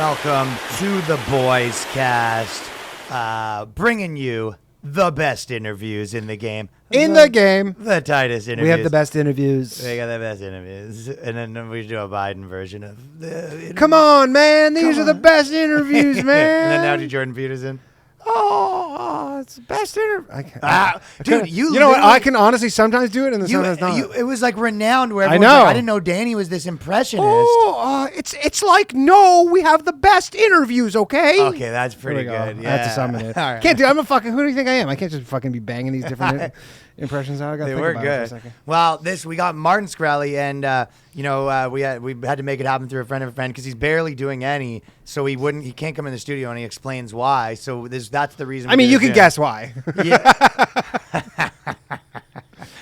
Welcome to the BOYSCAST, bringing you the best interviews in the game. The tightest interviews. We have the best interviews. We got the best interviews. And then we do a Biden version of the... Come on, man. These are the best interviews, man. And then now to Jordan Peterson. Oh, it's the best interview. Dude, you know what? I can honestly sometimes do it, and then sometimes not. It was like renowned where I everyone know. was like, I didn't know Danny was this impressionist. It's like, no, we have the best interviews, okay? Okay, that's pretty good. Yeah. I have to summon it. All right. Can't do. I'm a fucking. Who do you think I am? I can't just fucking be banging these different impressions out. I gotta They think were about it for a good. second. Well, we got Martin Shkreli, and we had to make it happen through a friend of a friend because he's barely doing any, so he can't come in the studio, and he explains why. So that's the reason. I mean, you can guess why. Yeah.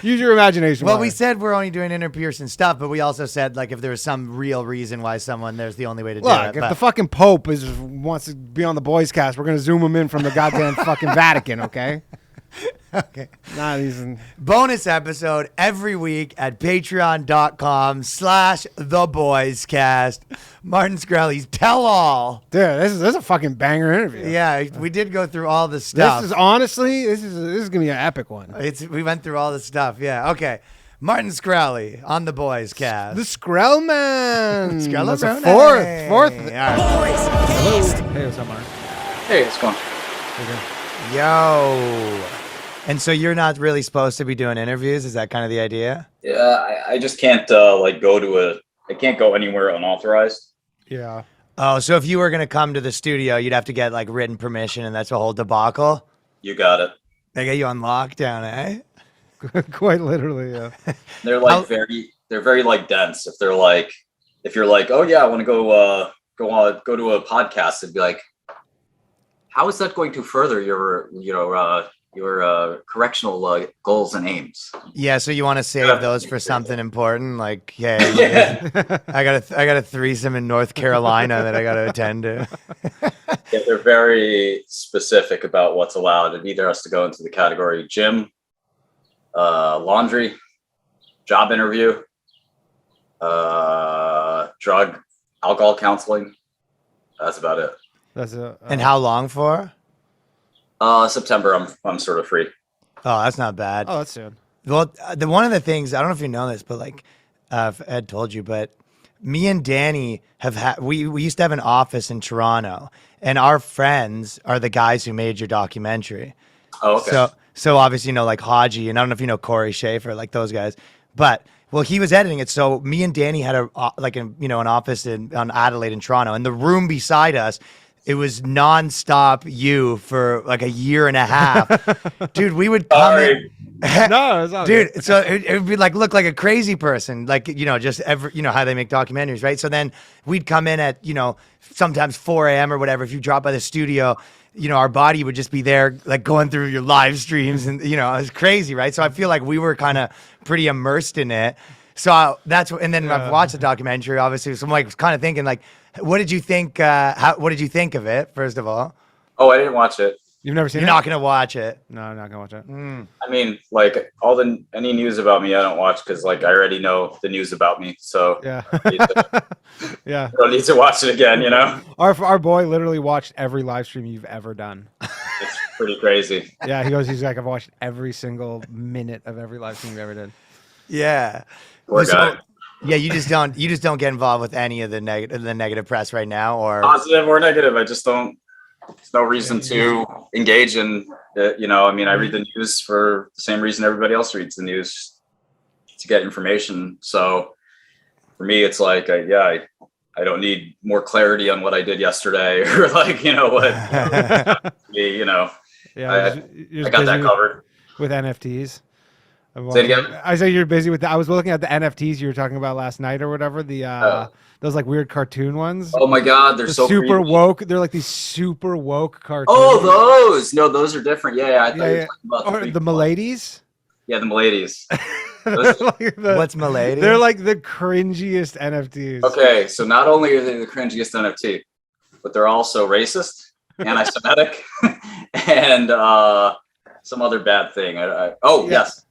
Use your imagination. Well, why. we said we're only doing in-person stuff, but we also said like if there was some real reason why there's the only way to do it. Look, if the fucking Pope wants to be on the BOYSCAST, we're gonna zoom him in from the goddamn fucking Vatican, okay? Okay. Nah, these. Bonus episode every week at patreon.com/theboyscast. Martin Shkreli's tell all. Dude, this is a fucking banger interview. Yeah, we did go through all the stuff. This is honestly, this is gonna be an epic one. We went through all the stuff. Yeah. Okay. Martin Shkreli on the BOYSCast. The Skrell Man. Skrell That's a Man. fourth. All right. Hey, what's up, Martin? Hey, it's going. Yo. And so you're not really supposed to be doing interviews? Is that kind of the idea? Yeah, I just can't I can't go anywhere unauthorized. Yeah. Oh, so if you were going to come to the studio, you'd have to get like written permission, and that's a whole debacle? You got it. They get you on lockdown, eh? Quite literally, yeah. They're like very like dense. If you're like, oh yeah, I want to go to a podcast, it'd be like, how is that going to further your correctional goals and aims? Yeah, so you want to save those for something important, like I got a threesome in North Carolina that I got to attend to. Yeah, they're very specific about what's allowed. It either has to go into the category gym, laundry, job interview, drug, alcohol counseling. That's about it. That's a. And how long for? September. I'm sort of free. Oh, that's not bad. Oh, that's soon. Well, one of the things, I don't know if you know this, but like Ed told you, but me and Danny we used to have an office in Toronto, and our friends are the guys who made your documentary. Oh, okay. So obviously, like Haji, and I don't know if you know Corey Schaefer, like those guys, but well, he was editing it. So me and Danny had an office on Adelaide in Toronto, and the room beside us, it was nonstop you for like a year and a half. Dude, we would come in. No, it's not Dude, good. so it would be like, look like a crazy person, like, just how they make documentaries, right? So then we'd come in at, sometimes 4 a.m. or whatever. If you drop by the studio, our body would just be there, like going through your live streams, and, it was crazy, right? So I feel like we were kind of pretty immersed in it. So and then I've watched the documentary, obviously. So I'm like kind of thinking, like, what did you think? What did you think of it, first of all? Oh, I didn't watch it. You've never seen You're it? not going to watch it. No, I'm not gonna watch it. I mean, like any news about me, I don't watch because like I already know the news about me. So Yeah. Yeah. I don't need to watch it again. Our boy literally watched every live stream you've ever done. It's pretty crazy. Yeah, he's like, I've watched every single minute of every live stream you ever did. Yeah. Poor guy. Yeah, you just don't get involved with any of the negative press right now, or Positive or negative. I just don't. There's no reason to engage in it. I mean, I read the news for the same reason everybody else reads the news, to get information. So for me, it's like, I don't need more clarity on what I did yesterday, or like, what. Yeah, I got that covered with NFTs. Say it again? I say you're busy with that. I was looking at the NFTs you were talking about last night or whatever. Those like weird cartoon ones. Oh my God, they're so super creepy. woke. They're like these super woke cartoons. Oh, those. No, those are different. Yeah. I thought you were talking about Or the Miladies. Yeah, the Miladies. what's Milady? They're like the cringiest NFTs. Okay, so not only are they the cringiest NFT, but they're also racist, anti-Semitic, and some other bad thing. Yes,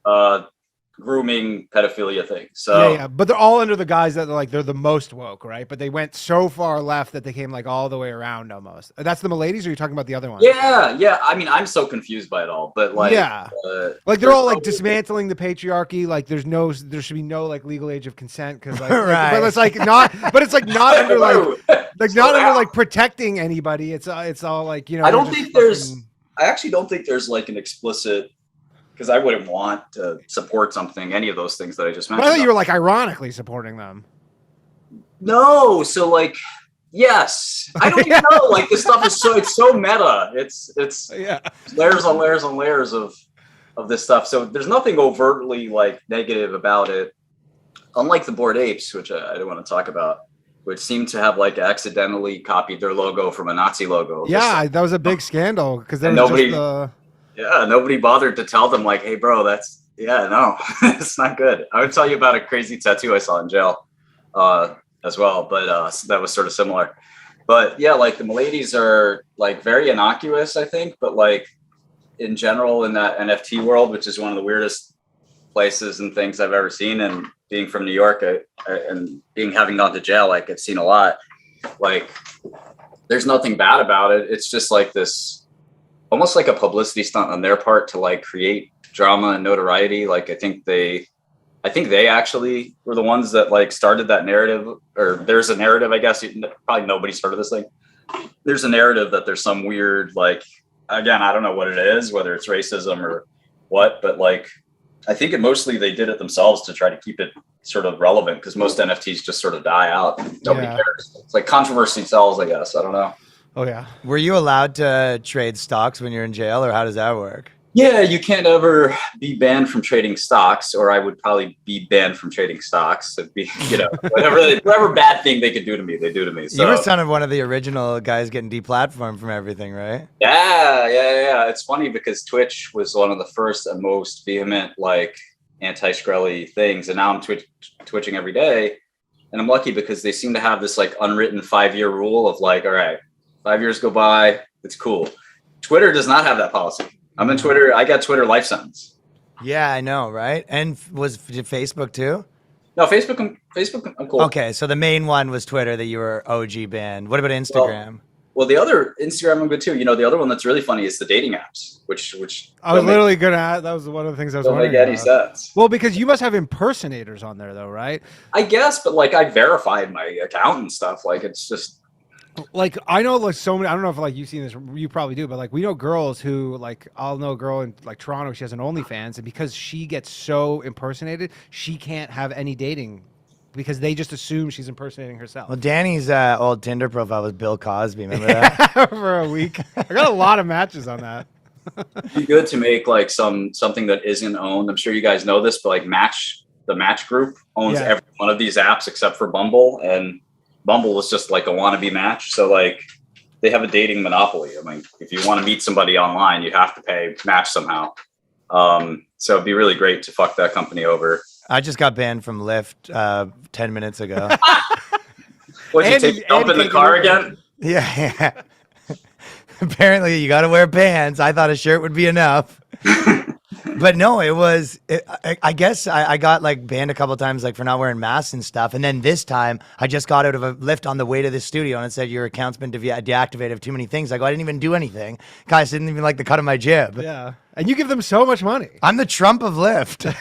grooming pedophilia thing. So Yeah, but they're all under the guise that they're the most woke, right? But they went so far left that they came like all the way around almost. That's the Miladies, or are you talking about the other one? yeah. I mean, I'm so confused by it all, but like, like they're all like dismantling the patriarchy. Like there should be no like legal age of consent because like, Right. but it's like not, but it's like not under like not under like protecting anybody. It's all like, you know. I don't think I actually don't think there's like an explicit. Because I wouldn't want to support any of those things that I just mentioned. But I thought you were like ironically supporting them. No, so like, yes, I don't even know. Like this stuff is it's so meta. It's layers on layers on layers of this stuff. So there's nothing overtly like negative about it. Unlike the Bored Apes, which I don't want to talk about, which seem to have like accidentally copied their logo from a Nazi logo. Yeah, that was a big scandal because nobody bothered to tell them like, hey bro, it's not good. I would tell you about a crazy tattoo I saw in jail as well, but that was sort of similar. But yeah, like the Miladies are like very innocuous, I think, but like in general in that NFT world, which is one of the weirdest places and things I've ever seen, and being from New York and having gone to jail, like I've seen a lot. Like there's nothing bad about it. It's just like this almost like a publicity stunt on their part to like create drama and notoriety. Like I think they actually were the ones that like started that narrative, or there's a narrative, I guess probably nobody started this thing. There's a narrative that there's some weird, like, again, I don't know what it is, whether it's racism or what, but like, I think mostly they did it themselves to try to keep it sort of relevant, because most NFTs just sort of die out. Nobody cares. It's like controversy sells, I guess. I don't know. Oh yeah. Were you allowed to trade stocks when you're in jail, or how does that work? Yeah, you can't ever be banned from trading stocks, or I would probably be banned from trading stocks. It'd be, whatever bad thing they could do to me, they do to me. So, you were son of one of the original guys getting deplatformed from everything, right? Yeah. It's funny because Twitch was one of the first and most vehement, like, anti-Shkreli things, and now I'm twitching every day, and I'm lucky because they seem to have this like unwritten 5-year rule of like, all right, 5 years go by, it's cool. Twitter does not have that policy. I'm in Twitter. I got Twitter life sentence. Yeah, I know, right? And did Facebook too? No, Facebook. I'm cool. Okay, so the main one was Twitter that you were OG banned. What about Instagram? Well, the other Instagram I'm good too. The other one that's really funny is the dating apps, which I was literally gonna add. That was one of the things I was wondering. Don't make any sense. Well, because you must have impersonators on there, though, right? I guess, but like I verified my account and stuff. Like it's just. Like I know like so many, I don't know if like you've seen this, you probably do, but like we know girls who like, I'll know a girl in like Toronto, she has an OnlyFans, and because she gets so impersonated, she can't have any dating because they just assume she's impersonating herself. Well, Danny's old Tinder profile was Bill Cosby. Remember that? For a week. I got a lot of matches on that. It'd be good to make like something that isn't owned. I'm sure you guys know this, but like the Match Group owns every one of these apps except for Bumble, and Bumble is just like a wannabe Match. So like they have a dating monopoly. I mean, if you want to meet somebody online, you have to pay Match somehow. So it'd be really great to fuck that company over. I just got banned from Lyft 10 minutes ago. What, did you take a dump in the car again? Yeah. Apparently you got to wear pants. I thought a shirt would be enough. But no, I guess I got like banned a couple of times, like for not wearing masks and stuff. And then this time I just got out of a Lyft on the way to the studio, and it said your account's been deactivated of too many things. I go, I didn't even do anything. Guys didn't even like the cut of my jib. Yeah. And you give them so much money. I'm the Trump of Lyft.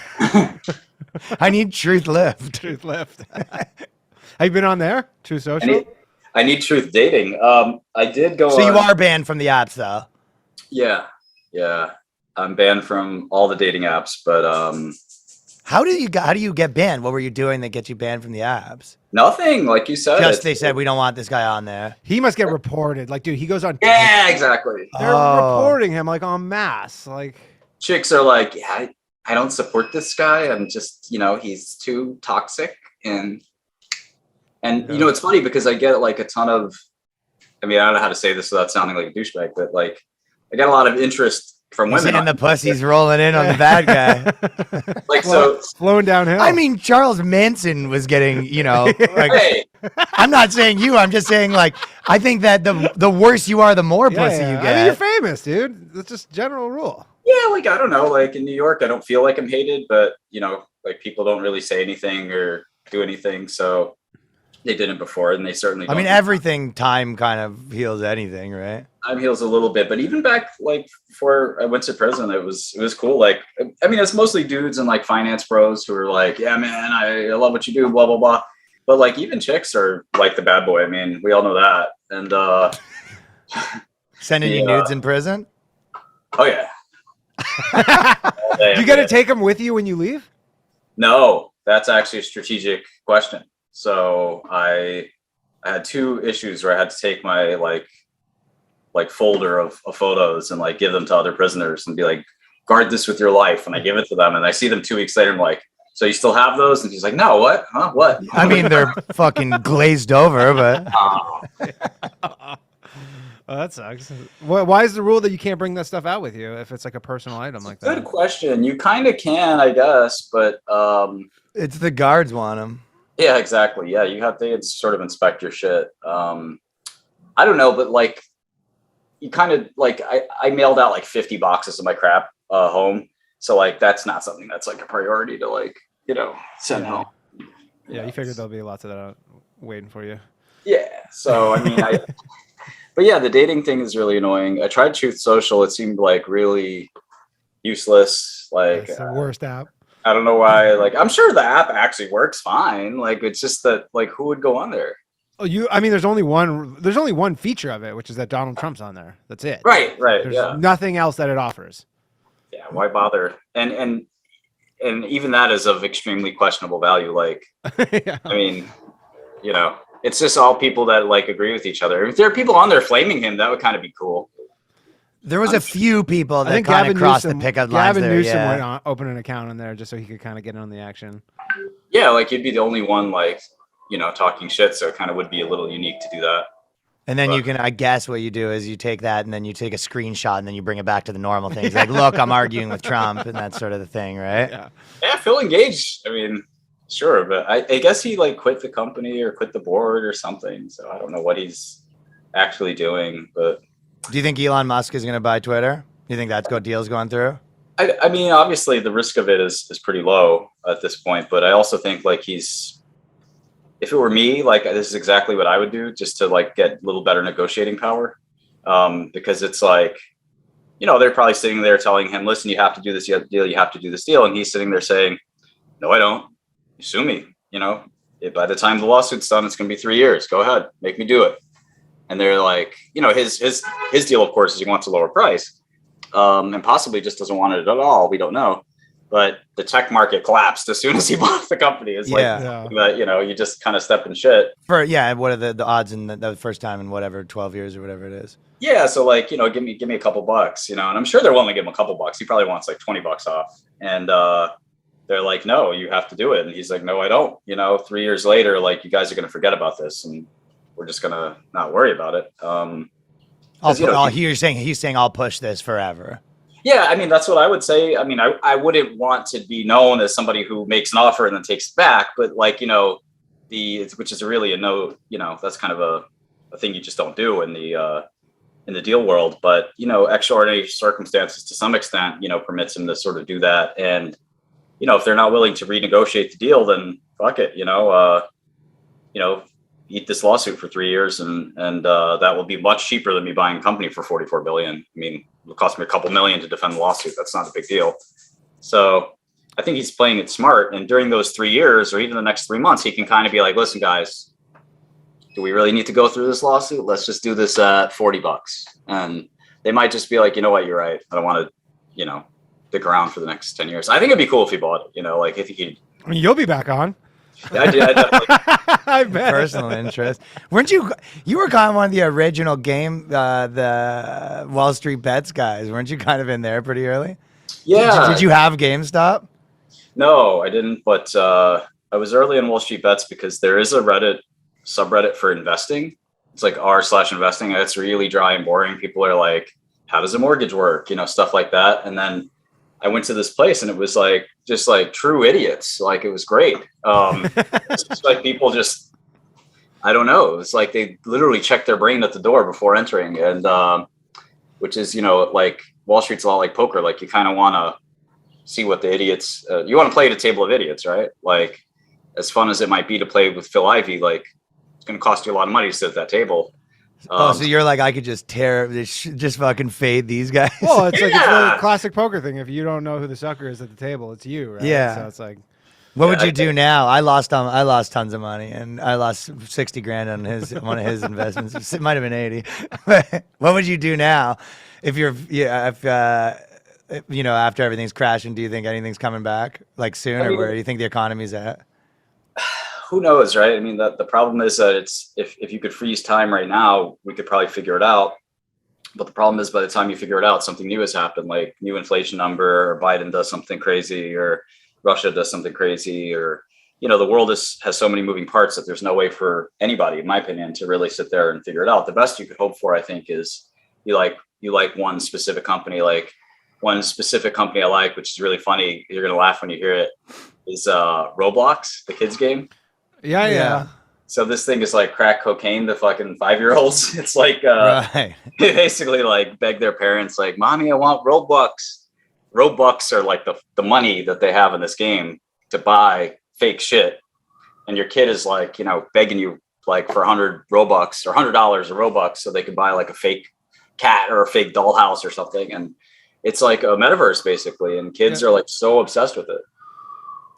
I need Truth Lyft. Truth Lyft. Have you been on there? True Social? I need Truth Dating. I did go So you are banned from the apps though? Yeah. I'm banned from all the dating apps, but how do you get banned? What were you doing that gets you banned from the apps? Nothing, like you said. Just they said we don't want this guy on there. He must get reported. Like, dude, he goes on. Yeah, exactly. They're reporting him like en masse. Like chicks are like, yeah, I don't support this guy. I'm just, he's too toxic, and it's funny because I get like a ton of. I mean, I don't know how to say this without sounding like a douchebag, but like I get a lot of interest from women. And the pussy's rolling in on the bad guy. Like so flowing downhill. I mean, Charles Manson was getting, like, hey. I'm not saying you, I'm just saying like, I think that the worse you are, the more pussy you get. I mean, you're famous, dude. That's just general rule. Yeah, like, I don't know, like in New York, I don't feel like I'm hated, but like people don't really say anything or do anything. So they didn't before, and they certainly I don't. mean, everything time kind of heals anything, right? Time heals a little bit, but even back like before I went to prison, it was cool. Like, I mean, it's mostly dudes and like finance bros who are like, yeah, man, I love what you do, blah, blah, blah. But like even chicks are like the bad boy. I mean, we all know that. And Sending you nudes in prison? Oh yeah. All day, You got to take them with you when you leave? No, that's actually a strategic question. So I had 2 issues where I had to take my like folder of photos and like give them to other prisoners and be like, guard this with your life. And I give it to them and I see them 2 weeks later and I'm like, so you still have those? And he's like, no, what? Huh? What? I mean, they're fucking glazed over, but Oh, that sucks. Why is the rule that you can't bring that stuff out with you if it's like a personal item like that? Good question. You kind of can, I guess, but it's the guards want them. yeah, exactly. Yeah, you have to sort of inspect your shit. I don't know, but like you kind of like I mailed out like 50 boxes of my crap home. So like that's not something that's like a priority to like, send home. Yeah, you figured there'll be lots of that waiting for you. Yeah. So I mean but yeah, the dating thing is really annoying. I tried Truth Social. It seemed like really useless. Like It's the worst app. I don't know why. Like I'm sure the app actually works fine. Like it's just that like who would go on there? Oh, I mean, there's only one feature of it, which is that Donald Trump's on there. That's it. Right. There's nothing else that it offers. Yeah. Why bother? And even that is of extremely questionable value. Like, Yeah. I mean, it's just all people that like agree with each other. If there are people on there flaming him, that would kind of be cool. There was a few people I that think kind of crossed the Newsom- pickup lines Gavin there. Newsom Yeah. went on, open an account on there just so he could kind of get in on the action. Yeah, like you'd be the only one like, talking shit. So it kind of would be a little unique to do that. And then you can, I guess what you do is you take that and then you take a screenshot and then you bring it back to the normal things. Like, look, I'm arguing with Trump and that sort of the thing, right? Yeah. Yeah, feel engaged. I mean, sure, but I guess he like quit the company or quit the board or something. So I don't know what he's actually doing. But Do you think Elon Musk is going to buy Twitter? You think that's what deal's going through? I mean, obviously the risk of it is pretty low at this point. But I also think like if it were me, like this is exactly what I would do just to like get a little better negotiating power. Because it's like, they're probably sitting there telling him, listen, you have to do this deal. You have to do this deal. And he's sitting there saying, no, I don't. You sue me. By the time the lawsuit's done, it's going to be 3 years. Go ahead, make me do it. And they're like, his deal, of course, is he wants a lower price, and possibly just doesn't want it at all. We don't know. But the tech market collapsed as soon as he bought the company. It's you just kind of step in shit. What are the odds in the first time in whatever 12 years or whatever it is? Yeah, so like, give me a couple bucks, and I'm sure they're willing to give him a couple bucks. He probably wants like 20 bucks off. And they're like, no, you have to do it. And he's like, no, I don't. 3 years later, like you guys are going to forget about this and we're just going to not worry about it. He's saying I'll push this forever. Yeah, I mean, that's what I would say. I mean, I wouldn't want to be known as somebody who makes an offer and then takes it back. But like, which is really a no, that's kind of a thing you just don't do in the deal world. But, extraordinary circumstances to some extent, permits him to sort of do that. And, if they're not willing to renegotiate the deal, then fuck it, eat this lawsuit for 3 years and that will be much cheaper than me buying a company for 44 billion. I mean, it'll cost me a couple million to defend the lawsuit. That's not a big deal. So I think he's playing it smart. And during those 3 years or even the next 3 months, he can kind of be like, listen, guys, do we really need to go through this lawsuit? Let's just do this at 40 bucks. And they might just be like, you know what, you're right. I don't want to, stick around for the next 10 years. I think it'd be cool if he bought it, like if he I mean, you'll be back on. Yeah, I definitely. I bet. Personal interest. Weren't you were kind of one of the original game, the Wallstreet bets guys. Weren't you kind of in there pretty early? Yeah. Did you have GameStop? No, I didn't. But I was early in Wallstreet bets because there is a Reddit subreddit for investing. It's like r/investing. It's really dry and boring. People are like, how does a mortgage work? Stuff like that. And then I went to this place and it was like, just like true idiots. Like it was great. It's just like people just, I don't know. It's like they literally check their brain at the door before entering. And which is, like Wall Street's a lot like poker. Like you kind of want to see what the idiots, you want to play at a table of idiots, right? Like, as fun as it might be to play with Phil Ivey, like, it's going to cost you a lot of money to sit at that table. So you're like, I could just just fucking fade these guys. Well, it's like it's the classic poker thing. If you don't know who the sucker is at the table, it's you, right? Yeah. So it's like, what would you do now? I lost tons of money, and I lost 60 grand on one of his investments. It might have been 80. What would you do now if after everything's crashing? Do you think anything's coming back like soon, or where do you think the economy's at? Who knows, right? I mean, the problem is that it's if you could freeze time right now, we could probably figure it out. But the problem is, by the time you figure it out, something new has happened, like new inflation number, or Biden does something crazy, or Russia does something crazy, or the world has so many moving parts that there's no way for anybody, in my opinion, to really sit there and figure it out. The best you could hope for, I think, is you like one specific company. Like one specific company I like, which is really funny. You're gonna laugh when you hear it. Is Roblox, the kids game. Yeah. So this thing is like crack cocaine to fucking 5-year-olds. It's like Right. they basically like beg their parents, like, "Mommy, I want Robux." Robux are like the money that they have in this game to buy fake shit. And your kid is like, begging you like for 100 Robux or $100 of Robux so they can buy like a fake cat or a fake dollhouse or something. And it's like a metaverse basically. And kids are like so obsessed with it.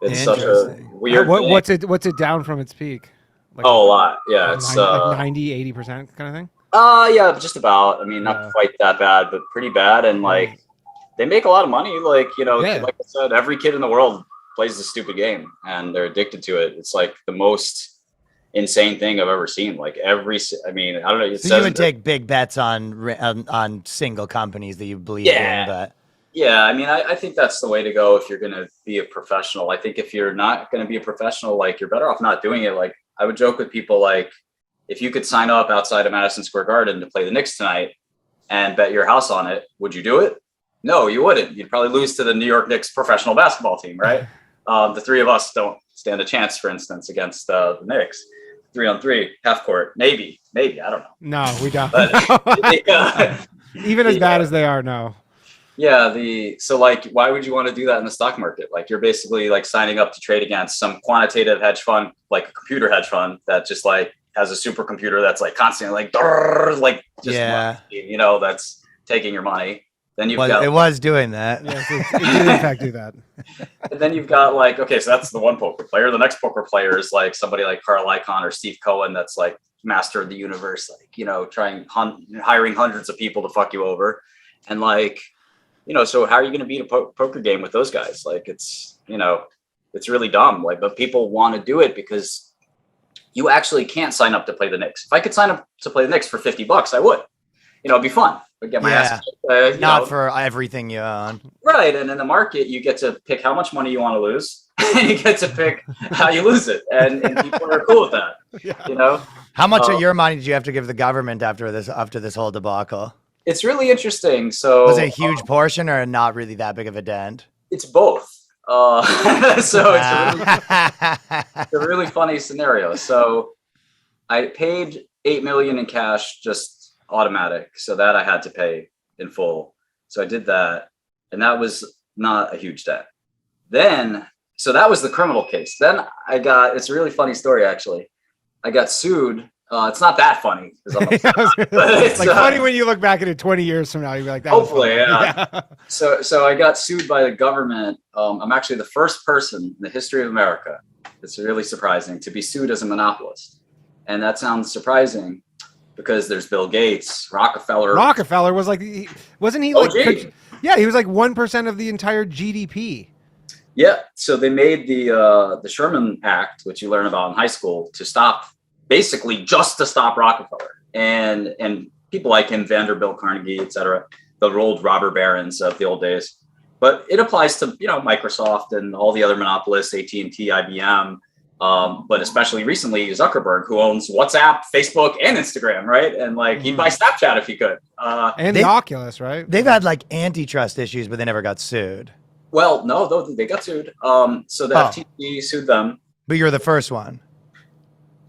It's such a weird thing. What's it down from its peak? Like, a lot. Yeah. It's like 90, 80% kind of thing. Yeah, just about. I mean, not quite that bad, but pretty bad. And like, they make a lot of money. Like, like I said, every kid in the world plays this stupid game and they're addicted to it. It's like the most insane thing I've ever seen. Like I don't know. So you would take big bets on single companies that you believe in, but. Yeah, I mean, I think that's the way to go if you're going to be a professional. I think if you're not going to be a professional, like, you're better off not doing it. Like, I would joke with people, like, if you could sign up outside of Madison Square Garden to play the Knicks tonight and bet your house on it, would you do it? No, you wouldn't. You'd probably lose to the New York Knicks professional basketball team, right? The three of us don't stand a chance, for instance, against the Knicks. 3-on-3, half court, maybe, I don't know. No, we don't. But, even as bad as they are, no. Yeah, so like, why would you want to do that in the stock market? Like, you're basically like signing up to trade against some quantitative hedge fund, like a computer hedge fund that just like has a supercomputer that's like constantly like just that's taking your money. Then you've got, it was doing that. Yes, it did in fact do that. And then you've got like, okay, so that's the one poker player. The next poker player is like somebody like Carl Icahn or Steve Cohen that's like master of the universe, like, hiring hundreds of people to fuck you over. And like, so how are you going to beat a poker game with those guys? Like, it's really dumb. Like, but people want to do it because you actually can't sign up to play the Knicks. If I could sign up to play the Knicks for $50, I would. It'd be fun. I'd get my ass. Not for everything you own. Right. And in the market, you get to pick how much money you want to lose, and you get to pick how you lose it. And people are cool with that. Yeah. How much of your money did you have to give the government after this whole debacle? It's really interesting. So was it a huge portion or not really that big of a dent? It's both. So it's a really funny scenario. So I paid $8 million in cash, just automatic. So that I had to pay in full. So I did that. And that was not a huge debt. So that was the criminal case. Then it's a really funny story, actually. I got sued. It's not that funny. It's like funny when you look back at it 20 years from now. You'll be like, that hopefully, yeah. So I got sued by the government. I'm actually the first person in the history of America, it's really surprising, to be sued as a monopolist. And that sounds surprising because there's Bill Gates, Rockefeller. Rockefeller was like, wasn't he like, he was like 1% of the entire GDP. Yeah. So they made the Sherman Act, which you learn about in high school, to stop Rockefeller and people like him, Vanderbilt, Carnegie, etc., the old robber barons of the old days. But it applies to Microsoft and all the other monopolists, AT&T, IBM, but especially recently Zuckerberg, who owns WhatsApp, Facebook, and Instagram, right? And like he'd buy Snapchat if he could. And the Oculus, right? They've had like antitrust issues, but they never got sued. Well, no, they got sued. So the FTC sued them. But you're the first one.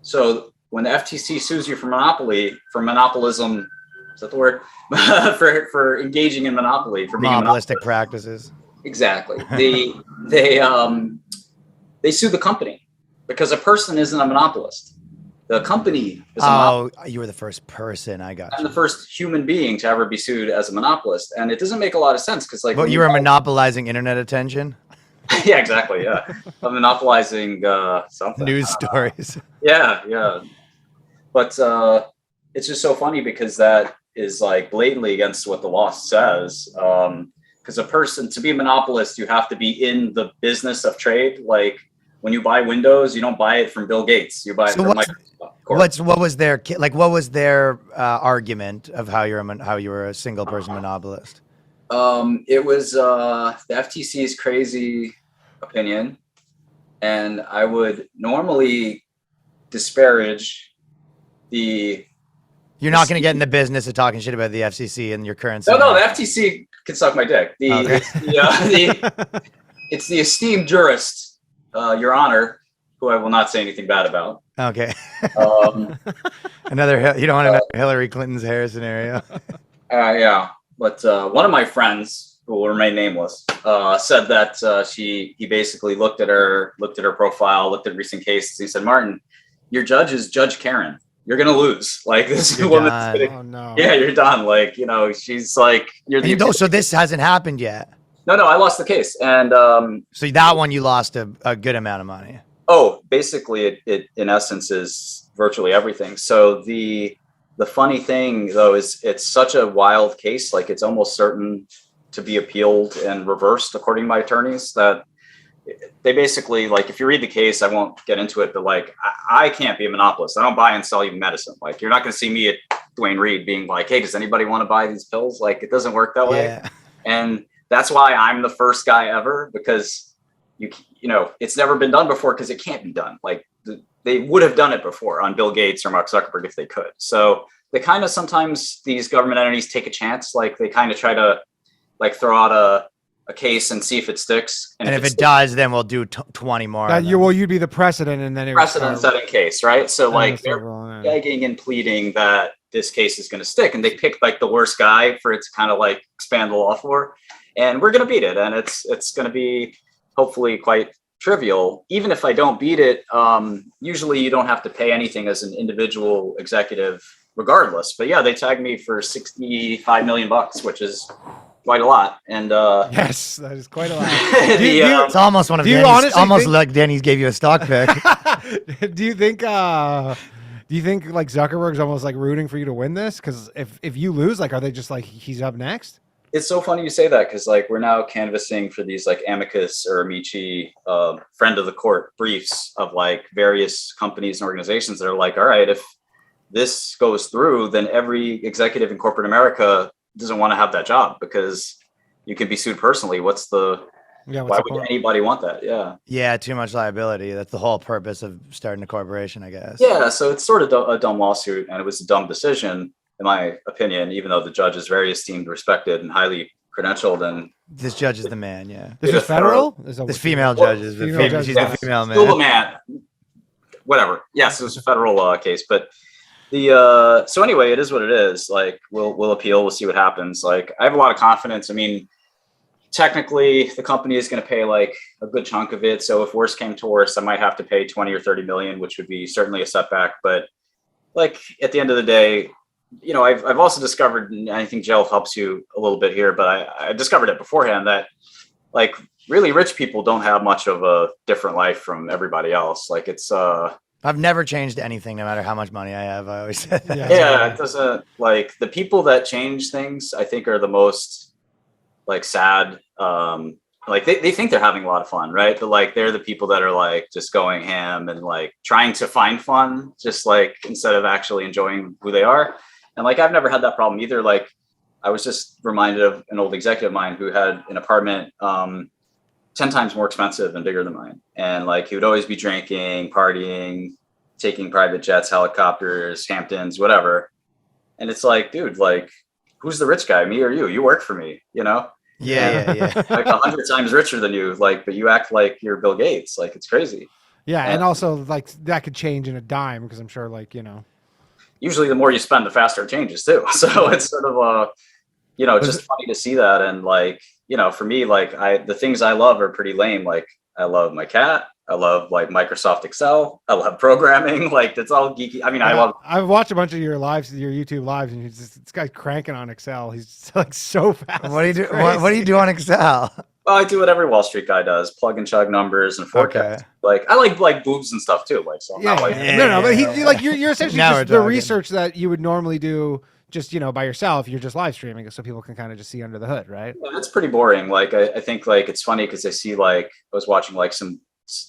So when the FTC sues you for monopolism, is that the word? for engaging in monopoly, for being monopolistic practices. Exactly. They sue the company because a person isn't a monopolist. The company is a monopolist. Oh, you were the first person. I got I'm you. the first human being to ever be sued as a monopolist, and it doesn't make a lot of sense because, like, Well, when you were monopolizing internet attention, yeah, exactly, yeah, I'm monopolizing something. news stories. Yeah, but it's just so funny because that is like blatantly against what the law says. Because a person to be a monopolist, you have to be in the business of trade. Like when you buy Windows, you don't buy it from Bill Gates. You buy it So from what's Microsoft. Corp. what was their what was their argument of how how you were a single person monopolist? It was the FTC's crazy opinion, and I would normally disparage the. You're not going to get in the business of talking shit about the FCC and your current. No, the FTC can suck my dick. Okay. It's the esteemed jurist, Your Honor, who I will not say anything bad about. Okay. Um, Another you don't want another Hillary Clinton's hair scenario. yeah, but one of my friends, who will remain nameless, said that he basically looked at her profile, looked at recent cases. He said, "Martin, your judge is Judge Karen. You're gonna lose. Like this woman. Oh no. Yeah, you're done. Like she's like you're the. So this hasn't happened yet. No, I lost the case, and so that one you lost a good amount of money. Oh, basically, it in essence is virtually everything. So the funny thing though is it's such a wild case. Like it's almost certain to be appealed and reversed, according to my attorneys. That they basically, like, if you read the case, I won't get into it, but like I can't be a monopolist. I don't buy and sell you medicine. Like you're not going to see me at Dwayne Reed being like, hey, does anybody want to buy these pills? Like it doesn't work that way. And that's why I'm the first guy ever, because you know it's never been done before, because it can't be done. Like they would have done it before on Bill Gates or Mark Zuckerberg if they could. So they kind of sometimes these government entities take a chance. Like they kind of try to like throw out a case and see if it sticks. And if it does, then we'll do 20 more. You'd be the precedent, and then precedent-setting case, right? So like they're begging and pleading that this case is going to stick, and they picked like the worst guy for it to kind of like expand the law for, and we're going to beat it, and it's going to be hopefully quite trivial. Even if I don't beat it, usually you don't have to pay anything as an individual executive, regardless. But yeah, they tagged me for $65 million, which is quite a lot. And yes, that is quite a lot. It's almost one of Danny's, almost like Danny's gave you a stock pick. Do you think like Zuckerberg's almost like rooting for you to win this? Because if you lose, like, are they just like he's up next? It's so funny you say that, because like we're now canvassing for these like amicus or amici friend of the court briefs of like various companies and organizations that are like, all right, if this goes through, then every executive in corporate America doesn't want to have that job because you can be sued personally. Why would anybody want that? Yeah, too much liability. That's the whole purpose of starting a corporation, I guess. Yeah, so it's sort of a dumb lawsuit, and it was a dumb decision in my opinion, even though the judge is very esteemed, respected, and highly credentialed. And this judge is the man. Yeah, this is federal. This female judge is the female. She's the female man. Still the man. Whatever. Yes, it was a federal case, but the so anyway, it is what it is. Like we'll appeal. We'll see what happens. Like I have a lot of confidence. I mean, technically, the company is going to pay like a good chunk of it. So if worse came to worse, I might have to pay 20 or 30 million, which would be certainly a setback. But like at the end of the day, you know, I've also discovered, and I think Jill helps you a little bit here, but I discovered it beforehand that like really rich people don't have much of a different life from everybody else. Like it's I've never changed anything, no matter how much money I have. I always said that. Yeah, it doesn't, like the people that change things, I think are the most like sad. Like they think they're having a lot of fun, right? But like they're the people that are like just going ham and like trying to find fun, just like instead of actually enjoying who they are. And like I've never had that problem either. Like I was just reminded of an old executive of mine who had an apartment 10 times more expensive and bigger than mine. And like he would always be drinking, partying, taking private jets, helicopters, Hamptons, whatever. And it's like, dude, like who's the rich guy, me or you? You work for me, you know? Yeah. Like 100 times richer than you, like, but you act like you're Bill Gates. Like it's crazy. Yeah, and also like that could change in a dime, because I'm sure like, you know. Usually the more you spend, the faster it changes too. So it's sort of just funny to see that. And like, you know, for me, like the things I love are pretty lame. Like I love my cat. I love like Microsoft Excel. I love programming. Like that's all geeky. I mean, I've watched a bunch of your lives, your YouTube lives, and this guy's cranking on Excel. He's just, like so fast. What do you do? What do you do on Excel? Well, I do what every Wall Street guy does: plug and chug numbers and forecast. Okay. Like I like boobs and stuff too. Like so, I'm not like no, but you're essentially Now just we're the talking. research that you would normally do, just by yourself. You're just live streaming, so people can kind of just see under the hood, right? It's pretty boring. Like I think like it's funny because I see like I was watching like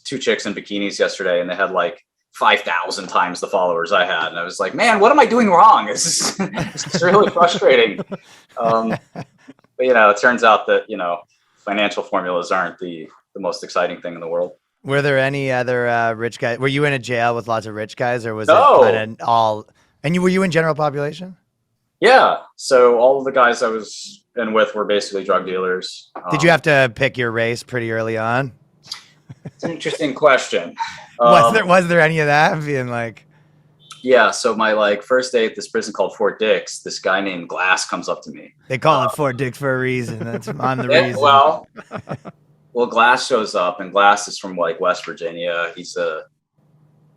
two chicks in bikinis yesterday, and they had like 5,000 times the followers I had, and I was like, man, what am I doing wrong? This is really frustrating. But it turns out that financial formulas aren't the most exciting thing in the world. Were there any other rich guys? Were you in a jail with lots of rich guys, or was No. it kind of all? And were you in general population? Yeah. So all of the guys I was in with wwere basically drug dealers. Did you have to pick your race pretty early on? It's an interesting question. Was there any of that? Being like, yeah. So my first day at this prison called Fort Dix, this guy named Glass comes up to me. they call it Fort Dix for a reason. That's I'm the reason. Well, Glass shows up, and Glass is from like West Virginia. He's a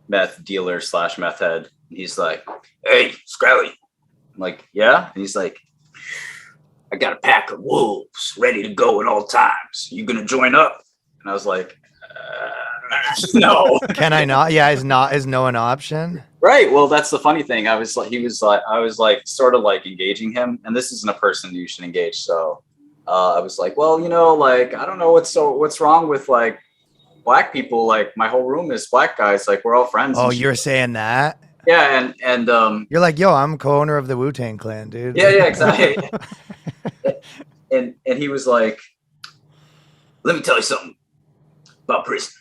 meth dealer / meth head. He's like, "Hey, Shkreli." I'm like, "Yeah." And he's like, "I got a pack of wolves ready to go at all times. You gonna join up?" And I was like, "No." Can I not? Yeah, is no an option? Right. Well, that's the funny thing. I was sort of like engaging him, and this isn't a person you should engage. So I was like, well, like I don't know what's wrong with like black people. Like my whole room is black guys. Like we're all friends. Oh, you're saying that? Yeah, and You're like, yo, I'm co-owner of the Wu-Tang Clan, dude. yeah, exactly. and he was like, let me tell you something about prison.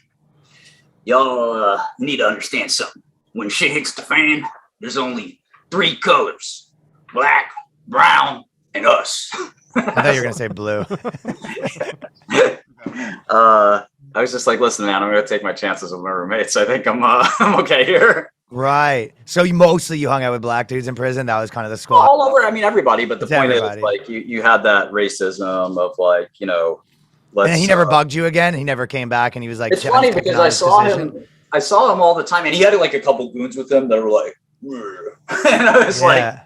Y'all need to understand something. When shit hits the fan, there's only 3 colors: black, brown, and us. I thought you were gonna say blue. I was just like, listen, man, I'm gonna take my chances with my roommates. I think I'm okay here. Right. So you hung out with black dudes in prison. That was kind of the squad. All over. I mean, everybody. But the It's point everybody. is, like, you had that racism of like, let's. And he never bugged you again. He never came back, and he was like, It's funny taking because on I his saw position. him. I saw him all the time, and he had like a couple goons with him that were like, and I was Yeah.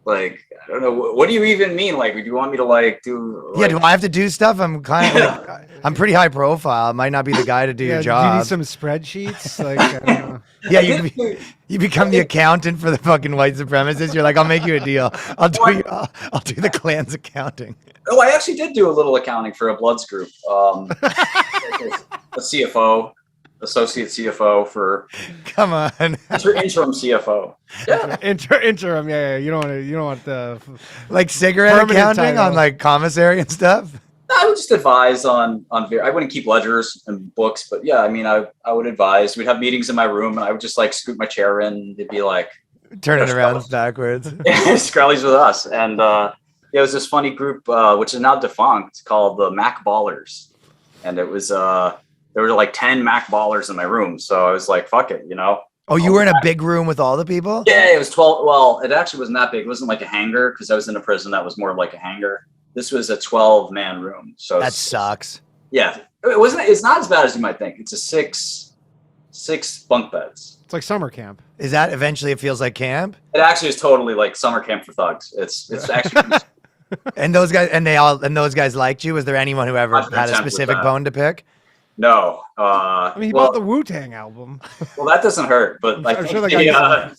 like, I don't know, what do you even mean? Like, do you want me to like do? Yeah, do I have to do stuff? I'm kind of like, I'm pretty high profile. I might not be the guy to do your Do you job. need some spreadsheets? Like, I don't know. Yeah, you become the accountant for the fucking white supremacists. You're like, I'll make you a deal. I'll do the Klan's accounting. Oh, I actually did do a little accounting for a Bloods group. A CFO, associate CFO for Come on. interim CFO. Yeah. Interim, yeah. You don't want the Like cigarette Permanent accounting title. on like commissary and stuff. I would just advise on I wouldn't keep ledgers and books, but yeah, I mean, I would advise. We'd have meetings in my room, and I would just like scoot my chair in. It'd be like, Turn it around backwards. Shkreli's with us. And it was this funny group, which is now defunct, called the Mac Ballers. And it was, there were like 10 Mac Ballers in my room. So I was like, fuck it, Oh, you were in a big room with all the people? Yeah, it was 12. Well, it actually wasn't that big. It wasn't like a hangar because I was in a prison that was more like a hangar. This was a 12-man room. So That sucks. Yeah, it's not as bad as you might think. It's a six bunk beds. It's like summer camp. Is that eventually it feels like camp? It actually is totally like summer camp for thugs. It's actually And those guys liked you? Was there anyone who ever had a 100% specific with that. bone to pick? no. I mean, he bought the Wu-Tang album. Well, that doesn't hurt, but I'm sure that guy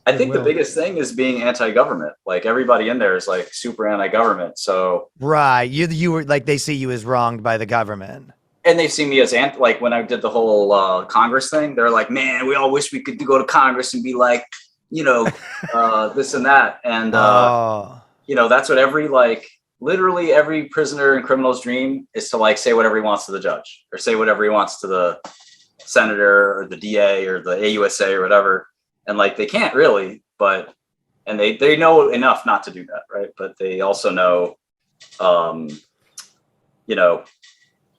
I think the goodwill. biggest thing is being anti-government. Like everybody in there is like super anti-government. So, Right. You were like, they see you as wronged by the government. and they see me as like when I did the whole Congress thing, they're like, man, we all wish we could go to Congress and be like, this and that. And, that's what literally every prisoner and criminal's dream is to like say whatever he wants to the judge or say whatever he wants to the senator or the DA or the AUSA or whatever. And like, they can't really, and they know enough not to do that. Right. But they also know,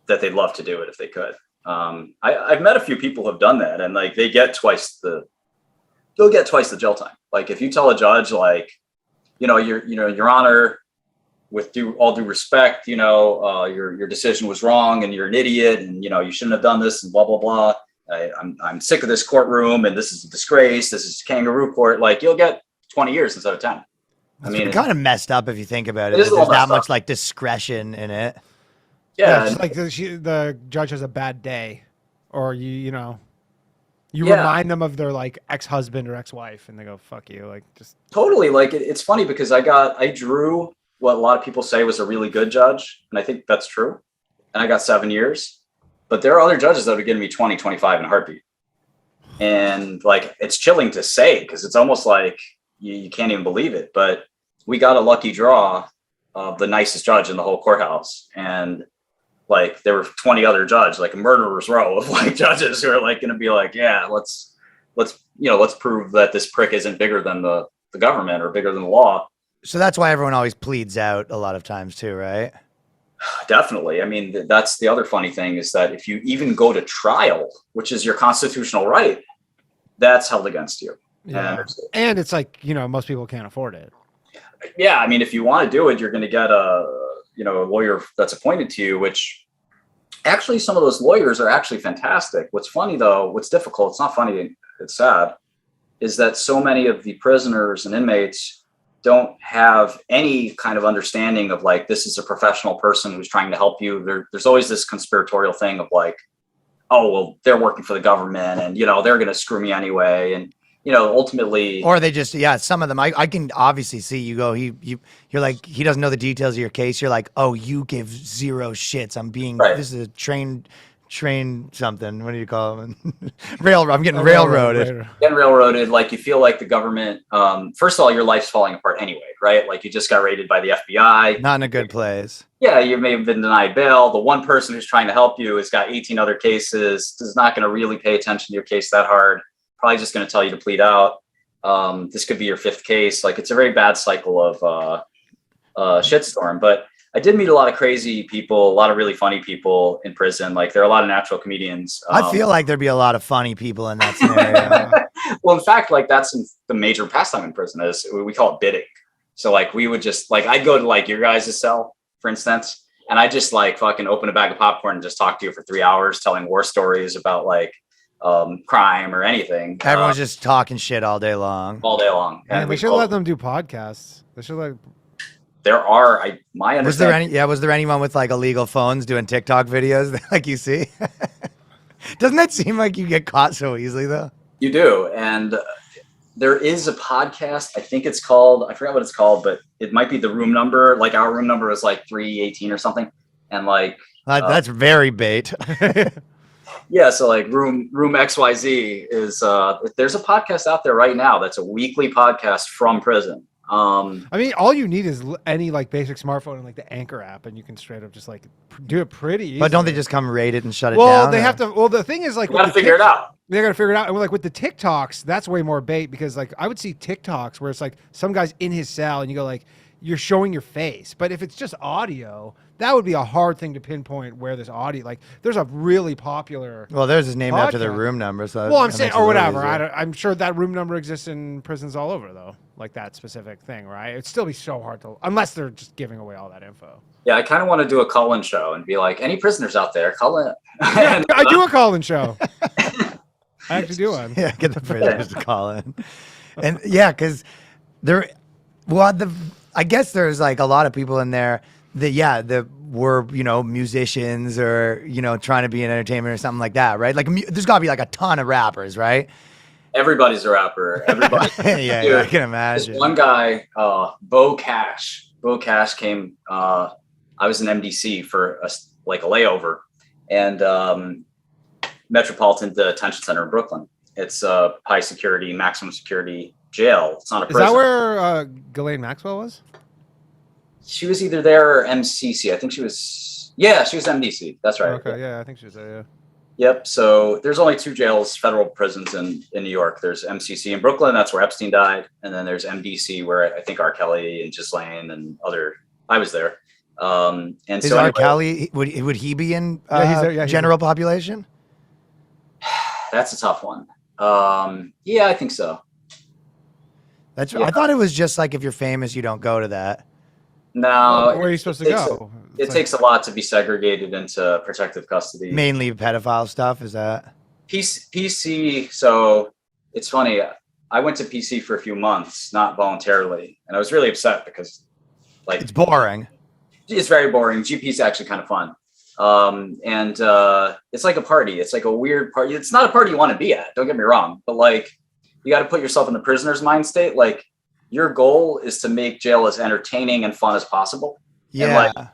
that they'd love to do it if they could. I've met a few people who have done that, and like, they'll get twice the jail time. Like if you tell a judge, like, your honor, with all due respect, your decision was wrong and you're an idiot and, you shouldn't have done this and blah, blah, blah. I'm sick of this courtroom and this is a disgrace. This is kangaroo court. Like you'll get 20 years instead of 10. It's kind of messed up if you think about it. It is There's that much up. like discretion in it. Yeah, it's like the judge has a bad day, or you remind them of their like ex-husband or ex-wife, and they go "fuck you," like just totally. Like it's funny because I drew what a lot of people say was a really good judge, and I think that's true. And I got 7 years, but there are other judges that are giving me 20, 25 in a heartbeat, and like it's chilling to say because it's almost like you can't even believe it. But we got a lucky draw of the nicest judge in the whole courthouse, and like there were 20 other judges, like a murderer's row of like judges who are like going to be like, yeah, let's prove that this prick isn't bigger than the government or bigger than the law. So that's why everyone always pleads out a lot of times too, right? Definitely. I mean, that's the other funny thing is that if you even go to trial, which is your constitutional right, that's held against you. yeah. And it's like most people can't afford it. Yeah, I mean, if you want to do it, you're going to get a lawyer that's appointed to you, which actually some of those lawyers are actually fantastic. What's funny though, what's difficult, it's not funny, it's sad, is that so many of the prisoners and inmates don't have any kind of understanding of like, this is a professional person who's trying to help you. There's always this conspiratorial thing of like, oh, well, they're working for the government and, they're going to screw me anyway. And, ultimately, or they just, some of them, I can obviously see you go, you're like, he doesn't know the details of your case. You're like, oh, you give zero shits. I'm being, right. This is a train something. What do you call them? Railroad. I'm getting railroaded. Getting railroaded. Like you feel like the government, first of all, your life's falling apart anyway, right? Like you just got raided by the FBI. Not in a good place. Yeah, you may have been denied bail. The one person who's trying to help you has got 18 other cases, is not going to really pay attention to your case that hard. Probably just going to tell you to plead out. This could be your 5th case. Like it's a very bad cycle of shitstorm. But I did meet a lot of crazy people, a lot of really funny people in prison. Like there are a lot of natural comedians. I feel like there'd be a lot of funny people in that scenario. Well, in fact, like that's the major pastime in prison is we call it bidding. So like we would just like, I'd go to like your guys' cell, for instance, and I just like fucking open a bag of popcorn and just talk to you for 3 hours, telling war stories about like crime or anything. Everyone's just talking shit all day long. And we should let them do podcasts. They should like. There are, my understanding. Was there anyone with like illegal phones doing TikTok videos like you see? Doesn't that seem like you get caught so easily though? You do. And there is a podcast. I think it's called, I forgot what it's called, but it might be The Room Number. Like our room number is like 318 or something. And like, that's very bait. yeah. So like room XYZ is, there's a podcast out there right now. That's a weekly podcast from prison. I mean, all you need is any like basic smartphone and like the Anchor app, and you can straight up just like do it pretty easy. But don't they just come raid it and shut it down? Well, they have to. Well, the thing is like, you got to figure it out. They got to figure it out. And like with the TikToks, that's way more bait because like I would see TikToks where it's like some guy's in his cell and you go like, you're showing your face. But if it's just audio, that would be a hard thing to pinpoint where this audio, like there's a really popular. Well, theirs is named after their podcast. room number. So well, I'm saying, or whatever. Easier. I'm sure that room number exists in prisons all over though. Like that specific thing, right? It'd still be so hard to, unless they're just giving away all that info. Yeah, I kind of want to do a call-in show and be like, any prisoners out there, call in. Yeah, I do a call-in show. I actually do one. Yeah, get the prisoners to call in. And yeah, because I guess there's like a lot of people in there that were, musicians or, trying to be in entertainment or something like that, right? Like there's got to be like a ton of rappers, right? Everybody's a rapper. Everybody. yeah, Dude, I can imagine. This one guy, Bo Cash. Bo Cash came. I was in MDC for a layover, and Metropolitan Detention Center in Brooklyn. It's a high security, maximum security jail. It's not a prison. Is that where Ghislaine Maxwell was? She was either there or MCC. I think she was. Yeah, she was MDC. That's right. Okay. Yeah, I think she was there. Yeah. Yep. So there's only 2 jails, federal prisons in New York. There's MCC in Brooklyn. That's where Epstein died. And then there's MDC where I think R. Kelly and Ghislaine and I was there. And Is so R. Kelly, would he be in he's there. Yeah, general population? That's a tough one. Yeah, I think so. I thought it was just like if you're famous, you don't go to that. No, Where are you supposed to takes go? it takes a lot to be segregated into protective custody. Mainly pedophile stuff. Is that? PC. So it's funny. I went to PC for a few months, not voluntarily, and I was really upset because, like, It's boring. it's very boring. GP is actually kind of fun. And it's like a party. It's like a weird party. It's not a party you want to be at. Don't get me wrong, but like, you got to put yourself in the prisoner's mind state. Like, your goal is to make jail as entertaining and fun as possible. Yeah. And like,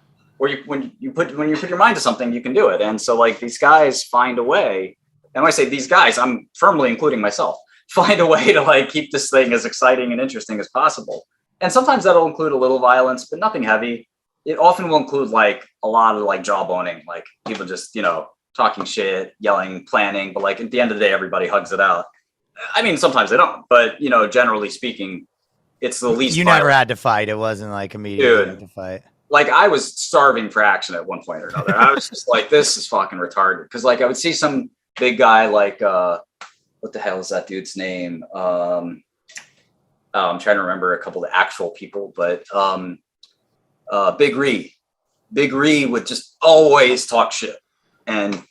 when you put your mind to something, you can do it. And so like, these guys find a way. And when I say these guys, I'm firmly including myself. Find a way to like keep this thing as exciting and interesting as possible. And sometimes that'll include a little violence, but nothing heavy. It often will include like a lot of like jawboning, like people just, talking shit, yelling, planning, but like at the end of the day, everybody hugs it out. I mean, sometimes they don't, but generally speaking, it's the least. You never had to fight. It wasn't like immediately you had to fight. Like, I was starving for action at one point or another. I was just like, this is fucking retarded. Cause like I would see some big guy, like, what the hell is that dude's name? I'm trying to remember a couple of the actual people, but Big Ree would just always talk shit and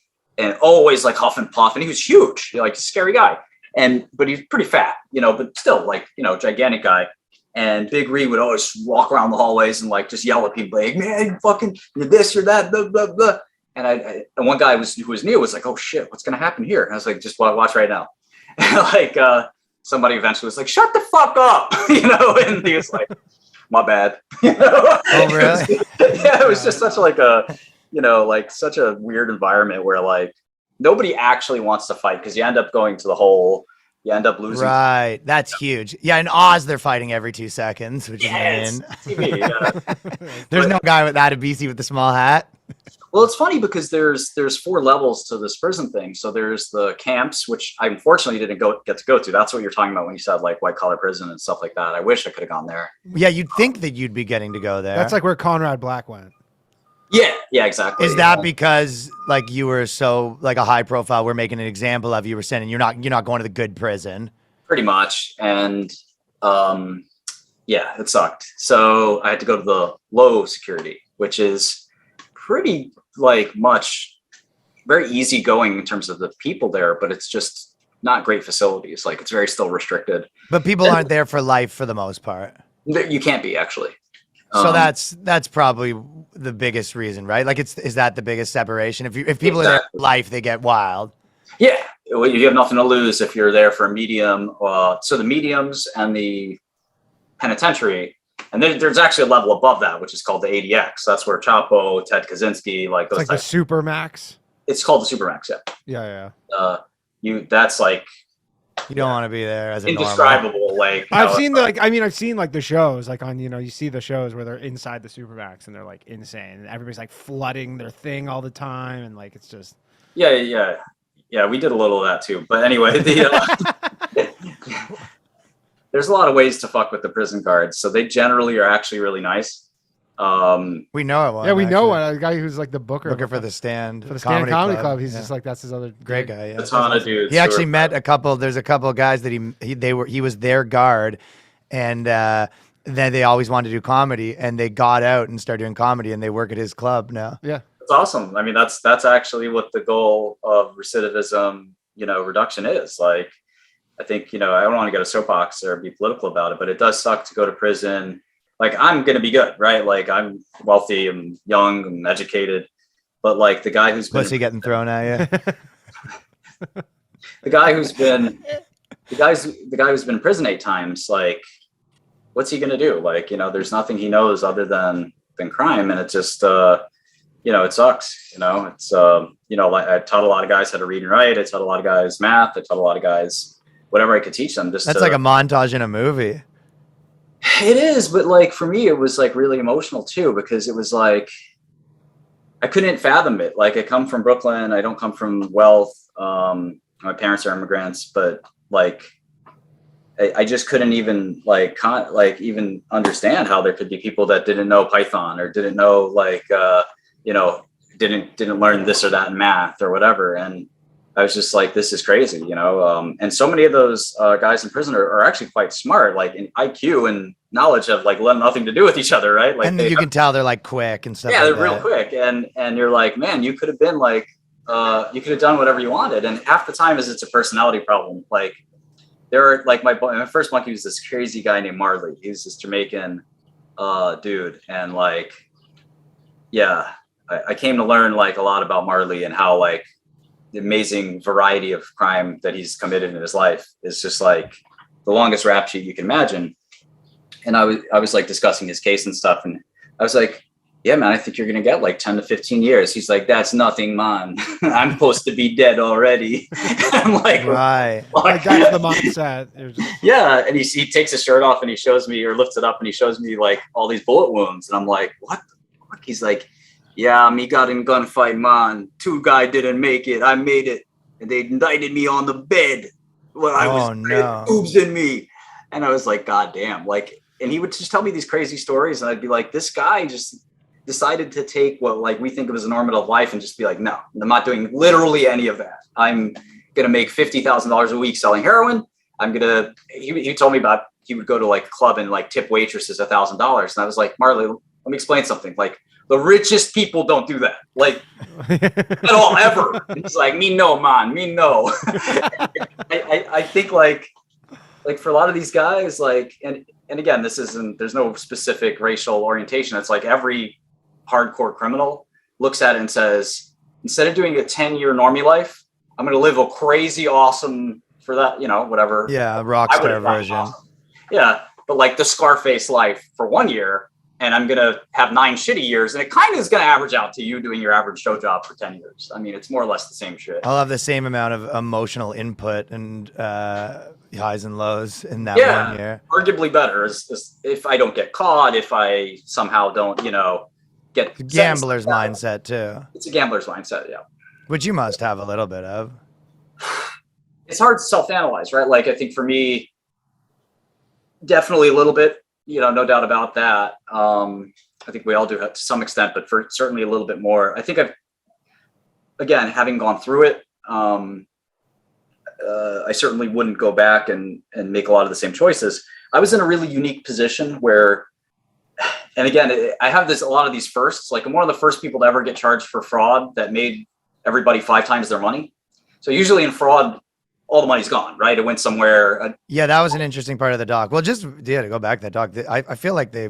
always like huff and puff. And he was huge, like a scary guy. But he's pretty fat, but still like, gigantic guy. And Big Ree would always walk around the hallways and like just yell at people like, man, you fucking, you're this, you're that, blah, blah, blah. And and one guy who was new was like, oh shit, what's going to happen here? And I was like, just watch right now. And like, somebody eventually was like, shut the fuck up, and he was like, my bad. Oh, really? It was just such like a, like such a weird environment where like nobody actually wants to fight because you end up going to the hole. You end up losing. Right. That's huge. Yeah. In Oz, they're fighting every 2 seconds, which is TV, There's no guy with that in BC with the small hat. Well, it's funny because there's 4 levels to this prison thing. So there's the camps, which I unfortunately didn't get to go to. That's what you're talking about when you said like white collar prison and stuff like that. I wish I could have gone there. Yeah, you'd think that you'd be getting to go there. That's like where Conrad Black went. Yeah, exactly. Is that because like you were so like a high profile? We're making an example of you. Were saying you're not going to the good prison. Pretty much, and it sucked. So I had to go to the low security, which is pretty like much very easy going in terms of the people there, but it's just not great facilities. Like it's very still restricted. But people aren't there for life for the most part. You can't be actually. So that's probably the biggest reason, right? Like is that the biggest separation? If people are there for life, they get wild. Yeah, well, you have nothing to lose if you're there for a medium. So the mediums and the penitentiary, and then there's actually a level above that, which is called the ADX. That's where Chapo, Ted Kaczynski, like those. It's like the Supermax. It's called the Supermax. Yeah. That's like. You don't want to be there as a indescribable. Like I've seen the shows like on you see the shows where they're inside the Supermax and they're like insane and everybody's like flooding their thing all the time and like it's just yeah. We did a little of that too, but anyway, there's a lot of ways to fuck with the prison guards. So they generally are actually really nice. We know it. Yeah, we know one. A guy who's like the booker for the Stand. For the Stand Comedy Club. He's just like that's his other great guy. Yeah. A ton of dudes. He actually met a couple. There's a couple of guys that he was their guard, and then they always wanted to do comedy, and they got out and started doing comedy, and they work at his club now. Yeah, it's awesome. I mean, that's actually what the goal of recidivism, reduction is. Like, I think I don't want to get a soapbox or be political about it, but it does suck to go to prison. Like I'm going to be good, right? Like I'm wealthy, I'm young, I'm educated, but like the guy who's pussy getting thrown at you, the guy who's been in prison 8 times, like what's he going to do? Like, there's nothing he knows other than crime. And it just, it sucks, it's, like I taught a lot of guys how to read and write. I taught a lot of guys math. I taught a lot of guys, whatever I could teach them. That's like a montage in a movie. It is, but like for me, it was like really emotional too, because it was like I couldn't fathom it. Like I come from Brooklyn, I don't come from wealth. My parents are immigrants, but like I just couldn't even even understand how there could be people that didn't know Python or didn't know didn't learn this or that in math or whatever. And I was just like, this is crazy, you know? And so many of those guys in prison are actually quite smart, like in IQ and knowledge have like nothing to do with each other, right? Like And you can tell they're like quick and stuff. Yeah, like they're real quick. And you're like, man, you could have been like, you could have done whatever you wanted. And half the time is it's a personality problem. Like there are like my first monkey was this crazy guy named Marley. He was this Jamaican dude. And like, yeah, I came to learn like a lot about Marley and how like the amazing variety of crime that he's committed in his life is just like the longest rap sheet you can imagine. And I was like discussing his case and stuff. And I was like, yeah, man, I think you're going to get like 10 to 15 years. He's like, that's nothing, man. I'm supposed to be dead already. I'm like, right. Like that's the mindset. Yeah. And he takes his shirt off and he shows me, or lifts it up and he shows me like all these bullet wounds. And I'm like, what the fuck? He's like, yeah, me got in gunfight, man. 2 guy didn't make it. I made it. And they indicted me on the bed. Well, I was boobs in me. And I was like, God damn. Like, and he would just tell me these crazy stories. And I'd be like, this guy just decided to take what like we think of as a normative life and just be like, no, I'm not doing literally any of that. I'm going to make $50,000 a week selling heroin. He told me about, he would go to like a club and like tip waitresses $1,000. And I was like, Marley, let me explain something. Like, the richest people don't do that, like at all, ever. It's like, me no, man, me no. I think like for a lot of these guys, like, and again, there's no specific racial orientation. It's like every hardcore criminal looks at it and says, instead of doing a 10-year normie life, I'm going to live a crazy awesome for that, you know, whatever. Yeah, rock star version. Awesome. Yeah, but like the Scarface life for 1 year. And I'm going to have 9 shitty years. And it kind of is going to average out to you doing your average show job for 10 years. I mean, it's more or less the same shit. I'll have the same amount of emotional input and highs and lows in that 1 year. Arguably better is if I don't get caught, if I somehow don't, you know, get... It's a gambler's mindset, too. It's a gambler's mindset, yeah. Which you must have a little bit of. It's hard to self-analyze, right? Like, I think for me, definitely a little bit. You know, no doubt about that. I think we all do to some extent, but for certainly a little bit more. I think again, having gone through it, I certainly wouldn't go back and make a lot of the same choices. I was in a really unique position where, and again, I have a lot of these firsts. Like I'm one of the first people to ever get charged for fraud that made everybody 5 times their money. So usually in fraud, all the money's gone, right? It went somewhere. Yeah, that was an interesting part of the doc. Well, to go back to that doc, I feel like they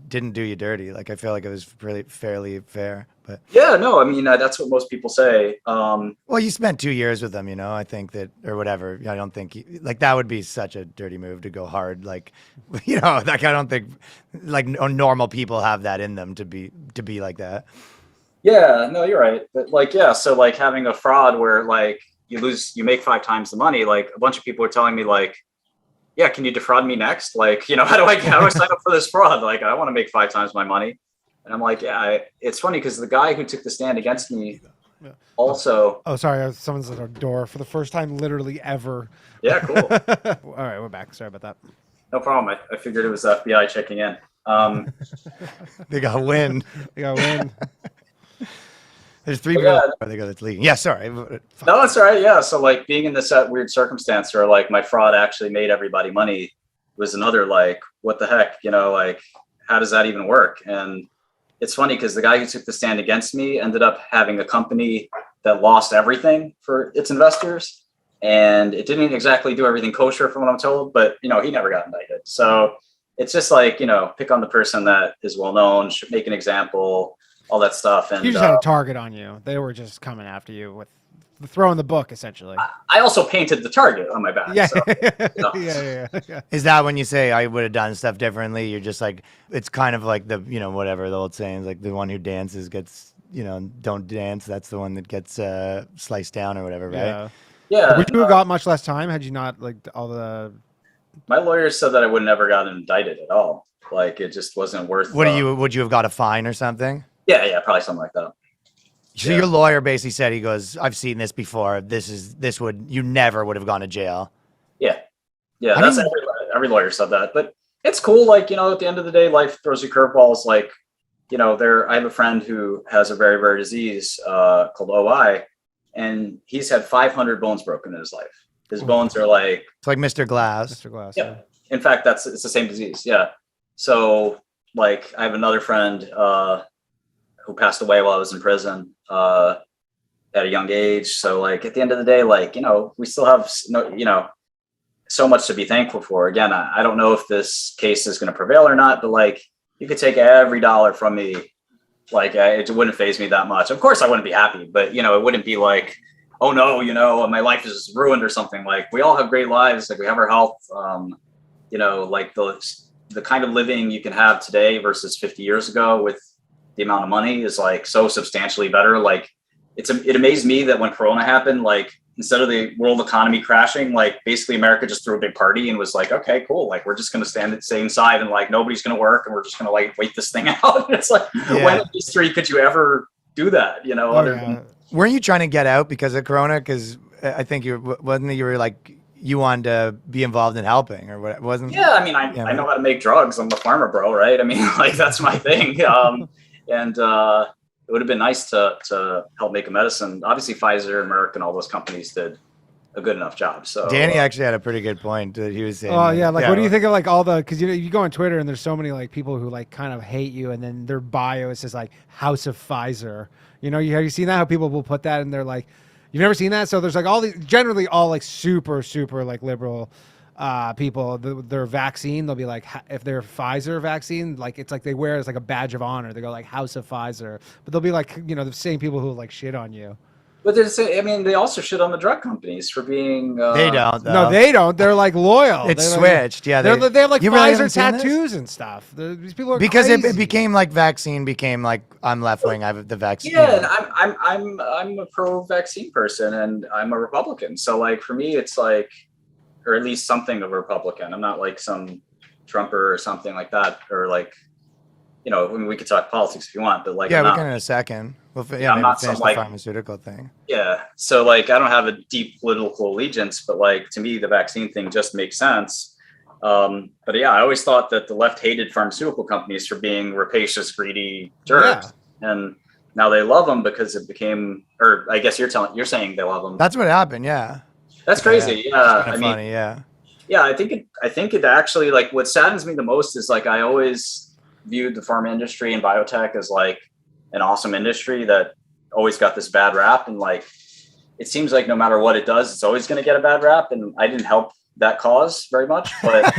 didn't do you dirty. Like I feel like it was really fairly fair. But yeah, no, I mean that's what most people say. Well, you spent 2 years with them, you know. I think that, or whatever. I don't think like that would be such a dirty move to go hard. Like, you know, like I don't think like normal people have that in them to be like that. Yeah, no, you're right. But like, yeah, so like having a fraud where like you make 5 times the money. Like a bunch of people are telling me like, yeah, can you defraud me next? Like, you know, how do I sign up for this fraud? Like, I want to make 5 times my money. And I'm like, yeah, it's funny because the guy who took the stand against me also. Oh, sorry. Someone's at our door for the first time, literally ever. Yeah, cool. All right, we're back. Sorry about that. No problem. I figured it was FBI checking in. They got wind. There's 3 people. I think that's leaking. Yeah, sorry. No, that's all right. Yeah. So like being in this weird circumstance where like my fraud actually made everybody money was another like, what the heck, you know, like how does that even work? And it's funny because the guy who took the stand against me ended up having a company that lost everything for its investors. And it didn't exactly do everything kosher from what I'm told, but you know, he never got indicted. So it's just like, you know, pick on the person that is well known, should make an example, all that stuff. And you just had a target on you. They were just coming after you with throwing the book, essentially. I also painted the target on my back. Yeah. So, yeah. Is that when you say I would have done stuff differently? You're just like, it's kind of like the, you know, whatever the old saying is like the one who dances gets, you know, don't dance. That's the one that gets sliced down or whatever, right? Yeah. Would you have got much less time had you not like all the... My lawyer said that I would never got indicted at all. Like it just wasn't worth. Would you have got a fine or something? Yeah, probably something like that. So your lawyer basically said, he goes, I've seen this before. You never would have gone to jail. Yeah. That's every lawyer said that, but it's cool. Like, you know, at the end of the day, life throws you curveballs. Like, you know, I have a friend who has a very rare disease called OI, and he's had 500 bones broken in his life. His bones are like, It's like Mr. Glass. Mr. Glass. yeah. In fact, it's the same disease. Yeah. So like, I have another friend who passed away while I was in prison at a young age. So like, at the end of the day, like, we still have so much to be thankful for. Again, I don't know if this case is going to prevail or not, but like, you could take every dollar from me. Like, it wouldn't faze me that much. Of course I wouldn't be happy, but it wouldn't be like, oh no, my life is ruined or something. Like, we all have great lives. Like, we have our health, like the kind of living you can have today versus 50 years ago with the amount of money is like so substantially better. Like, it amazed me that when Corona happened, like, instead of the world economy crashing, like, basically America just threw a big party and was like, okay, cool. Like, we're just going to stay inside and like, nobody's going to work. And we're just going to like, wait this thing out. And it's like, when in history could you ever do that? Weren't you trying to get out because of Corona? Because I think you were like, you wanted to be involved in helping or what wasn't? Yeah. I mean, I know how to make drugs. I'm a Pharma bro, right? I mean, like, that's my thing. And it would have been nice to help make a medicine. Obviously, Pfizer and Merck and all those companies did a good enough job. So Danny actually had a pretty good point that he was saying. Oh yeah, like what do you think of like all the, because you go on Twitter and there's so many like people who like kind of hate you, and then their bio is just like House of Pfizer. Have you seen that? How people will put that and they're like, you've never seen that? So there's like all these generally all like super like liberal people, their vaccine, they'll be like, if they're Pfizer vaccine, like it's like they wear it as like a badge of honor. They go like House of Pfizer, but they'll be like, the same people who like shit on you. But they also shit on the drug companies for being. They don't. Though. No, they don't. They're like loyal. It's they're switched. Yeah, they have like Pfizer tattoos this? and stuff. These people are because crazy. it became like vaccine became like I'm left wing. I have the vaccine. Yeah, and I'm a pro-vaccine person, and I'm a Republican. So like for me, it's like, or at least something of a Republican. I'm not like some Trumper or something like that, or like, I mean, we could talk politics if you want, but like, yeah, we can in a second. I'm not finish some the like pharmaceutical thing. Yeah, so like, I don't have a deep political allegiance, but like to me, the vaccine thing just makes sense. But yeah, I always thought that the left hated pharmaceutical companies for being rapacious, greedy jerks, and now they love them because it became, or I guess you're saying they love them. That's what happened. Yeah, that's crazy. Yeah, I mean, yeah. I think it actually, like, what saddens me the most is like, I always viewed the pharma industry and biotech as like an awesome industry that always got this bad rap, and like, it seems like no matter what it does, it's always going to get a bad rap, and I didn't help that cause very much, but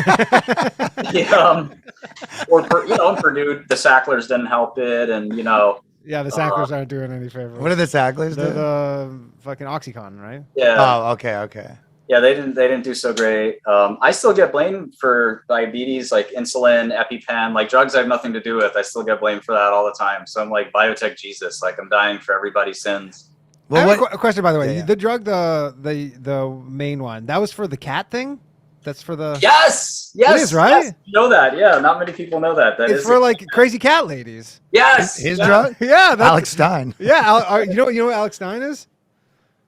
Purdue, the Sacklers didn't help it, and yeah, the Sacklers aren't doing any favors. What are the Sacklers do? The fucking OxyContin, right? Yeah. Oh, okay. Yeah, they didn't do so great. I still get blamed for diabetes, like insulin, EpiPen, like drugs I have nothing to do with. I still get blamed for that all the time. So I'm like biotech Jesus, like I'm dying for everybody's sins. Well, I have a question, by the way. Yeah. The drug, the main one, that was for the cat thing? That's for the... Yes! It is, right? Yes, you know that. Yeah, not many people know that. It's for like crazy cat ladies. Yes! His drug? Yeah. Alex Stein. Yeah. You know what Alex Stein is?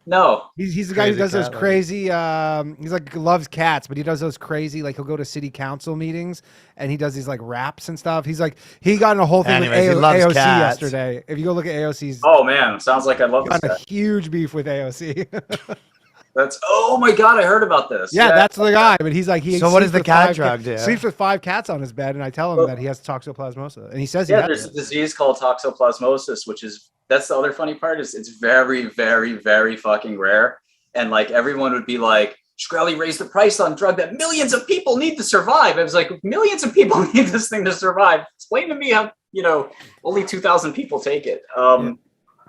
No. He's the guy who does those cat crazy, he's like loves cats, but he does those crazy, like he'll go to city council meetings and he does these like raps and stuff. He's like, he got in a whole thing Anyways, he with loves AOC cats. yesterday. If you go look at AOC's, Oh man, sounds like I love this got guy. a huge beef with AOC. Oh my God, I heard about this. Yeah, that's the guy. But he's like, So what does the cat drug do? Sleeps with 5 cats on his bed, and I tell him that he has toxoplasmosis, and he says there's a disease called toxoplasmosis, which is, that's the other funny part, is it's very, very, very fucking rare. And like everyone would be like, Shkreli raised the price on drug that millions of people need to survive. I was like, millions of people need this thing to survive. Explain to me how, only 2,000 people take it.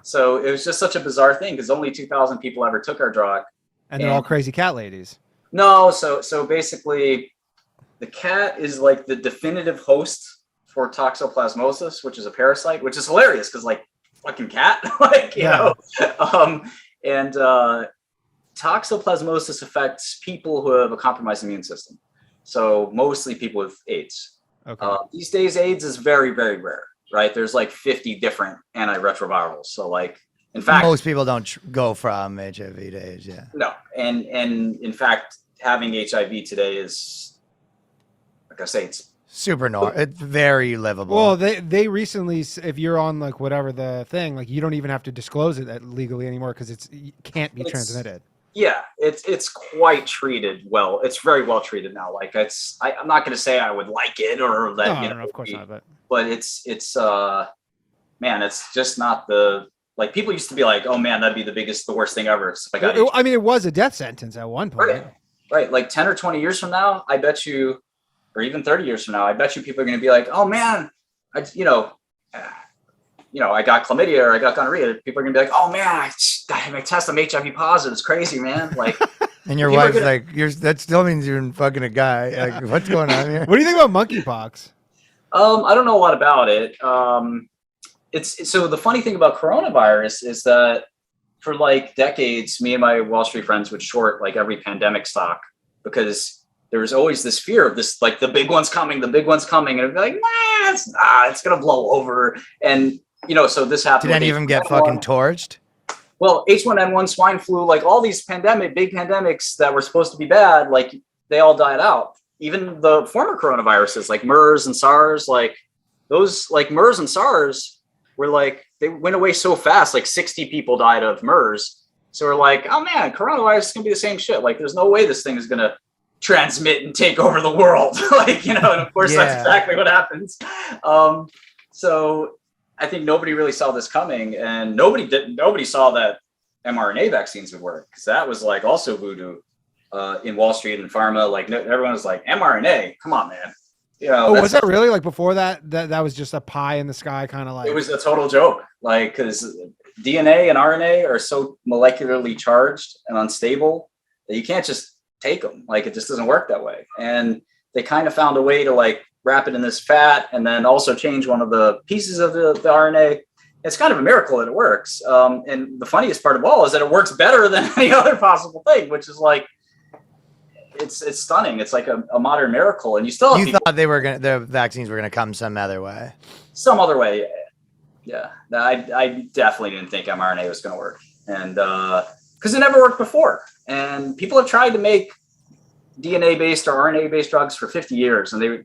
So it was just such a bizarre thing because only 2,000 people ever took our drug. And they're all crazy cat ladies. No, so basically the cat is like the definitive host for toxoplasmosis, which is a parasite, which is hilarious because like fucking cat, like, you know. And toxoplasmosis affects people who have a compromised immune system. So mostly people with AIDS. Okay. These days, AIDS is very, very rare, right? There's like 50 different antiretrovirals. So like, in fact, most people don't go from HIV to AIDS. Yeah. No. And in fact, having HIV today is, like I say, it's super normal. It's very livable. Well, they recently, if you're on like whatever the thing, like you don't even have to disclose it legally anymore because it can't be transmitted. Yeah, it's quite treated well. It's very well treated now. Like I'm not going to say I would like it or that. No, of course not. But it's man, it's just not the, like, people used to be like, oh man, that'd be the worst thing ever. So like, I mean, it was a death sentence at one point. Right. Like 10 or 20 years from now, I bet you, or even 30 years from now, I bet you people are going to be like, oh man, I got chlamydia or I got gonorrhea. People are going to be like, oh man, I test, I'm HIV positive. It's crazy, man. Like, and your wife's like, that still means you're fucking a guy. Like, what's going on here? What do you think about monkeypox? I don't know a lot about it. So the funny thing about coronavirus is that for like decades, me and my Wall Street friends would short like every pandemic stock because there was always this fear of this, like the big one's coming. And it'd be like, nah, it's going to blow over. And, so this happened. Did any of them get fucking torched? Well, H1N1, swine flu, like all these big pandemics that were supposed to be bad, like they all died out. Even the former coronaviruses like MERS and SARS, like those, like MERS and SARS were like, they went away so fast, like 60 people died of MERS. So we're like, oh man, coronavirus is gonna be the same shit. Like there's no way this thing is gonna transmit and take over the world. Like, and of course that's exactly what happens. So I think nobody really saw this coming, and nobody saw that mRNA vaccines would work, because that was like also voodoo in Wall Street and Pharma. Like everyone was like, mRNA, come on, man. Was that really like before that was just a pie in the sky kind of like? It was a total joke, like, because DNA and RNA are so molecularly charged and unstable that you can't just take them. Like it just doesn't work that way. And they kind of found a way to like wrap it in this fat and then also change one of the pieces of the RNA. It's kind of a miracle that it works. And the funniest part of all is that it works better than any other possible thing, which is like, it's stunning. It's like a modern miracle. And you still have thought the vaccines were gonna come some other way. Some other way. Yeah. I definitely didn't think mRNA was gonna work. And because it never worked before. And people have tried to make DNA-based or RNA-based drugs for 50 years. And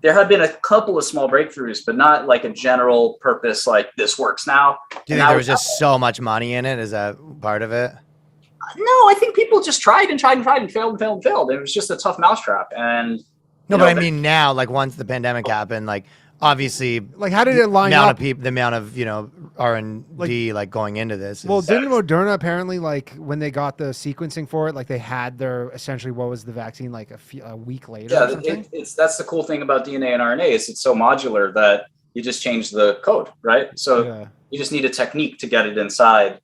there have been a couple of small breakthroughs, but not like a general purpose, like this works now. Do you think there was just so much money in it? Is that part of it? No, I think people just tried and failed. It was just a tough mousetrap. And no, but I mean now, like once the pandemic happened, like obviously, like how did it line up? The amount of R&D like going into this. Well, didn't Moderna apparently, like when they got the sequencing for it, like they had their essentially what was the vaccine like a week later? Yeah, that's the cool thing about DNA and RNA is it's so modular that you just change the code, right? So you just need a technique to get it inside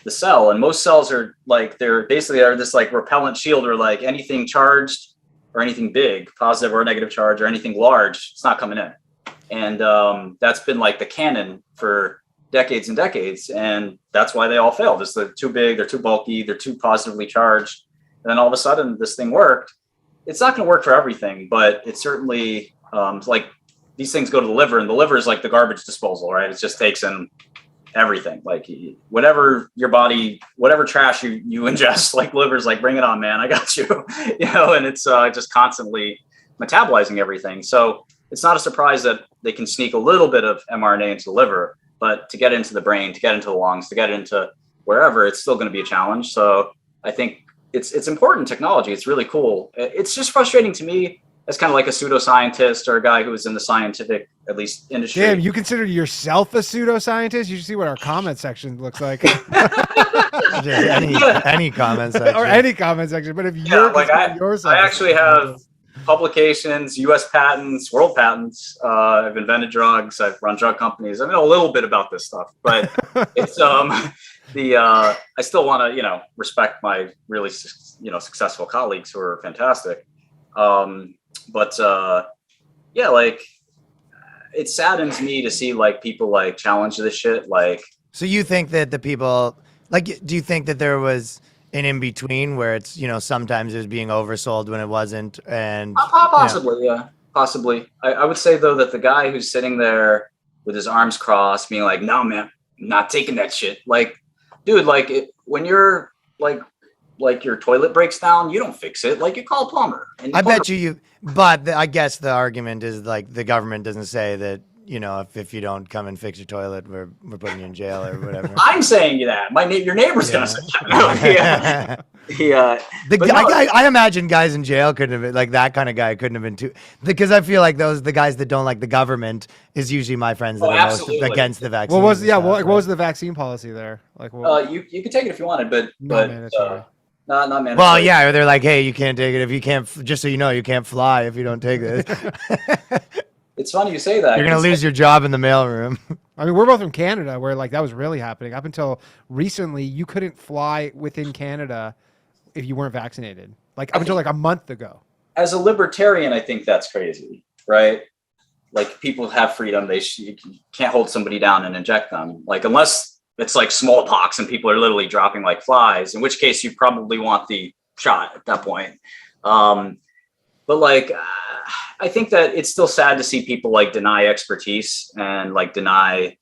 the cell. And most cells are like, they're this like repellent shield, or like anything charged or anything big, positive or negative charge, or anything large, it's not coming in. And that's been like the canon for decades and decades. And that's why they all failed. They're too big, they're too bulky, they're too positively charged. And then all of a sudden this thing worked. It's not going to work for everything, but it certainly like these things go to the liver, and the liver is like the garbage disposal, right? It just takes in everything, like whatever your body, whatever trash you ingest, like liver's like, bring it on, man, I got you. And it's just constantly metabolizing everything. So it's not a surprise that they can sneak a little bit of mRNA into the liver, but to get into the brain, to get into the lungs, to get into wherever, it's still going to be a challenge. So I think it's important technology. It's really cool. It's just frustrating to me as kind of like a pseudoscientist or a guy who was in the scientific, at least, industry. Damn, you consider yourself a pseudo-scientist? You should see what our comment section looks like. any comment section. Or any comment section. But if you're like I actually have publications, US patents, world patents. I've invented drugs. I've run drug companies. I know a little bit about this stuff, but it's I still want to, respect my really, successful colleagues who are fantastic. But like it saddens me to see like people like challenge this shit. Like, so you think that the people like, do you think that there was an in between where it's, sometimes it was being oversold when it wasn't? And possibly, yeah, possibly. I would say though that the guy who's sitting there with his arms crossed, being like, no, man, I'm not taking that shit. Like, dude, like when you're like like your toilet breaks down, you don't fix it. Like you call a plumber. And I bet you, but I guess the argument is like the government doesn't say that, you know, if you don't come and fix your toilet, we're putting you in jail or whatever. I'm saying that. Your neighbor's gonna say that. I imagine guys in jail couldn't have been, like that kind of guy couldn't have been too, because I feel like the guys that don't like the government is usually my friends that are most against the vaccine. What was the vaccine policy there? Like, you could take it if you wanted, but mandatory. Not mandatory. Well, yeah, they're like, hey, you can't take it if you can't. Just so you know, you can't fly if you don't take this. It's funny you say that. You're gonna lose your job in the mailroom. I mean, we're both from Canada, where like that was really happening. Up until recently, you couldn't fly within Canada if you weren't vaccinated. Like up until like a month ago. As a libertarian, I think that's crazy, right? Like people have freedom. You can't hold somebody down and inject them. Like unless it's like smallpox and people are literally dropping like flies, in which case you probably want the shot at that point. But like, I think that it's still sad to see people like deny expertise and like deny.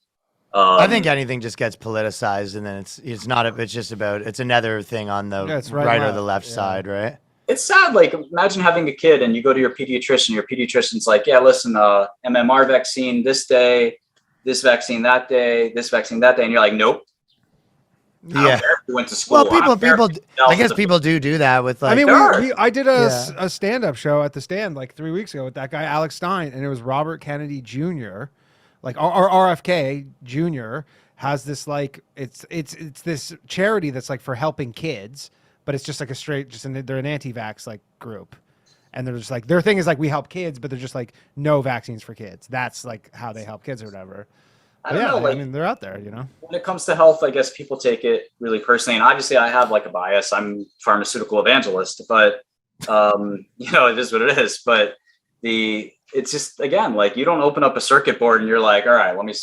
I think anything just gets politicized, and then it's another thing on the right or the left side, right? It's sad. Like imagine having a kid and you go to your pediatrician. Your pediatrician's like, yeah, listen, MMR vaccine this day, this vaccine that day, this vaccine that day, and you're like, nope. Yeah. We went to school. Well, people. I guess people do that with like. I mean, I did a stand-up show at the Stand like 3 weeks ago with that guy Alex Stein, and it was Robert Kennedy Jr. Like our RFK Jr. has this like it's this charity that's like for helping kids, but it's just like they're an anti-vax like group, and they're just like their thing is like we help kids, but they're just like no vaccines for kids. That's like how they help kids or whatever. I don't know. Like, I mean, they're out there, you know. When it comes to health, I guess people take it really personally, and obviously, I have like a bias. I'm pharmaceutical evangelist, but you know, it is what it is. But it's just again, like you don't open up a circuit board and you're like, all right, let me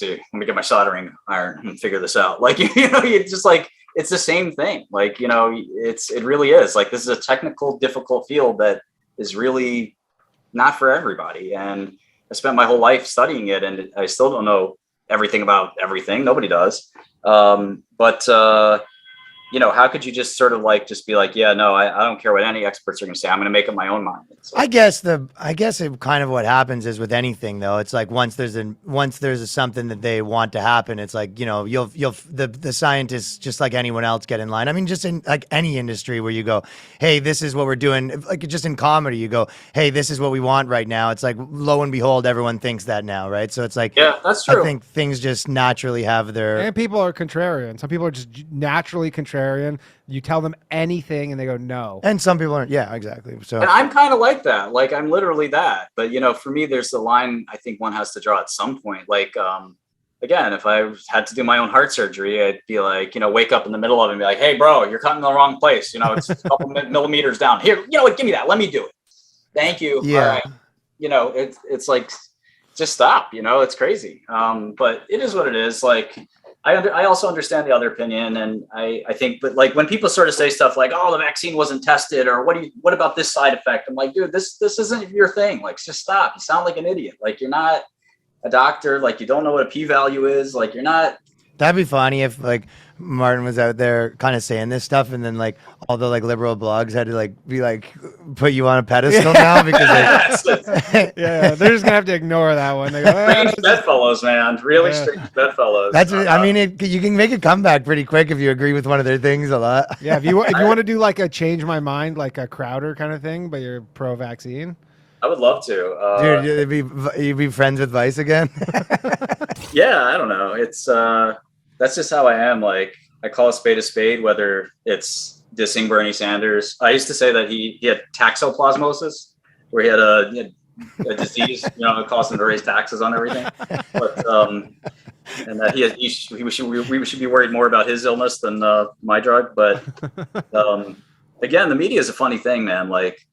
get my soldering iron and figure this out. Like you know, it's just like it's the same thing. Like you know, it really is. Like this is a technical, difficult field that is really not for everybody. And I spent my whole life studying it, and I still don't know everything about everything. Nobody does. But you know, how could you just sort of like just be like, yeah, no, I don't care what any experts are going to say. I'm going to make up my own mind. So. I guess it kind of what happens is with anything though. It's like once there's something that they want to happen, it's like, you know, the scientists, just like anyone else, get in line. I mean, just in like any industry where you go, hey, this is what we're doing. Like just in comedy, you go, hey, this is what we want right now. It's like lo and behold, everyone thinks that now, right? So it's like, yeah, that's true. I think things just naturally have their. And people are contrarian. Some people are just naturally contrarian. You tell them anything and they go no. And some people aren't. Yeah, exactly. So and I'm kind of like that. Like I'm literally that. But you know, for me, there's a line I think one has to draw at some point. Like again, if I had to do my own heart surgery, I'd be like, you know, wake up in the middle of it and be like, hey, bro, you're cutting the wrong place. You know, it's a couple millimeters down. Here, you know what? Give me that. Let me do it. Thank you. Yeah. All right. You know, it's like just stop. You know, it's crazy. But it is what it is. Like. I also understand the other opinion, and I think, but like when people sort of say stuff like, "Oh, the vaccine wasn't tested," or "What about this side effect?" I'm like, dude, this isn't your thing. Like, just stop. You sound like an idiot. Like you're not a doctor. Like you don't know what a p-value is. Like you're not. That'd be funny if like Martin was out there kind of saying this stuff, and then like all the like liberal blogs had to like be like put you on a pedestal now because yeah, they're just gonna have to ignore that one. They go, strange bedfellows, man, really strange bedfellows. That's I mean, you can make a comeback pretty quick if you agree with one of their things a lot. Yeah, if you want to do like a change my mind, like a Crowder kind of thing, but you're pro-vaccine. I would love to. Dude, you'd be friends with Vice again. Yeah, I don't know. It's that's just how I am. Like I call a spade, whether it's dissing Bernie Sanders. I used to say that he had toxoplasmosis, where he had a disease, you know, that caused him to raise taxes on everything. But and that we should be worried more about his illness than my drug. But again, the media is a funny thing, man. Like.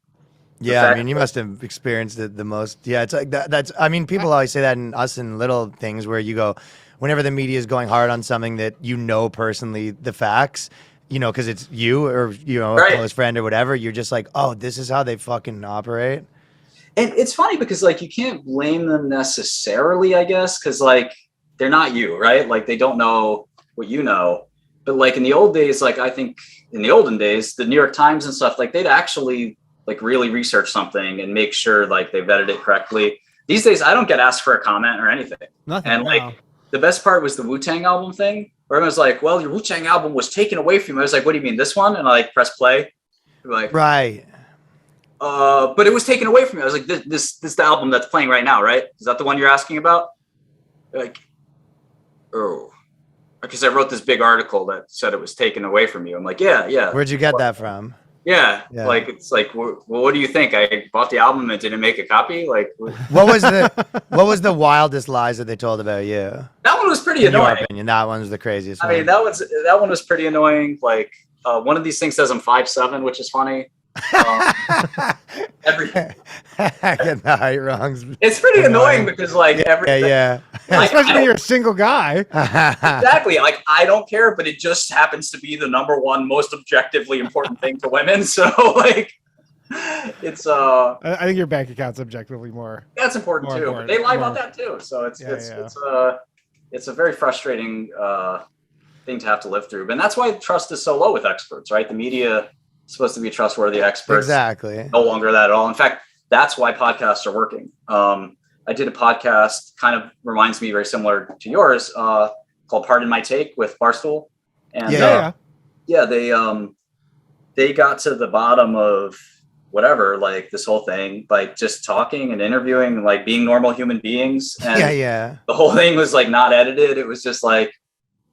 Yeah, I mean, you must have experienced it the most. Yeah, it's like that's. I mean, people always say that in little things where you go, whenever the media is going hard on something that you know personally the facts, you know, because it's you or you know a close friend or whatever. You're just like, oh, this is how they fucking operate. And it's funny because like you can't blame them necessarily, I guess, because like they're not you, right? Like they don't know what you know. But like in the old days, like I think in the olden days, the New York Times and stuff, like they'd actually like really research something and make sure like they vetted it correctly. These days, I don't get asked for a comment or anything. Nothing. And like the best part was the Wu-Tang album thing, where everyone was like, well, your Wu-Tang album was taken away from you. I was like, what do you mean, this one? And I like press play. Like, Right. but it was taken away from me. I was like, this is the album that's playing right now, right? Is that the one you're asking about? Like, oh, because I wrote this big article that said it was taken away from you. I'm like, yeah. Where'd you get that from? Yeah. Like, it's like, well, what do you think? I bought the album and didn't make a copy? Like, What was the wildest lies that they told about you? that one was pretty In your annoying. opinion, that one's the craziest I one. mean, that one was pretty annoying. Like, one of these things says I'm 5'7", which is funny. I get the height wrong. It's pretty annoying because like Yeah. Like, Especially when you're a single guy. exactly. Like, I don't care, but it just happens to be the number one most objectively important thing to women. So like, it's I think your bank account's objectively more. that's important More too. important. But they lie More- about that too. So it's Yeah. it's a very frustrating thing to have to live through. And that's why trust is so low with experts, right? The media is supposed to be trustworthy experts. Exactly. No longer that at all. In fact, that's why podcasts are working. I did a podcast, kind of reminds me very similar to yours, called Pardon My Take with Barstool. And they got to the bottom of whatever, like this whole thing, like just talking and interviewing and like being normal human beings. And Yeah. the whole thing was like not edited. It was just like,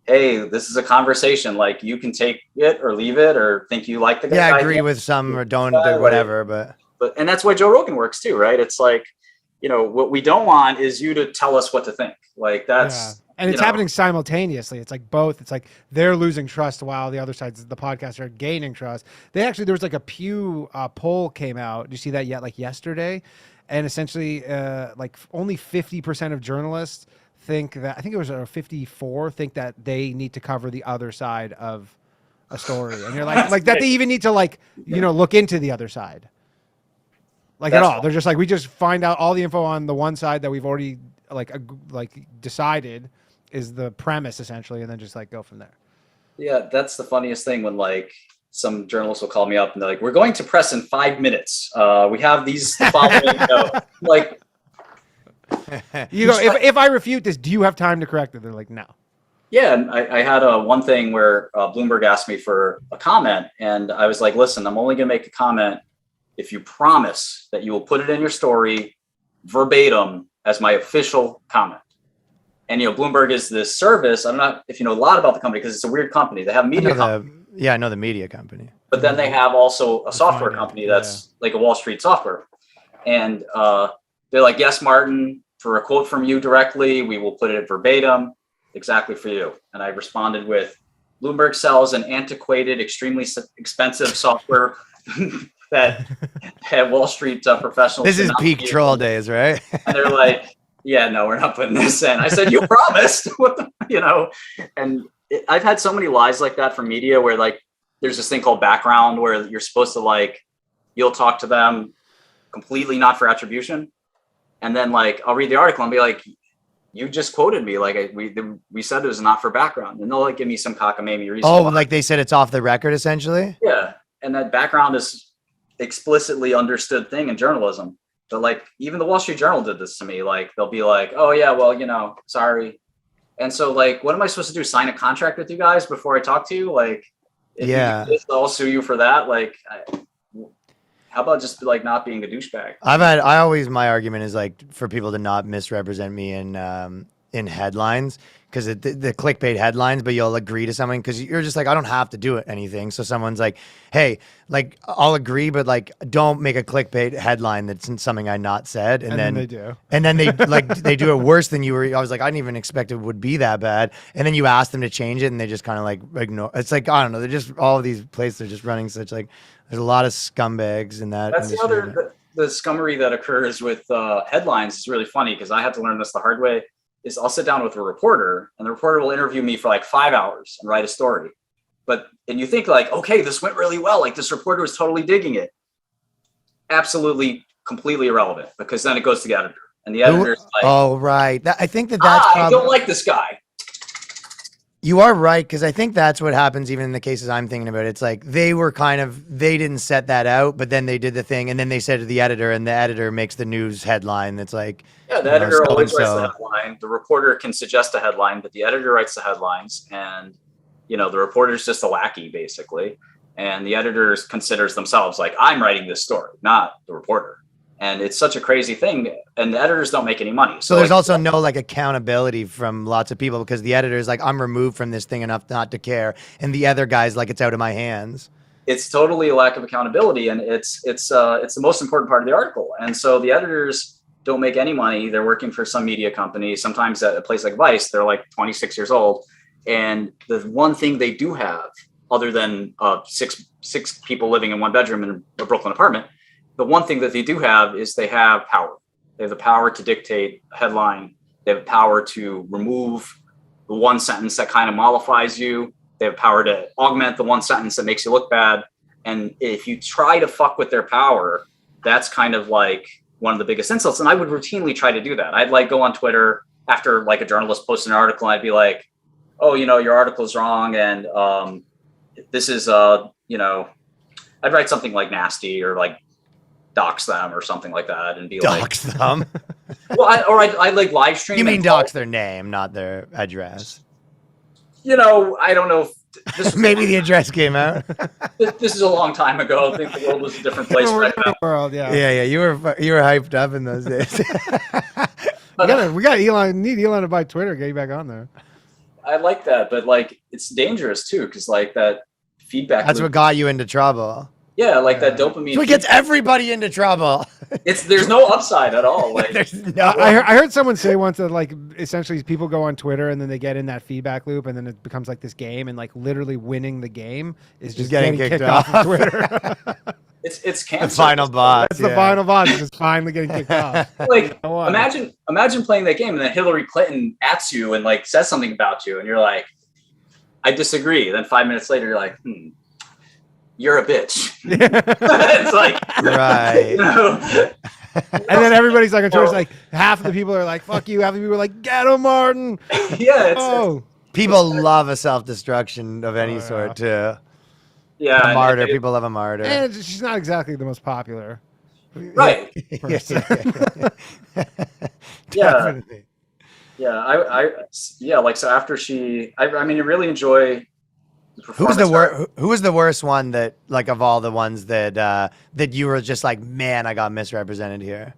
hey, this is a conversation. Like you can take it or leave it or think you like the guy. Yeah, agree with some or don't do whatever, but and that's why Joe Rogan works too, right? It's like, you know, what we don't want is you to tell us what to think. Like that's and it's happening simultaneously. It's like both. It's like they're losing trust while the other side's the podcasts are gaining trust. There was like a Pew poll came out. Did you see that yet? Like yesterday, and essentially, like only 50% of journalists think that. I think it was 54 think that they need to cover the other side of a story, and you're like that they even need to look into the other side. Like at all. They're just like, we just find out all the info on the one side that we've already like decided is the premise essentially, and then just like go from there. Yeah, that's the funniest thing when like some journalists will call me up and they're like, we're going to press in 5 minutes. We have these following like you go, if I refute this, do you have time to correct it? They're like, no. Yeah, and I had one thing where Bloomberg asked me for a comment, and I was like, listen, I'm only going to make a comment if you promise that you will put it in your story verbatim as my official comment. And, Bloomberg is this service. I'm not, if you know a lot about the company, because it's a weird company. They have a media company. Yeah, I know the media company. But then they have also a software company that's like a Wallstreet software. And they're like, yes, Martin, for a quote from you directly, we will put it in exactly for you. And I responded with, Bloomberg sells an antiquated, extremely expensive software that Wall Street professionals. This is peak troll days, right? And they're like, yeah, no, we're not putting this in. I said, you promised. What the, and I've had so many lies like that from media where like, there's this thing called background where you're supposed to like, you'll talk to them completely not for attribution. And then like, I'll read the article and be like, you just quoted me. Like we said it was not for background, and they'll like give me some cockamamie reason. Oh, like they said it's off the record essentially? Yeah. And that background is explicitly understood thing in journalism. But like even the Wall Street Journal did this to me. Like they'll be like, oh yeah, well, sorry. And so like, what am I supposed to do? Sign a contract with you guys before I talk to you? Like, if you do this, I'll sue you for that. Like, how about just like not being a douchebag? My argument is like for people to not misrepresent me in headlines, because the clickbait headlines, but you'll agree to something because you're just like, I don't have to do anything. So someone's like, hey, like I'll agree, but like don't make a clickbait headline that's something I not said. And then they do. And then they they do it worse than you were. I was like, I didn't even expect it would be that bad. And then you ask them to change it and they just kind of like ignore. It's like, I don't know. They're just, all of these places are just running such like, there's a lot of scumbags in that. That's the scummery that occurs with headlines is really funny, because I had to learn this the hard way. Is I'll sit down with a reporter and the reporter will interview me for like 5 hours and write a story. And you think like, okay, this went really well. Like this reporter was totally digging it. Absolutely, completely irrelevant, because then it goes to the editor and the editor's like, oh, right. I think that's I don't like this guy. You are right, because I think that's what happens even in the cases I'm thinking about. It's like they didn't set that out, but then they did the thing, and then they said to the editor, and the editor makes the news headline that's like, Yeah, the editor so always and writes the so. headline. The reporter can suggest a headline, but the editor writes the headlines, and the reporter's just a lackey basically, and the editor considers themselves like, I'm writing this story, not the reporter. And it's such a crazy thing, and the editors don't make any money. So there's also no like accountability from lots of people, because the editor is like, I'm removed from this thing enough not to care, and the other guy's like, it's out of my hands. It's totally a lack of accountability, and it's the most important part of the article. And so the editors don't make any money. They're working for some media company. Sometimes at a place like Vice, they're like 26 years old, and the one thing they do have, other than six people living in one bedroom in a Brooklyn apartment, the one thing that they do have is they have power. They have the power to dictate a headline. They have power to remove the one sentence that kind of mollifies you. They have power to augment the one sentence that makes you look bad. And if you try to fuck with their power, that's kind of like one of the biggest insults. And I would routinely try to do that. I'd like go on Twitter after like a journalist posts an article, and I'd be like, oh, your article is wrong. And this is, I'd write something like nasty or like dox them or something like that, and be Dox them? well, I like live stream. You mean dox their name, not their address? I don't know if this Maybe the address came out. this is a long time ago. I think the world was a different place right now. World, yeah. Yeah, you were hyped up in those days. We got Elon. Need Elon to buy Twitter. Get you back on there. I like that, but like it's dangerous too, because like that feedback. That's what got you into trouble. Yeah, like that dopamine. So it gets everybody into trouble. There's no upside at all. Like There's no. I heard someone say once that like essentially people go on Twitter and then they get in that feedback loop, and then it becomes like this game, and like literally winning the game is just getting kicked off of Twitter. it's cancer. The final boss. That's the final boss. Is just finally getting kicked off. Like imagine playing that game, and then Hillary Clinton @s you and like says something about you, and you're like, I disagree. Then 5 minutes later, you're like, you're a bitch. It's like, right. And then everybody's like on Twitter's like, half of the people are like, fuck you. Half of the people are like, get him, Martin. Yeah. It's People love a self-destruction of any sort too. Yeah. A martyr. People love a martyr. And she's not exactly the most popular. Right. Person. Definitely. Yeah. Like, so after I mean, I really enjoy the performance. Who was the worst one that, like, of all the ones that that you were just like, man, I got misrepresented here?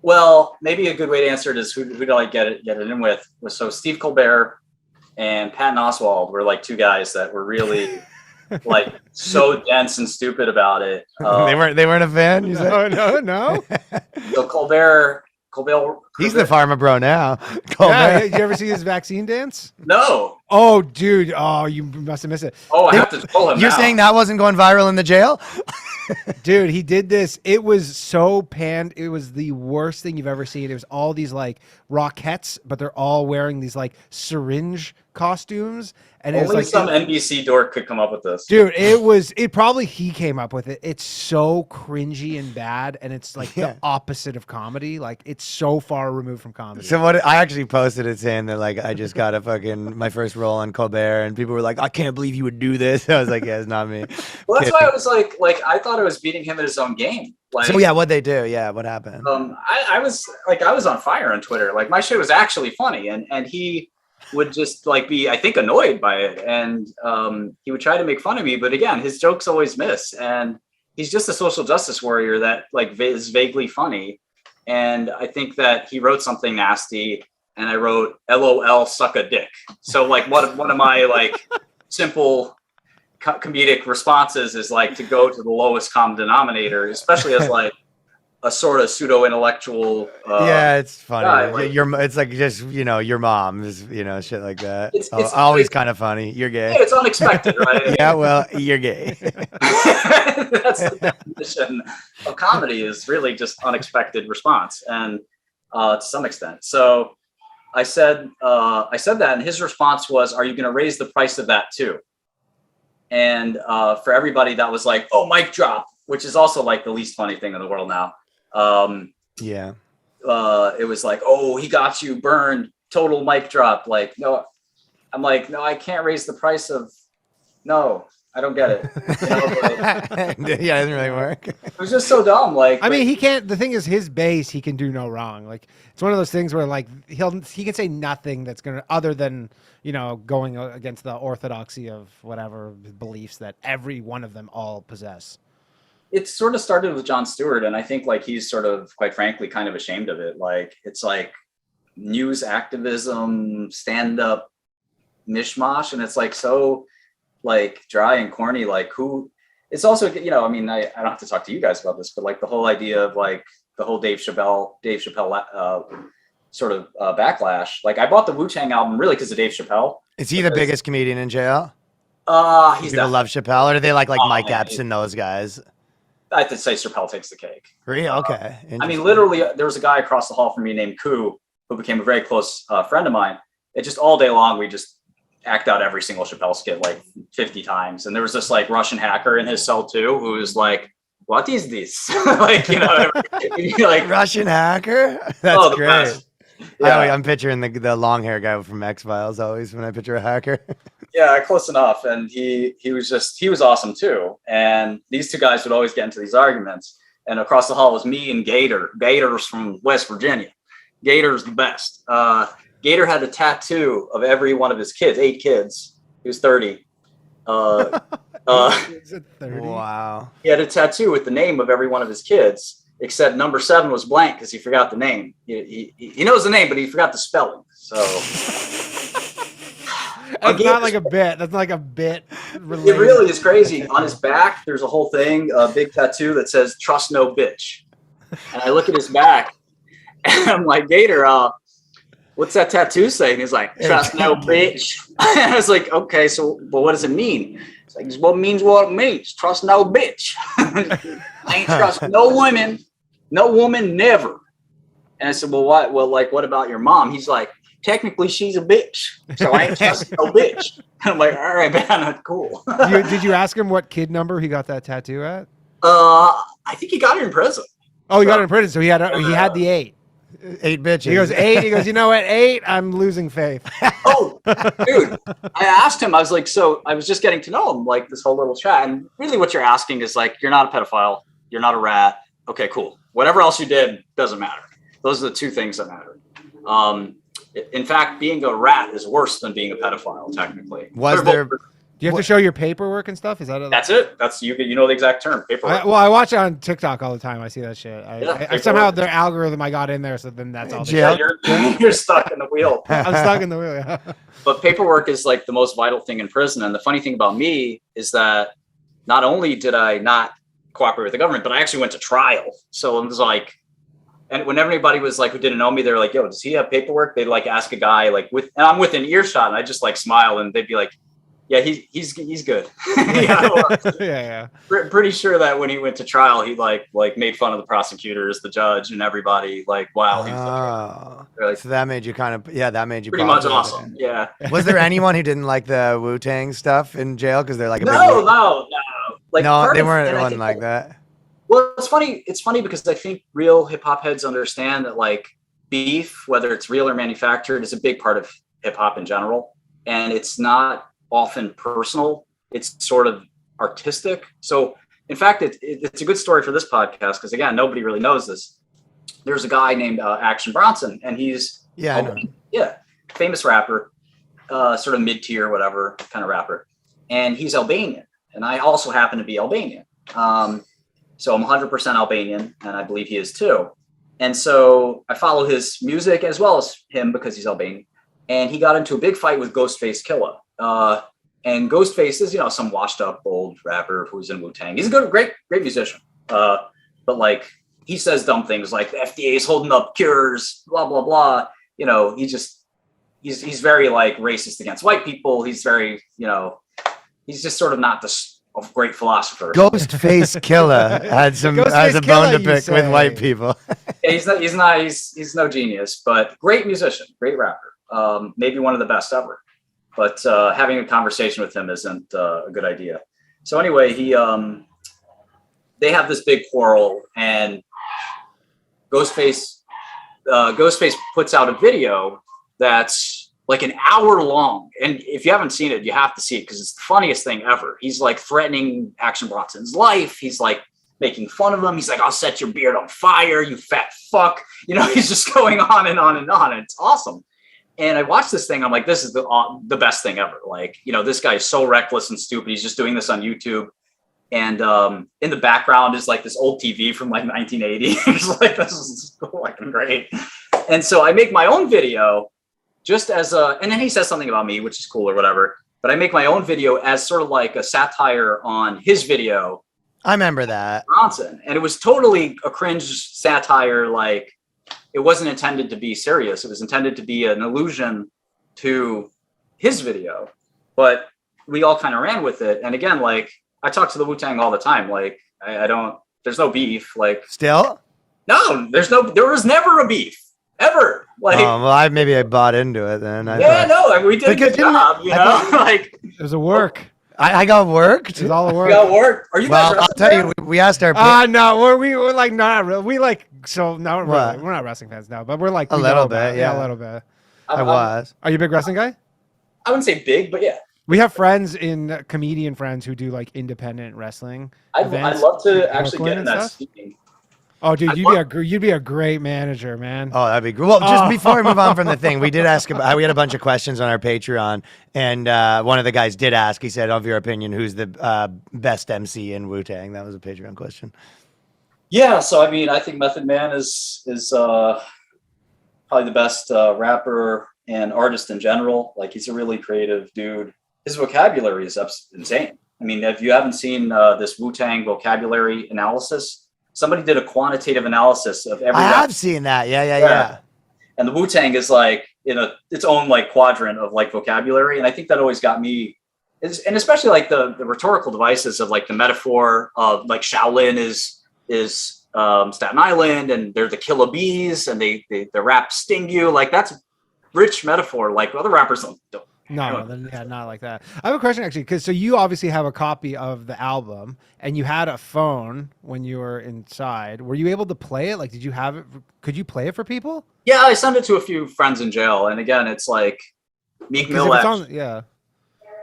Well, maybe a good way to answer it is who did I get it in with? So Steve Colbert and Patton Oswalt were like two guys that were really like so dense and stupid about it. They weren't a fan. You said? No. So Colbert. He's the pharma bro now. Yeah, did you ever see his vaccine dance? No. Oh, dude. Oh, you must have missed it. Oh, I have to pull him. You're saying that wasn't going viral in the jail? Dude, he did this. It was so panned. It was the worst thing you've ever seen. It was all these like Rockettes, but they're all wearing these like syringe costumes. And it was only like some NBC dork could come up with this. Dude, he came up with it. It's so cringy and bad, and it's like the opposite of comedy. Like, it's so far removed from comedy. So I actually posted it saying that, like, I just got my first role on Colbert, and people were like, I can't believe you would do this. I was like, yeah, it's not me. Well, that's why I was like I thought I was beating him at his own game. Like, so yeah, what'd they do? Yeah, what happened? I was on fire on Twitter. Like, my shit was actually funny, and he would just like be, I think, annoyed by it, and he would try to make fun of me, but again, his jokes always miss, and he's just a social justice warrior that like is vaguely funny. And I think that he wrote something nasty, and I wrote LOL suck a dick. So like one of my like simple comedic responses is like to go to the lowest common denominator, especially as like a sort of pseudo intellectual. Yeah, it's funny. Guy, like, it's like just your mom is shit like that. It's always kind of funny. You're gay. Yeah, it's unexpected, right? Yeah, well, you're gay. That's the definition of comedy, is really just unexpected response, and to some extent. So I said that, and his response was, "Are you going to raise the price of that too?" And for everybody, that was like, "Oh, mic drop," which is also like the least funny thing in the world now. Yeah. It was like, "Oh, he got you burned, total mic drop." Like, no, I'm like, no, I can't raise the price of, no, I don't get it. You know, like, Yeah, it doesn't really work. it was just so dumb. Like, I mean, he can't. The thing is, his base, he can do no wrong. Like it's one of those things where like he can say nothing that's gonna other than going against the orthodoxy of whatever beliefs that every one of them all possess. it sort of started with Jon Stewart, and I think like he's sort of, quite frankly, kind of ashamed of it. Like it's like news activism, stand up mishmash, and it's like so like dry and corny. Like who? It's also, I mean, I don't have to talk to you guys about this, but like the whole idea of like the whole Dave Chappelle sort of backlash. Like I bought the Wu-Tang album really because of Dave Chappelle. Is he the biggest comedian in jail? He's People love Chappelle, or do they like Mike man, Epps and those guys? I have to say Chappelle takes the cake. Really? Okay. I mean, literally, there was a guy across the hall from me named Koo, who became a very close friend of mine. It just all day long, we just act out every single Chappelle skit like 50 times. And there was this like Russian hacker in his cell too, who was like, what is this? Like, like Russian hacker? That's great. Best. Yeah. I'm picturing the long hair guy from X-Files always when I picture a hacker. Yeah, close enough. And he was awesome too. And these two guys would always get into these arguments. And across the hall was me and Gator. Gator's from West Virginia. Gator's the best. Gator had a tattoo of every one of his kids, 8 kids. He was 30. Is it 30? Wow. He had a tattoo with the name of every one of his kids, except number 7 was blank because he forgot the name. He knows the name, but he forgot the spelling. So That's not like a bit. That's not like a bit. It really is crazy. On his back, there's a whole thing, a big tattoo that says "Trust no bitch." And I look at his back, and I'm like, Gator, what's that tattoo say? And he's like, "Trust no bitch." And I was like, okay, so but what does it mean? It's like, what means what it means. Trust no bitch. I ain't trust no women, no woman, never. And I said, well, what? Well, like, what about your mom? He's like, technically, she's a bitch, so I ain't trust no bitch. And I'm like, all right, man, that's cool. Did you ask him what kid number he got that tattoo at? I think he got it in prison. Oh, he got it in prison, so he had the 8. 8 bitches. He goes 8. He goes, you know what? 8. I'm losing faith. Oh, dude! I asked him. I was like, so I was just getting to know him, like this whole little chat, and really, what you're asking is like, you're not a pedophile, you're not a rat. Okay, cool. Whatever else you did doesn't matter. Those are the 2 things that matter. In fact, being a rat is worse than being a pedophile, technically. Do you have to show your paperwork and stuff? Is that That's it. That's you know the exact term, paperwork. I watch it on TikTok all the time. I see that shit. I somehow their algorithm I got in there, so then that's all. Yeah, you're stuck in the wheel. I'm stuck in the wheel. Yeah. But paperwork is like the most vital thing in prison. And the funny thing about me is that not only did I not cooperate with the government, but I actually went to trial. So it was like, and when everybody was like, who didn't know me, they're like, yo, does he have paperwork? They'd like ask a guy like and I'm within earshot, and I just like smile, and they'd be like, yeah, he's good. Yeah. Pretty sure that when he went to trial, he like made fun of the prosecutors, the judge, and everybody. Like, wow. Like, so that made you that made you pretty much awesome. Yeah. Was there anyone who didn't like the Wu-Tang stuff in jail because they're like no. Like, no, they weren't. It wasn't like that. Well, it's funny. It's funny because I think real hip hop heads understand that like beef, whether it's real or manufactured, is a big part of hip hop in general, and it's not often personal. It's sort of artistic. So in fact, it's a good story for this podcast because again, nobody really knows this. There's a guy named Action Bronson, and he's famous rapper, sort of mid-tier, whatever kind of rapper, and he's Albanian, and I also happen to be Albanian. So I'm 100% Albanian, and I believe he is too. And so I follow his music as well as him because he's Albanian. And he got into a big fight with Ghostface Killah. And Ghostface is, some washed up old rapper who's in Wu-Tang. He's a great musician. But like he says dumb things like the FDA is holding up cures, blah, blah, blah. He's very like racist against white people. He's very, he's just sort of not a great philosopher. Ghostface Killah has a bone to pick with white people. Yeah, he's no genius, but great musician, great rapper. Maybe one of the best ever. But having a conversation with him isn't a good idea. So anyway, they have this big quarrel, and Ghostface puts out a video that's like an hour long. And if you haven't seen it, you have to see it because it's the funniest thing ever. He's like threatening Action Bronson's life. He's like making fun of him. He's like, I'll set your beard on fire, you fat fuck. You know, he's just going on and on and on. And it's awesome. And I watched this thing. I'm like, this is the best thing ever. Like, you know, this guy is so reckless and stupid. He's just doing this on YouTube. And in the background is like this old TV from like 1980. It's like, this is fucking great. And so I make my own video just as and then he says something about me, which is cool or whatever. But I make my own video as sort of like a satire on his video. I remember that. Bronson. And it was totally a cringe satire. Like, it wasn't intended to be serious. It was intended to be an allusion to his video. But we all kind of ran with it. And again, like, I talk to the Wu-Tang all the time. Like, I don't, there's no beef. Like, Still? no, there was never a beef. Ever. Like, Oh, well, maybe I bought into it then. yeah, no, I mean, we did a good job, you know? Like, It was a work. I got worked. It was all the we work. got work. Are you guys Well, I'll wrestling tell you, fans? we asked our No, we're like not really. We like so no, What? we're not wrestling fans now, but we're like A we little know about bit, it. yeah. a little bit. I was. Are you a big wrestling guy? I wouldn't say big, but yeah. We have friends in comedian friends who do like independent wrestling. I'd events love to in actually Brooklyn get in and that stuff. scene. Oh, dude, I'd you'd be a great manager, man. Oh, that'd be great. Well, just Oh. before we move on from the thing, we did ask about, we had a bunch of questions on our Patreon, and one of the guys did ask, he said, of your opinion, who's the best MC in Wu-Tang? That was a Patreon question. Yeah, so I mean, I think Method Man is probably the best rapper and artist in general. Like, he's a really creative dude. His vocabulary is insane. I mean, if you haven't seen this Wu-Tang vocabulary analysis, somebody did a quantitative analysis of every I rapper. have seen that. Yeah. And the Wu-Tang is like in its own like quadrant of like vocabulary. And I think that always got me, and especially like the rhetorical devices of like the metaphor of like Shaolin is Staten Island and they're the killer bees and the rap sting you. Like, that's rich metaphor. Like, other rappers don't. No, not like that. I have a question actually, because so you obviously have a copy of the album, and you had a phone when you were inside. Were you able to play it? Like, did you have it? Could you play it for people? Yeah, I sent it to a few friends in jail. And again, it's like Meek 'Cause Mill. if it's on- yeah.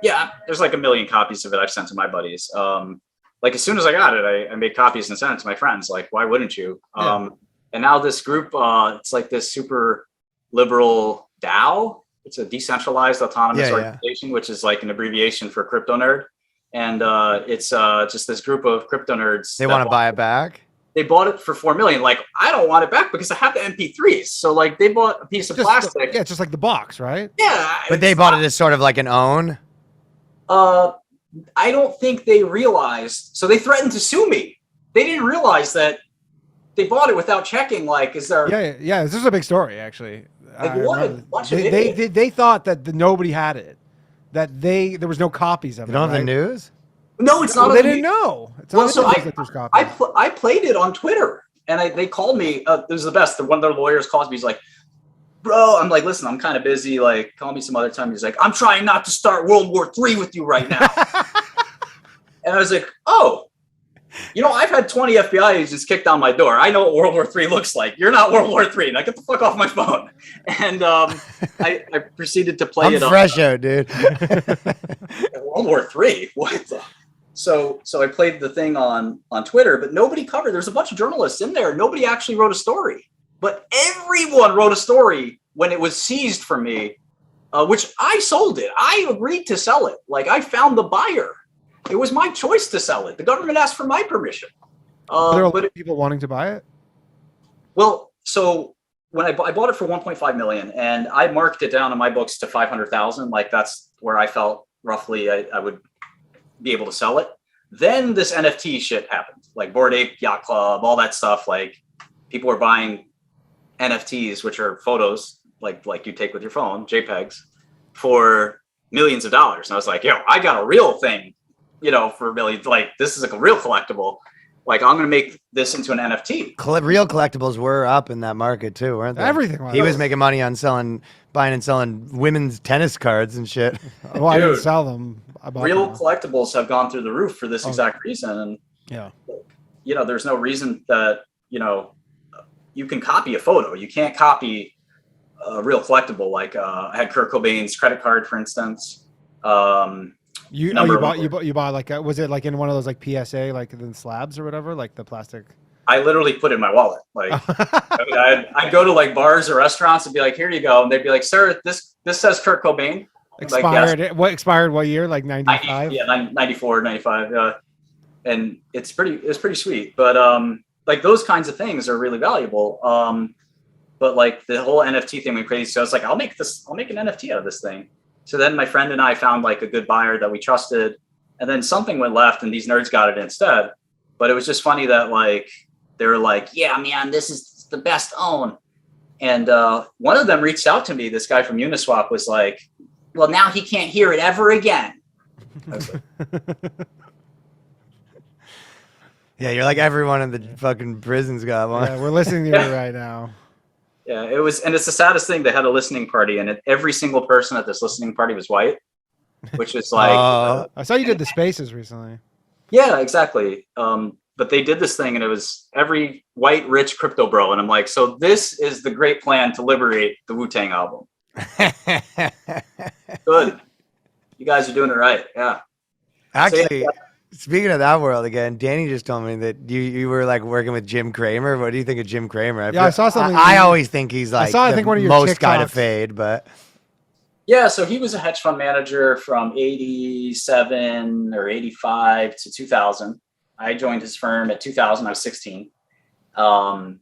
Yeah, there's like a million copies of it I've sent to my buddies. Like, as soon as I got it, I made copies and sent it to my friends. Like, why wouldn't you? Yeah. And now this group, it's like this super liberal DAO. It's a decentralized autonomous organization, which is like an abbreviation for crypto nerd. And it's just this group of crypto nerds. They want to buy it back? They bought it for $4 million. Like, I don't want it back because I have the MP3s. So like, they bought a piece of plastic. Yeah, just like the box, right? Yeah. But they bought it as sort of like an own? I don't think they realized. So they threatened to sue me. They didn't realize that they bought it without checking. Like, is there? Yeah. This is a big story, actually. Like, I what a remember. bunch of they idiots. thought that nobody had it, that there was no copies of You it. don't have the right? news? No, it's Well, not. they on the didn't news. know. It's Well, not so in the news that there's copies. I played it on Twitter, and they called me. This was the best. One of their lawyers calls me. He's like, "Bro," I'm like, "Listen, I'm kind of busy. Like, call me some other time." He's like, "I'm trying not to start World War III with you right now." And I was like, "Oh, you know, I've had 20 FBI agents kick down my door. I know what World War III looks like. You're not World War III. Now get the fuck off my phone." And I proceeded to play I'm it on fresh out, dude. World War III. What the? So I played the thing on Twitter, but nobody covered. There's a bunch of journalists in there. Nobody actually wrote a story, but everyone wrote a story when it was seized from me, which I sold it. I agreed to sell it. Like, I found the buyer. It was my choice to sell it. The government asked for my permission. Are there a lot But of people wanting to buy it? well, so when I bought it for 1.5 million, and I marked it down in my books to 500,000. Like, that's where I felt roughly I would be able to sell it. Then this NFT shit happened, like Bored Ape Yacht Club, all that stuff. Like, people were buying NFTs, which are photos like you take with your phone, JPEGs, for millions of dollars. And I was like, yo, I got a real thing, you know, for millions. Like, this is like a real collectible. Like, I'm going to make this into an NFT. Real collectibles were up in that market too, weren't they? Everything was. He was making money on buying and selling women's tennis cards and shit. Well, I didn't Dude. sell them. I bought Real them. collectibles have gone through the roof for this exact reason. And, Yeah. you know, there's no reason that, you know, you can copy a photo. You can't copy a real collectible. Like I had Kurt Cobain's credit card, for instance. You bought like was it like in one of those like PSA like in slabs or whatever, like the plastic? I literally put it in my wallet. Like I'd go to like bars or restaurants and be like, here you go. And they'd be like, sir, this says Kurt Cobain. Expired. Like, yes. What expired? What year? Like 95? Yeah, 94, 95. And it's pretty sweet. But like those kinds of things are really valuable. But like the whole NFT thing went crazy. So I was like, I'll make an NFT out of this thing. So then my friend and I found like a good buyer that we trusted. And then something went left and these nerds got it instead. But it was just funny that like they were like, yeah, man, this is the best own. And one of them reached out to me. This guy from Uniswap was like, well, now he can't hear it ever again. Yeah, you're like everyone in the fucking prison's got one. Yeah, we're listening to you right now. Yeah, it was, and it's the saddest thing. They had a listening party, and every single person at this listening party was white, which was like. I saw you did the spaces recently. Yeah, exactly. But they did this thing, and it was every white rich crypto bro, and I'm like, so this is the great plan to liberate the Wu-Tang album. Good, you guys are doing it right. Yeah. Actually. So, yeah. Speaking of that world again, Danny just told me that you were like working with Jim Kramer. What do you think of Jim Kramer? I saw something. I always think he's like one of your most TikToks. guy to fade, but yeah. So he was a hedge fund manager from 87 or 85 to 2000. I joined his firm at 2000. I was 16. I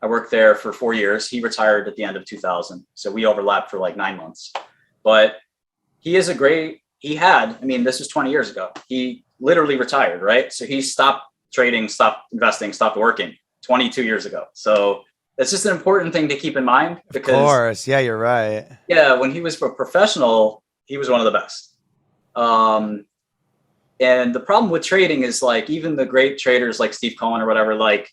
worked there for 4 years. He retired at the end of 2000. So we overlapped for like 9 months, but this was 20 years ago. He literally retired, right? So he stopped trading, stopped investing, stopped working 22 years ago. So that's just an important thing to keep in mind. Because, of course. Yeah, you're right. Yeah, when he was a professional, he was one of the best. And the problem with trading is like, even the great traders like Steve Cohen or whatever, like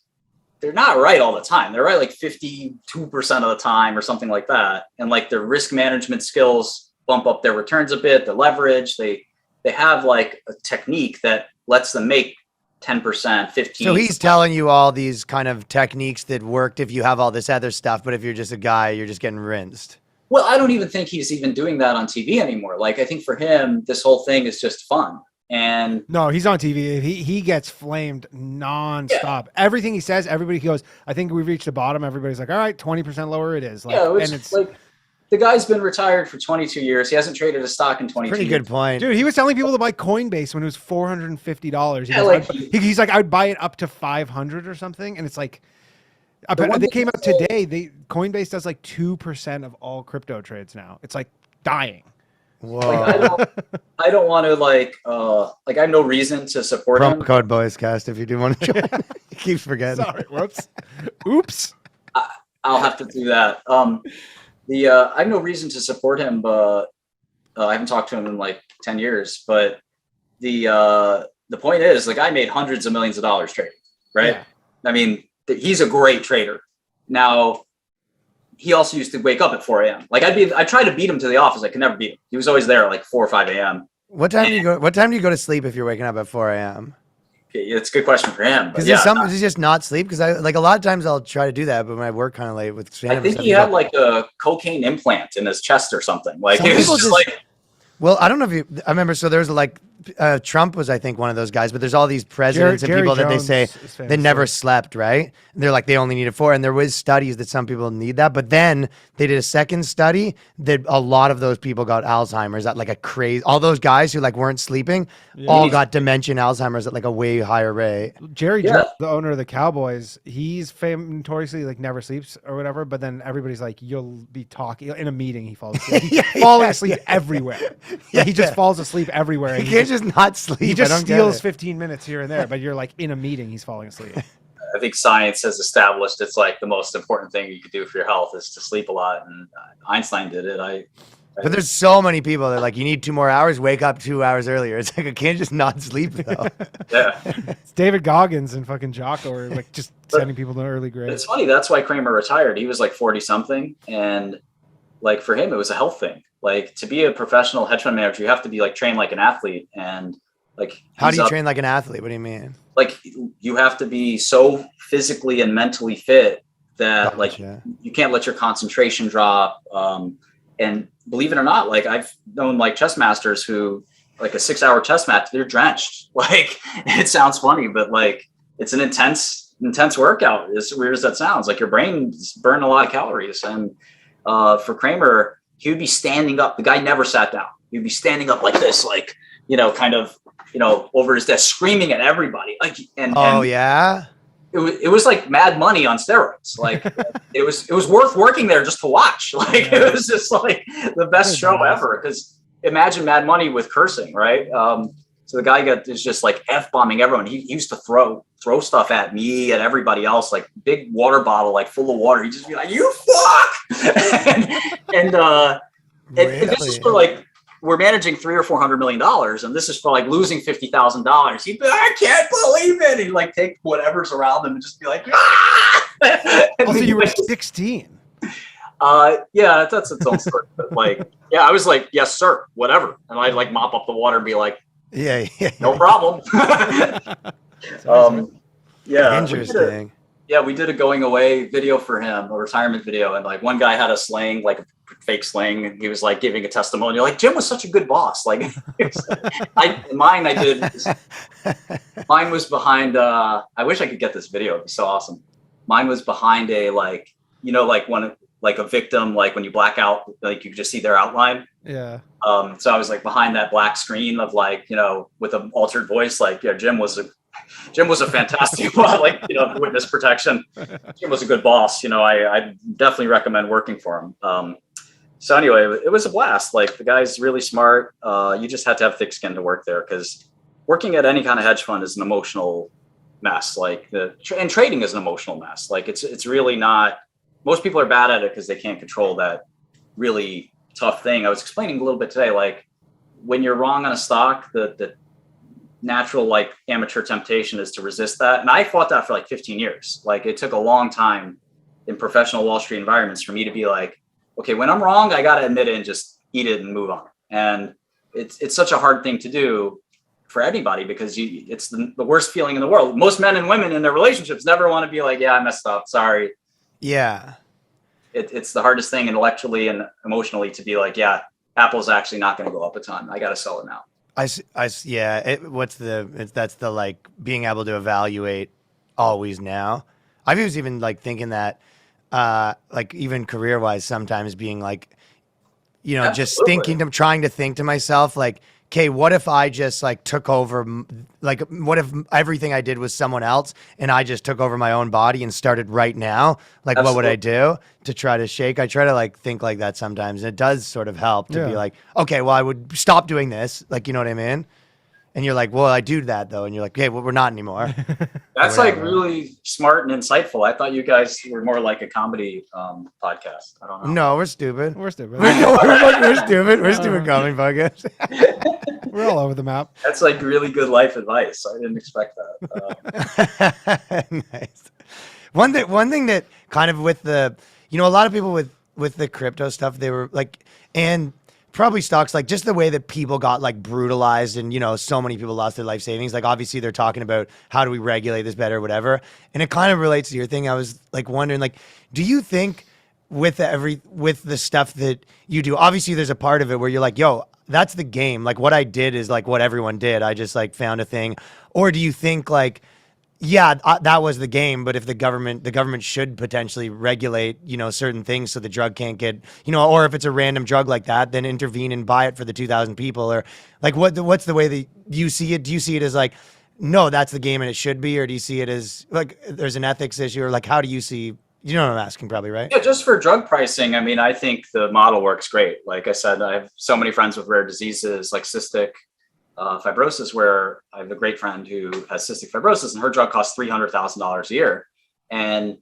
they're not right all the time. They're right like 52% of the time or something like that. And like their risk management skills bump up their returns a bit, the leverage, they have like a technique that lets them make 10%, 15%. So he's telling you all these kind of techniques that worked if you have all this other stuff, but if you're just a guy, you're just getting rinsed. Well, I don't even think he's even doing that on TV anymore. Like, I think for him, this whole thing is just fun. And no, he's on TV. He gets flamed nonstop. Yeah. Everything he says, everybody goes, I think we've reached the bottom. Everybody's like, all right, 20% lower it is. Like, yeah, and it's like, the guy's been retired for 22 years. He hasn't traded a stock in 22 Pretty years. Good point. Dude, he was telling people to buy Coinbase when it was $450. Yeah, like, he's like, I would buy it up to 500 or something. And it's like, they came out today. Coinbase does like 2% of all crypto trades now. It's like dying. Whoa. Like, I don't want to like I have no reason to support him. Promo code BOYSCAST if you do want to join. He keeps forgetting. Sorry, whoops. Oops. I'll have to do that. I have no reason to support him, but I haven't talked to him in like 10 years. But the point is, like, I made hundreds of millions of dollars trading, right? Yeah. I mean, he's a great trader. Now, he also used to wake up at 4 a.m. Like I tried to beat him to the office. I could never beat him. He was always there at like 4 or 5 a.m. What time do you go to sleep if you're waking up at 4 a.m.? Okay, it's a good question for him. Because does he just not sleep? Because I like a lot of times I'll try to do that, but when I work kind of late with I think he had like a cocaine implant in his chest or something. Like it was just like. Well, I don't know if I remember. So there's like Trump was, I think, one of those guys, but there's all these presidents and people that they say they never slept, right? And they're like, they only needed 4. And there was studies that some people need that. But then they did a second study that a lot of those people got Alzheimer's at like a crazy, all those guys who like weren't sleeping, all got dementia and Alzheimer's at like a way higher rate. Jerry Jones, the owner of the Cowboys, he's notoriously like never sleeps or whatever. But then everybody's like, you'll be talking in a meeting. He falls asleep. He's falling asleep everywhere. Like, he just falls asleep everywhere. He can't just not sleep. He just steals 15 minutes here and there, but you're like in a meeting, he's falling asleep. I think science has established it's like the most important thing you could do for your health is to sleep a lot. And Einstein did it. But there's so many people that are like, you need 2 more hours, wake up 2 hours earlier. It's like, I can't just not sleep though. Yeah. It's David Goggins and fucking Jocko are like just sending people to early grades. It's funny. That's why Kramer retired. He was like 40 something. And like for him, it was a health thing. Like to be a professional hedge fund manager, you have to be like trained like an athlete. And like, how do you train like an athlete? What do you mean? Like you have to be so physically and mentally fit that like Gotcha. you can't let your concentration drop. And believe it or not, like I've known like chess masters who like a 6-hour chess match, they're drenched. Like it sounds funny, but like it's an intense workout. As weird as that sounds, like your brain's burning a lot of calories. And for Kramer, he would be standing up. The guy never sat down. He'd be standing up like this, like, you know, kind of, you know, over his desk, screaming at everybody. Like, and Yeah. it was like Mad Money on steroids. Like it was worth working there just to watch. Like it was just like the best show ever. Because imagine Mad Money with cursing, right? So the guy is just like F-bombing everyone. He used to throw stuff at me, at everybody else, like big water bottle, like full of water. He'd just be like, "You fuck!" and this is for like, we're managing $300 or $400 million, and this is for like losing $50,000. He'd be like, "I can't believe it." He'd like take whatever's around him and just be like, "Ah!" Also, you were 16. Yeah, that's its own story. But like, yeah, I was like, "Yes, sir," whatever, and I'd like mop up the water and be like, Yeah. "No problem." Yeah, Interesting. we did a going away video for him, a retirement video, and like one guy had a sling, like a fake sling, and he was like giving a testimonial, like Jim was such a good boss. Like mine was behind I wish I could get this video, it'd be so awesome. Mine was behind a, like, you know, like when like a victim, like when you black out, like you just see their outline. Yeah. So I was like behind that black screen of like, you know, with an altered voice, like, yeah, Jim was a fantastic like, you know, witness protection. Jim was a good boss. You know, I definitely recommend working for him. So anyway, it was a blast. Like the guy's really smart. You just had to have thick skin to work there, because working at any kind of hedge fund is an emotional mess. Like and trading is an emotional mess. Like it's really not. Most people are bad at it because they can't control that really tough thing. I was explaining a little bit today, like when you're wrong on a stock, the natural like amateur temptation is to resist that. And I fought that for like 15 years. Like it took a long time in professional Wall Street environments for me to be like, okay, when I'm wrong, I got to admit it and just eat it and move on. And it's such a hard thing to do for anybody, because it's the worst feeling in the world. Most men and women in their relationships never want to be like, yeah, I messed up, sorry. Yeah. It's the hardest thing intellectually and emotionally to be like, yeah, Apple's actually not going to go up a ton. I got to sell it now. Yeah. That's the like being able to evaluate always now. I was even like thinking that, like even career wise, sometimes being like, you know, Absolutely. trying to think to myself, like, okay, what if I just like took over, like, what if everything I did was someone else and I just took over my own body and started right now? Like, Absolutely. what would I do to try to shake? I try to like think like that sometimes. And it does sort of help to be like, okay, well, I would stop doing this. Like, you know what I mean? And you're like, well, I do that though. And you're like, okay, well, we're not anymore. That's like really smart and insightful. I thought you guys were more like a comedy podcast. I don't know. No, we're stupid. We're stupid. We're stupid. We're stupid comedy podcast. We're all over the map. That's like really good life advice. I didn't expect that. Nice. One thing that kind of with the, you know, a lot of people with the crypto stuff, they were like, and probably stocks, like just the way that people got like brutalized and, you know, so many people lost their life savings. Like obviously they're talking about how do we regulate this better or whatever. And it kind of relates to your thing. I was like wondering, like, do you think with the stuff that you do, obviously there's a part of it where you're like, yo, that's the game. Like what I did is like what everyone did. I just like found a thing. Or do you think like, yeah, that was the game, but if the government should potentially regulate, you know, certain things so the drug can't get, you know, or if it's a random drug like that, then intervene and buy it for the 2,000 people, or like what's the way that you see it? Do you see it as like, no, that's the game and it should be, or do you see it as like there's an ethics issue, or like how do you see? You know what I'm asking, probably, right? Yeah, just for drug pricing, I mean, I think the model works great. Like I said, I have so many friends with rare diseases like cystic fibrosis, where I have a great friend who has cystic fibrosis and her drug costs $300,000 a year. And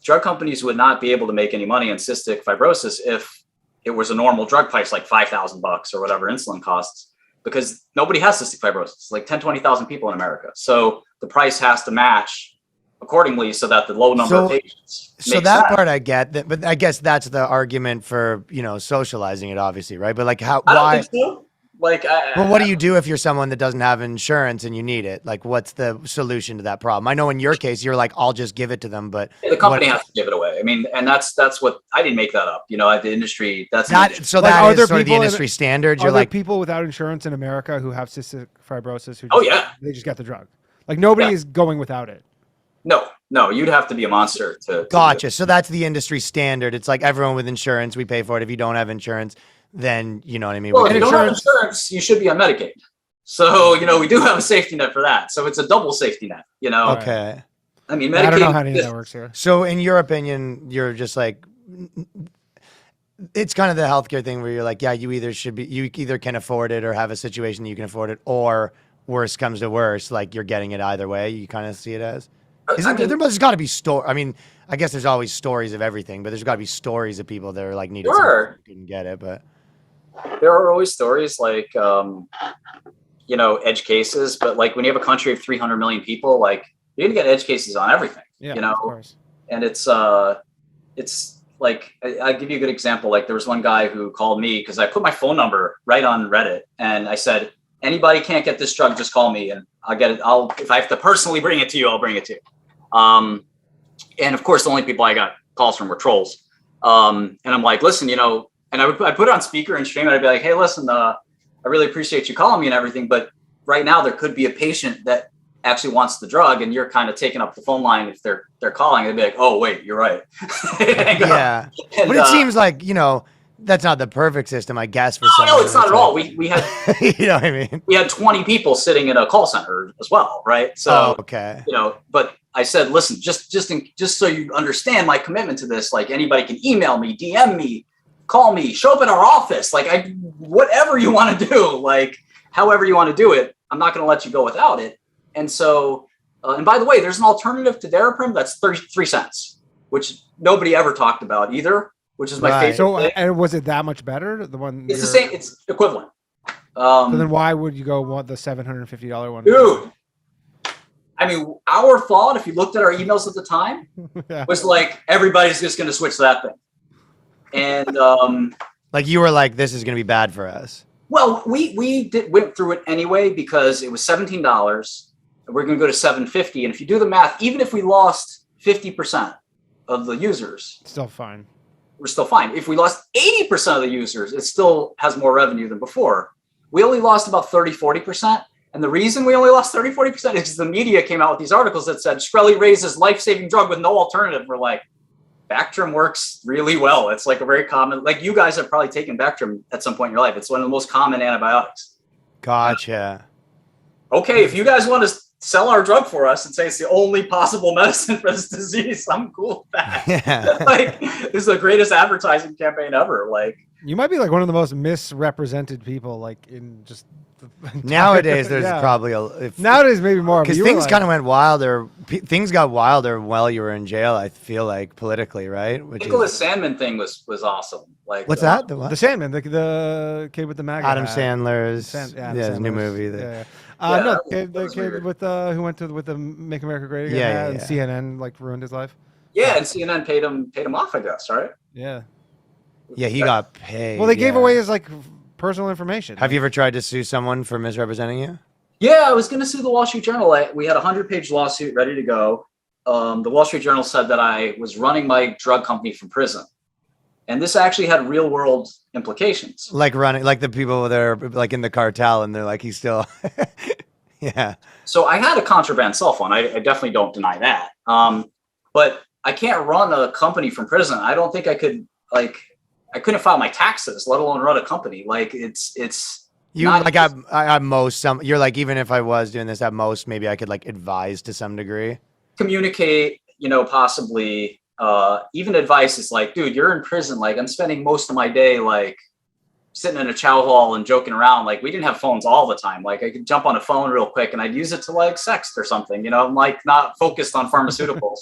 drug companies would not be able to make any money on cystic fibrosis if it was a normal drug price, like $5,000 or whatever insulin costs, because nobody has cystic fibrosis, like 10, 20,000 people in America. So the price has to match accordingly so that the low number of patients. So that part I get, that, but I guess that's the argument for, you know, socializing it, obviously, right? But like how? I don't Why? think so. Like, Well, what do you do if you're someone that doesn't have insurance and you need it? Like, what's the solution to that problem? I know in your case, you're like, I'll just give it to them, but the company has to give it away. I mean, and that's what I didn't make that up. You know, the industry. That's that. industry. So Like, that are is there sort of the people in- industry standard. Are You're there like, people without insurance in America who have cystic fibrosis? Who just, Oh, yeah. they just get the drug. Like nobody Yeah. is going without it. No, you'd have to be a monster to do gotcha. it. So that's the industry standard. It's like everyone with insurance, we pay for it. If you don't have insurance, then you know what I mean. Well, We if you can- don't have insurance, you should be on Medicaid. So, you know, we do have a safety net for that. So it's a double safety net, you know? okay. I mean, I Medicaid. don't know how any of that works here. So in your opinion, you're just like, it's kind of the healthcare thing where you're like, yeah, you either can afford it or have a situation that you can afford it, or worse comes to worse, like you're getting it either way. You kind of see it as. There's got to be I mean, I guess there's always stories of everything, but there's got to be stories of people that are like needed Sure. couldn't get it, but There are always stories like, you know, edge cases, but like when you have a country of 300 million people, like you're gonna get edge cases on everything, Yeah, you know? of course. And it's like, I'll give you a good example. Like there was one guy who called me because I put my phone number right on Reddit and I said, anybody can't get this drug, just call me and I'll get it. If I have to personally bring it to you, I'll bring it to you. And of course, the only people I got calls from were trolls. And I'm like, listen, you know, and I put it on speaker and stream and I'd be like, hey, listen, I really appreciate you calling me and everything, but right now there could be a patient that actually wants the drug and you're kind of taking up the phone line if they're calling. They'd be like, oh wait, you're right. yeah. And, But it seems like, you know, that's not the perfect system, I guess, for someone. no, it's not at all. We had you know what I mean? we had 20 people sitting in a call center as well, right? So okay. you know, but I said, listen, just so you understand my commitment to this, like anybody can email me, DM me, call me, show up at our office, like whatever you want to do, like however you want to do it, I'm not going to let you go without it. And so, and by the way, there's an alternative to Daraprim that's 33 cents, which nobody ever talked about either, which is my favorite. So, thing. and was it that much better? The one It's the same. It's equivalent. So then why would you go want the $750 one? Dude, I mean, our thought, if you looked at our emails at the time, Yeah. was like, everybody's just going to switch to that thing. And Like you were like, this is going to be bad for us. well, we went through it anyway because it was $17. We're going to go to $750. And if you do the math, even if we lost 50% of the users, Still fine. we're still fine. If we lost 80% of the users, it still has more revenue than before. We only lost about 30-40%. And the reason we only lost 30-40% is because the media came out with these articles that said Shkreli raises life-saving drug with no alternative. We're like, Bactrim works really well. It's like a very common, like you guys have probably taken Bactrim at some point in your life. It's one of the most common antibiotics. Gotcha. Okay, if you guys want to sell our drug for us and say it's the only possible medicine for this disease, I'm cool with that. Yeah. Like, this is the greatest advertising campaign ever. Like, You might be like one of the most misrepresented people, like in just the entire- Nowadays, there's Yeah. probably Nowadays maybe more because things kind of went wilder. Things got wilder while you were in jail. I feel like politically, right? Which Nicholas is, Sandman thing was awesome. Like, what's that? The what? the Sandman, the kid with the MAGA Adam hat. Sandler's Adam his new Sandler's- movie. That, Yeah. Yeah, No, that the was kid weird. with who went to with the Make America Great Again Yeah, hat, yeah, and yeah. CNN like ruined his life. Yeah, and CNN paid him off, I guess, right? Yeah. Yeah, he got paid. Well, they gave yeah. away his like personal information. Have you ever tried to sue someone for misrepresenting you? Yeah, I was going to sue the Wall Street Journal. We had a 100-page lawsuit ready to go. The Wall Street Journal said that I was running my drug company from prison. And this actually had real world implications. Like running, like the people that are like in the cartel, and they're like, he's still. Yeah. So I had a contraband cell phone. I definitely don't deny that. But I can't run a company from prison. I don't think I could, like, I couldn't file my taxes, let alone run a company. Like it's You not like easy. at most you're like, even if I was doing this at most, maybe I could like advise to some degree. Communicate, you know, possibly even advice is like, dude, you're in prison. Like I'm spending most of my day like sitting in a chow hall and joking around. Like we didn't have phones all the time. Like I could jump on a phone real quick and I'd use it to like sext or something, you know, I'm like not focused on pharmaceuticals.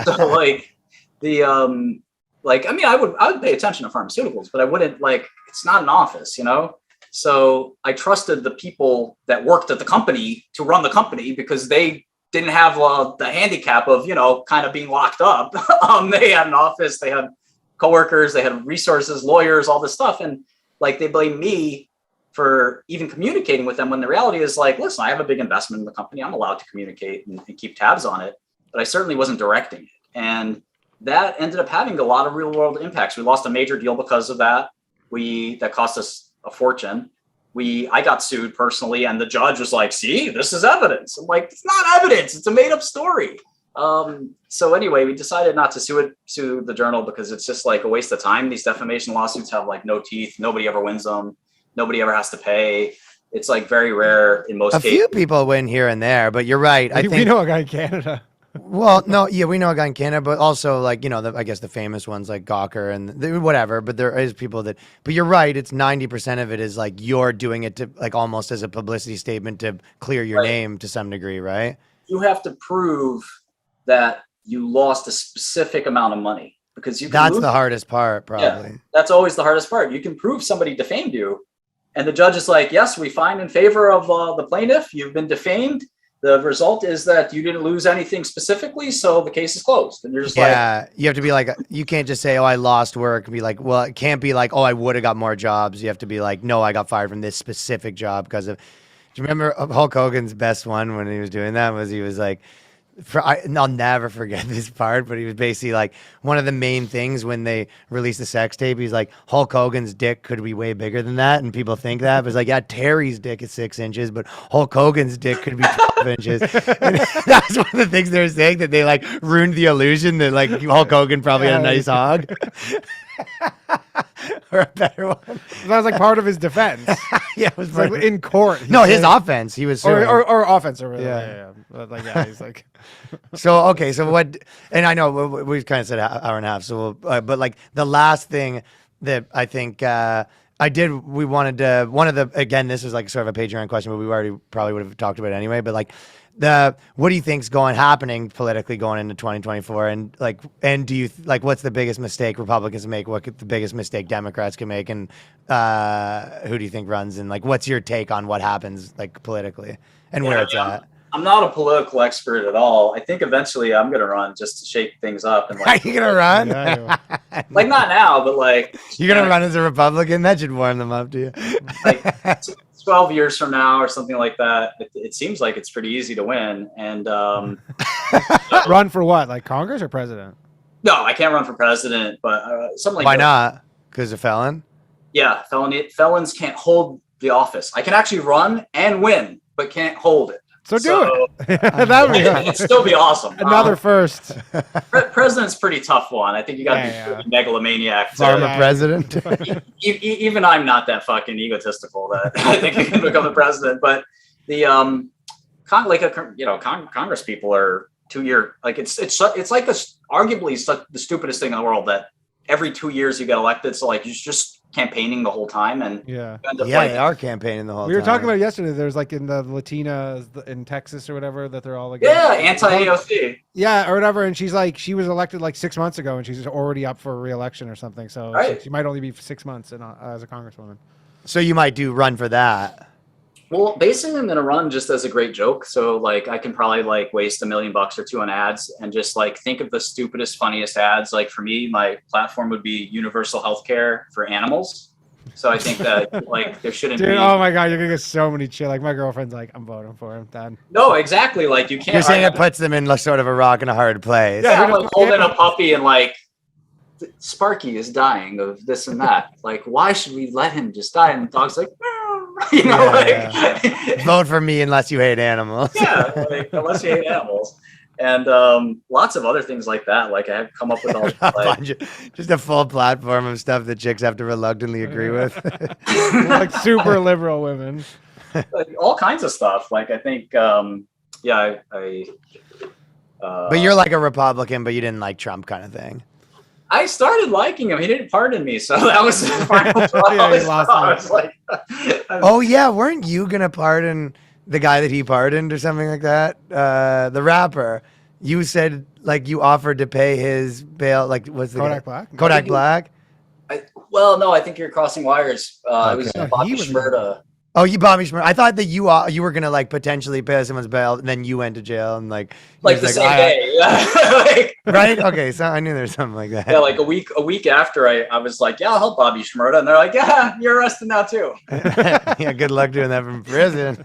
So like the like, I mean, I would pay attention to pharmaceuticals, but I wouldn't like, it's not an office, you know? So I trusted the people that worked at the company to run the company because they didn't have the handicap of, you know, kind of being locked up. They had an office, they had coworkers, they had resources, lawyers, all this stuff. And like, they blame me for even communicating with them, when the reality is like, listen, I have a big investment in the company. I'm allowed to communicate and keep tabs on it, but I certainly wasn't directing it. And that ended up having a lot of real world impacts. We lost a major deal because of that. That cost us a fortune. I got sued personally, and the judge was like, see, this is evidence. I'm like, it's not evidence. It's a made up story. So anyway, we decided not to sue the journal because it's just like a waste of time. These defamation lawsuits have like no teeth. Nobody ever wins them. Nobody ever has to pay. It's like very rare in most cases. A few people win here and there, but you're right. I think we know a guy in Canada. Well, no, yeah, we know a guy in Canada, but also like, you know, I guess the famous ones like Gawker and whatever, but there is people that, but you're right. It's 90% of it is like, you're doing it to like almost as a publicity statement to clear your name to some degree, right? You have to prove that you lost a specific amount of money because that's the hardest part, probably. Yeah, that's always the hardest part. You can prove somebody defamed you, and the judge is like, yes, we find in favor of the plaintiff. You've been defamed. The result is that you didn't lose anything specifically, so the case is closed. And you're just you have to be like, you can't just say, oh, I lost work, and be like, well, it can't be like, oh, I would have got more jobs. You have to be like, no, I got fired from this specific job because of. Do you remember Hulk Hogan's best one when he was doing that? Was he was like, I'll never forget this part, but he was basically like, one of the main things when they released the sex tape, he's like, Hulk Hogan's dick could be way bigger than that, and people think that, but it's like, yeah, Terry's dick is 6 inches, but Hulk Hogan's dick could be 12 inches. And that's one of the things they were saying, that they like ruined the illusion that like Hulk Hogan probably had a nice hog. Or a better one. That was like part of his defense. Yeah, it was like in court. No, his offense. He was or offense. Or yeah. But like, yeah, he's like. So okay, so what? And I know we kind of said an hour and a half. So, but like the last thing that I think we wanted to. One of the, again, this is like sort of a Patreon question, but we already probably would have talked about it anyway. But like, what do you think's happening politically going into 2024, and do you like, what's the biggest mistake Republicans make? What could the biggest mistake Democrats can make, and who do you think runs? And like, what's your take on what happens like politically and where it's at? I'm not a political expert at all. I think eventually I'm gonna run just to shake things up. And like, are you gonna run? Like not now, but like you're gonna run as a Republican. That should warm them up to you. Like 12 years from now or something like that. It seems like it's pretty easy to win. And run for what? Like Congress or president? No, I can't run for president, but something like Why that. not? Because a felon? Yeah, felons can't hold the office. I can actually run and win, but can't hold it. So do it. That would it'd still be awesome. Another first. President's a pretty tough one. I think you got to be megalomaniac. Pharma president. Even I'm not that fucking egotistical that I think I can become the president. But the Congress people are 2-year, like it's like arguably the stupidest thing in the world that every 2 years you get elected. So like you're just campaigning the whole time, and they are campaigning the whole time. We were talking about it yesterday. There's like in the Latinas in Texas or whatever that they're all like anti-AOC. Yeah, or whatever. And she's like, she was elected like 6 months ago, and she's already up for re-election or something. So she might only be 6 months as a congresswoman. So you might run for that. Well, basically, I'm going to run just as a great joke. So, like, I can probably like waste $1 million or $2 million on ads and just like think of the stupidest, funniest ads. Like for me, my platform would be universal healthcare for animals. So I think that like there shouldn't be. Oh my God, you're gonna get so many chill. Like my girlfriend's like, I'm voting for him. Done. No, exactly. Like you can't. You're saying it puts them in like sort of a rock and a hard place. Yeah, I'm like holding a puppy and like Sparky is dying of this and that. Like, why should we let him just die? And the dog's like. Vote for me unless you hate animals. Unless you hate animals, and lots of other things like that. Like I have come up with all just a full platform of stuff that chicks have to reluctantly agree with, like super liberal women, like, all kinds of stuff. Like I think, but you're like a Republican, but you didn't like Trump kind of thing. I started liking him. He didn't pardon me, so that was the final straw. I was like, oh yeah, weren't you gonna pardon the guy that he pardoned or something like that? The rapper. You said like you offered to pay his bail. Like what's the Kodak Black? Kodak Black. Well, no, I think you're crossing wires. It was Bobby was Shmurda. Oh, you Bobby Schmurda. I thought that you were gonna like potentially pay someone's bail, and then you went to jail, and like he Like was the like, same day. Like, right? Okay, so I knew there was something like that. yeah, like a week after I was like, yeah, I'll help Bobby Schmurda. And they're like, yeah, you're arrested now too. Yeah, good luck doing that from prison.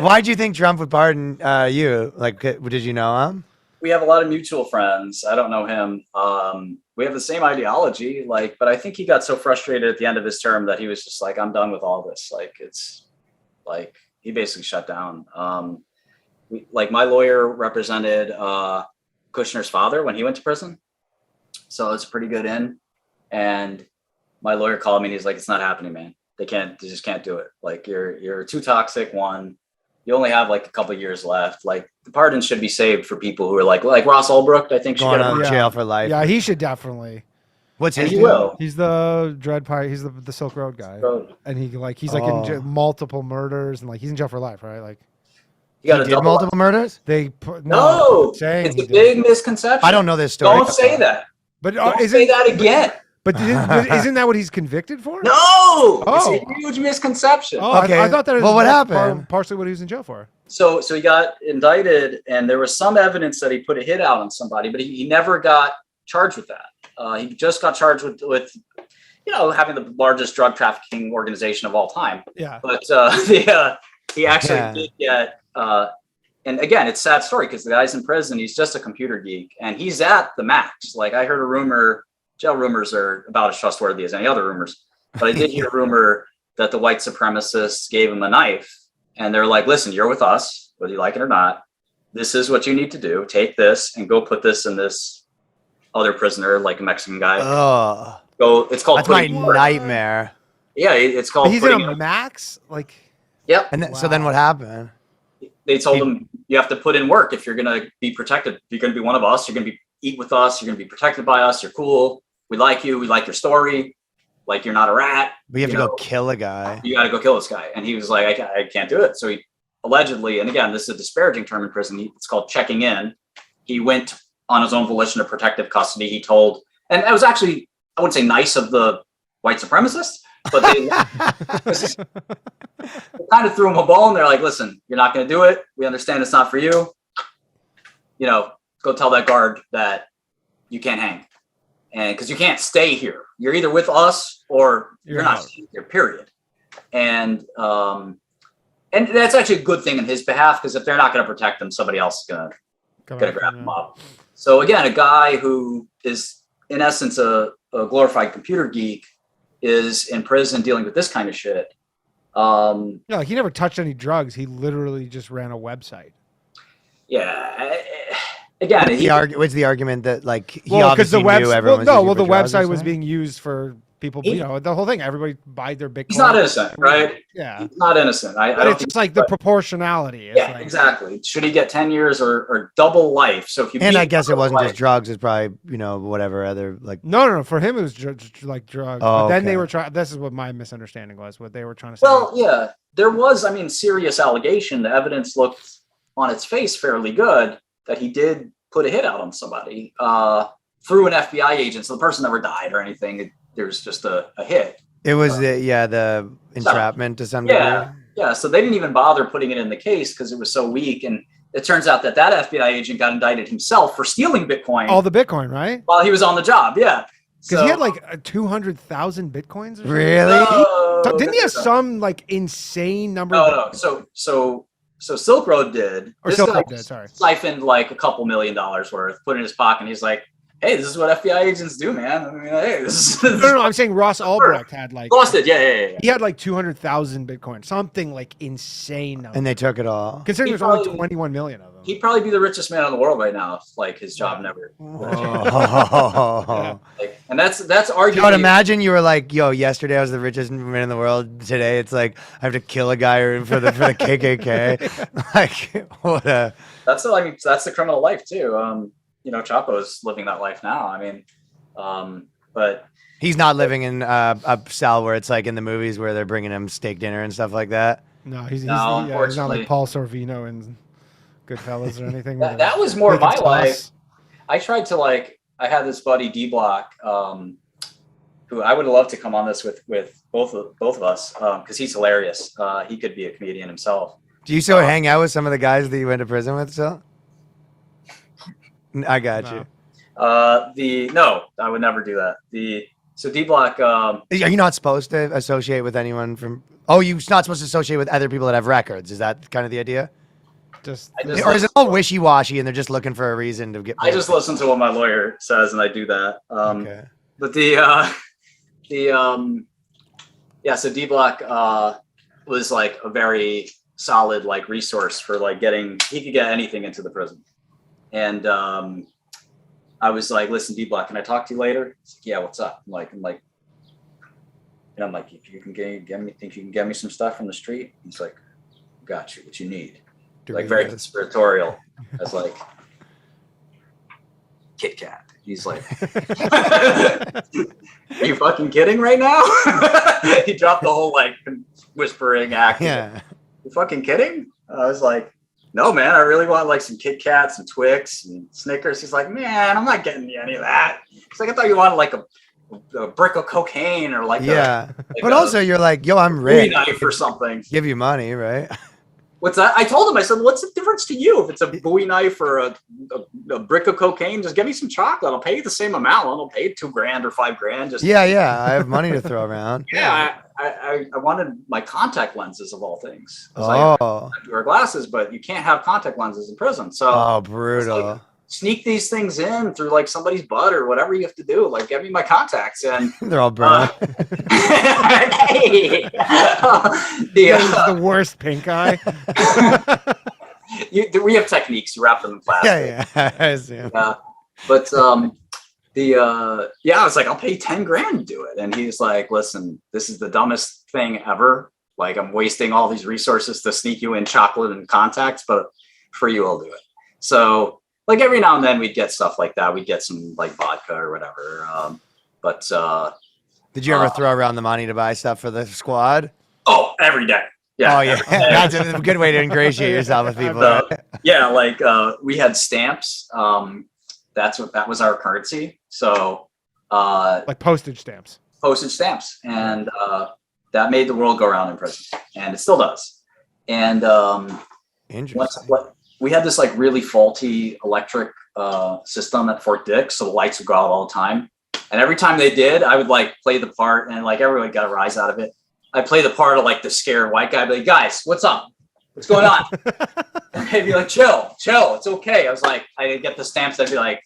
Why'd you think Trump would pardon you? Like, did you know him? We have a lot of mutual friends. I don't know him. We have the same ideology, like, but I think he got so frustrated at the end of his term that he was just like, I'm done with all this. Like, it's like he basically shut down. Like my lawyer represented Kushner's father when he went to prison, so it's a pretty good in. And my lawyer called me and he's like, "It's not happening, man. They just can't do it. Like you're too toxic. One, you only have like a couple years left. Like the pardons should be saved for people who are like Ross Ulbricht. I think should Going get to jail for life. Yeah, he should definitely. What's and his he deal? will. He's the Dread Pirate. He's the Silk Road guy, and he's like in multiple murders and like he's in jail for life, right? Like You got He to did multiple murders? they put No, saying it's he a did. big misconception. I don't know this story. Don't say that. But Don't say that again. But isn't that what he's convicted for? No, Oh. it's a huge misconception. Oh, Okay. I thought that was Well, what happened? partially what he was in jail for. So he got indicted, and there was some evidence that he put a hit out on somebody, but he never got charged with that. He just got charged with having the largest drug trafficking organization of all time. Yeah. But he actually did get. And again, it's a sad story because the guy's in prison. He's just a computer geek, and he's at the max. Like I heard a rumor. Jail rumors are about as trustworthy as any other rumors, but I did hear a rumor that the white supremacists gave him a knife, and they're like, "Listen, you're with us, whether you like it or not. This is what you need to do. Take this and go put this in this other prisoner, like a Mexican guy. Oh, Go. It's called. that's my putting in work. nightmare. Yeah, it's called. But he's in putting a in- max? Like Yep. And so then what happened? They told him you have to put in work if you're going to be protected. If you're going to be one of us, you're going to eat with us. You're going to be protected by us. You're cool. We like you. We like your story. Like you're not a rat. We have to go kill a guy. You got to go kill this guy. And he was like, I can't do it. So he allegedly, and again, this is a disparaging term in prison. It's called checking in. He went on his own volition of protective custody. He told, and it was actually, I wouldn't say nice of the white supremacists, but they kind of threw him a ball and they're like, listen, you're not going to do it. We understand it's not for you. Go tell that guard that you can't hang. And because you can't stay here, you're either with us or you're not staying here, period. And that's actually a good thing in his behalf, because if they're not going to protect him, somebody else is going to grab him up. So again, a guy who is in essence a glorified computer geek is in prison dealing with this kind of shit. like he never touched any drugs. He literally just ran a website. Yeah. Again, what's the argument that like he because the obviously knew everyone was using it for drugs website or was something? being used for people. The whole thing. Everybody buy their Bitcoin. he's not innocent, right? Yeah, He's not innocent. I but don't it's think just like the proportionality. It's yeah, like, exactly. Should he get 10 years or double life? So if you And beat I guess it wasn't life- just drugs. It's probably whatever other like. No. For him, it was like drugs. Oh, but then they okay. were trying. This is what my misunderstanding was. What they were trying to say. Well, yeah, there was, serious allegation. The evidence looked on its face fairly good that he did put a hit out on somebody through an FBI agent. So the person never died or anything. There's just a hit. It was the entrapment to some degree. Yeah. So they didn't even bother putting it in the case because it was so weak. And it turns out that FBI agent got indicted himself for stealing Bitcoin all the Bitcoin, right? while he was on the job. Yeah. Because he had like 200,000 Bitcoins. Or something. Really? So didn't he have some like insane number? No. So Silk Road did. Or This Silk guy Road did, sorry. siphoned like a couple $1 million worth, put it in his pocket. And he's like, "Hey, this is what FBI agents do, man. Hey, this is." No. I'm saying Ross Ulbricht had like. Lost it. Yeah. He had like 200,000 Bitcoin, something like insane number. And they took it all. Considering He there's only probably- 21 million of them. He'd probably be the richest man in the world right now if like his job never. Oh. And that's Yo, arguably. imagine you were like, yo, yesterday I was the richest man in the world. Today it's like I have to kill a guy for the KKK. Like what a. That's the criminal life too. Chapo's living that life now. But He's not living in a cell where it's like in the movies where they're bringing him steak dinner and stuff like that. No, he's No, not unfortunately. like Paul Sorvino and Goodfellas or anything. that was more of my Bacon life. sauce. I tried to I had this buddy D Block, who I would love to come on this with both of us, because he's hilarious. He could be a comedian himself. Do you still hang out with some of the guys that you went to prison with still? I got you. No, I would never do that. So D Block. Are you not supposed to associate with anyone from? Oh, you're not supposed to associate with other people that have records. Is that kind of the idea? Or is it all wishy-washy and they're just looking for a reason to get? I just listen to what my lawyer says and I do that. Okay. But so D Block was like a very solid like resource for like he could get anything into the prison. And I was like, listen, D Block, can I talk to you later? He's like, yeah, what's up? I'm like, if you can think you can get me some stuff from the street? He's like, got you, what you need. Like very conspiratorial. I was like, Kit Kat. He's like, are you fucking kidding right now? He dropped the whole like whispering act. Yeah. You fucking kidding? I was like, no, man, I really want like some Kit Kats and Twix and Snickers. He's like, man, I'm not getting you any of that. He's like, I thought you wanted like a brick of cocaine or like but also you're like, yo, I'm rich. Knife or something. Give you money, right? What's that? I told him, I said, what's the difference to you? If it's a Bowie knife or a brick of cocaine, just give me some chocolate. I'll pay you the same amount. I'll pay you $2,000 or $5,000. Just yeah. I have money to throw around. I wanted my contact lenses of all things. Oh. I wear glasses, but you can't have contact lenses in prison. So brutal. Like, sneak these things in through like somebody's butt or whatever you have to do. Like, get me my contacts, and they're all brown. The worst pink eye. We have techniques. You wrap them in plastic. Yeah, I assume. But I was like, I'll pay $10,000 to do it, and he's like, listen, this is the dumbest thing ever. Like, I'm wasting all these resources to sneak you in chocolate and contacts, but for you, I'll do it. So. Like every now and then we'd get stuff like that. We'd get some like vodka or whatever. Did you ever throw around the money to buy stuff for the squad? Oh, every day. Yeah. Oh yeah. That's a good way to ingratiate yourself with people. Right? Yeah. Like we had stamps. That was our currency. So like postage stamps. And that made the world go around in prison, and it still does. And interesting. We had this like really faulty electric system at Fort Dix, so the lights would go out all the time. And every time they did, I would like play the part, and like everyone got a rise out of it. I play the part of like the scared white guy, I'd be like, guys, what's up? What's going on? And they'd be like, chill, it's okay. I was like, I'd get the stamps. I'd be like,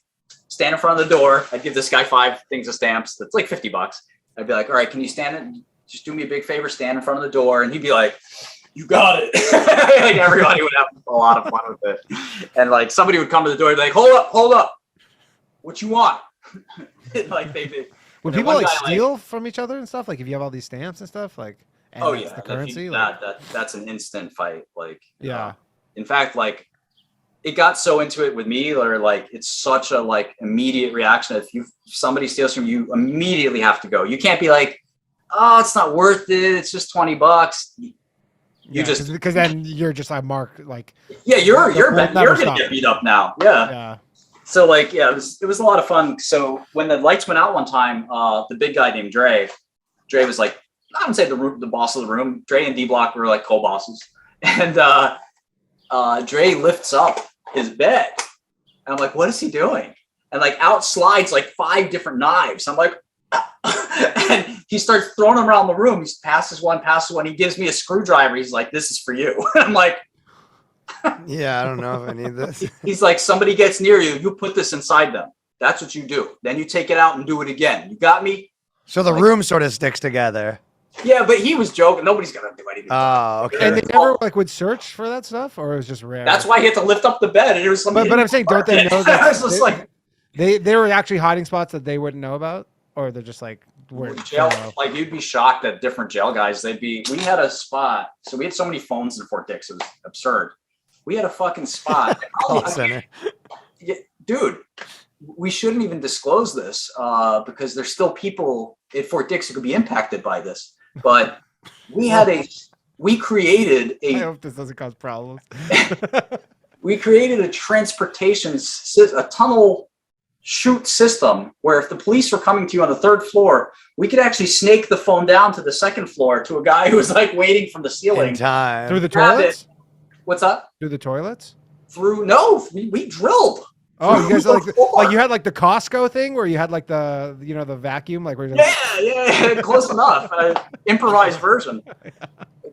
stand in front of the door. I'd give this guy 5 things of stamps. That's like $50. I'd be like, all right, can you just do me a big favor, stand in front of the door? And he'd be like, you got it. Like everybody would have a lot of fun with it. And like somebody would come to the door and be like, hold up. What you want? Like they did. Would people like steal from each other and stuff? Like if you have all these stamps and stuff, like the currency? That's an instant fight. Like yeah. In fact, like it got so into it with me, or like it's such a like immediate reaction. If somebody steals from you, immediately have to go. You can't be like, oh, it's not worth it. It's just $20. Because then you're just like Mark, like you're gonna get beat up now. Yeah. So like it was a lot of fun. So when the lights went out one time, the big guy named Dre was like, I wouldn't say the boss of the room. Dre and D Block were like co-bosses, and Dre lifts up his bed, and I'm like, what is he doing? And like out slides like 5 different knives. I'm like. And he starts throwing them around the room. He passes one. He gives me a screwdriver. He's like, this is for you. I'm like, yeah, I don't know if I need this. He's like, somebody gets near you, you put this inside them. That's what you do. Then you take it out and do it again. You got me? So the room sort of sticks together. Yeah, but he was joking. Nobody's going to do anything. Oh, okay. And they never like would search for that stuff, or it was just rare? That's why he had to lift up the bed. And it was something. But I'm saying, don't they know that? I was just like, they were actually hiding spots that they wouldn't know about? Or they're just like jail, like you'd be shocked at different jail guys. We had a spot. So we had so many phones in Fort Dix. It was absurd. We had a fucking spot. Call center. Dude, we shouldn't even disclose this because there's still people at Fort Dix who could be impacted by this. But we created I hope this doesn't cause problems. We created a tunnel shoot system where if the police were coming to you on the 3rd floor, we could actually snake the phone down to the 2nd floor to a guy who was like waiting from the ceiling. In time. Through the Grab toilets? it. What's up? Through the toilets? No, we drilled. Oh, you guys Through like the floor. you had like the Costco thing where you had like the the vacuum like where Yeah, close enough. Improvised version.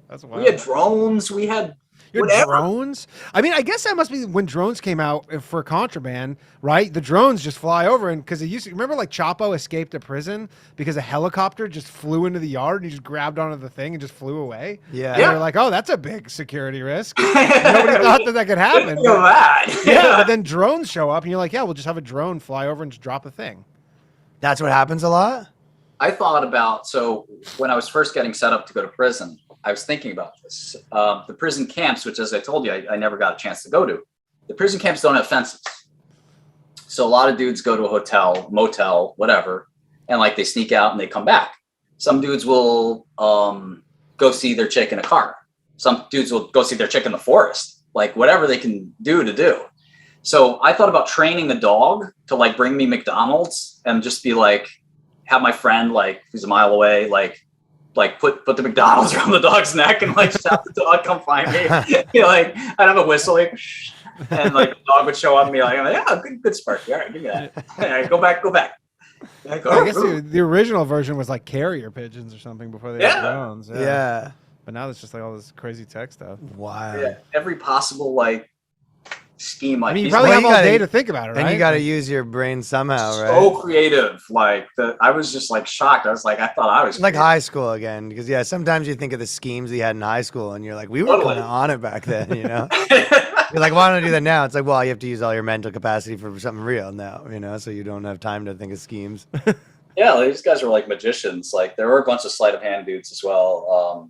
That's wild. We had drones. We had Your whatever. drones? I mean, I guess that must be when drones came out for contraband, right? The drones just fly over, and because it used to remember like Chapo escaped a prison because a helicopter just flew into the yard and he just grabbed onto the thing and just flew away. Yeah. And they're like, oh, that's a big security risk. Nobody thought that could happen. Feel bad. Yeah, but then drones show up and you're like, yeah, we'll just have a drone fly over and just drop a thing. That's what happens a lot? I thought about, so when I was first getting set up to go to prison, I was thinking about this. The prison camps, which as I told you, I never got a chance to go to. The prison camps don't have fences. So a lot of dudes go to a hotel, motel, whatever, and like they sneak out and they come back. Some dudes will go see their chick in a car. Some dudes will go see their chick in the forest, like whatever they can do to do. So I thought about training a dog to like bring me McDonald's and just be like, have my friend like who's a mile away, like put the McDonald's around the dog's neck and like shout the dog, come find me. Like I'd have a whistle like, and like the dog would show up and be like, yeah, good Sparky. All right, give me that. All right, go back. I guess the original version was like carrier pigeons or something before they had drones. Yeah. But now it's just like all this crazy tech stuff. Wow. Yeah, every possible like scheme. Like, I mean, you these probably Well, have you all gotta- day to think about it, right? And you got to use your brain somehow, right? so creative. Like I was just like shocked. I was like, I thought I was Like crazy. high school again, because sometimes you think of the schemes you had in high school, and you're like, we were Totally. kind of on it back then, you know. You're like, why don't I do that now? It's like, well, you have to use all your mental capacity for something real now, so you don't have time to think of schemes. Yeah, these guys were like magicians. Like there were a bunch of sleight of hand dudes as well.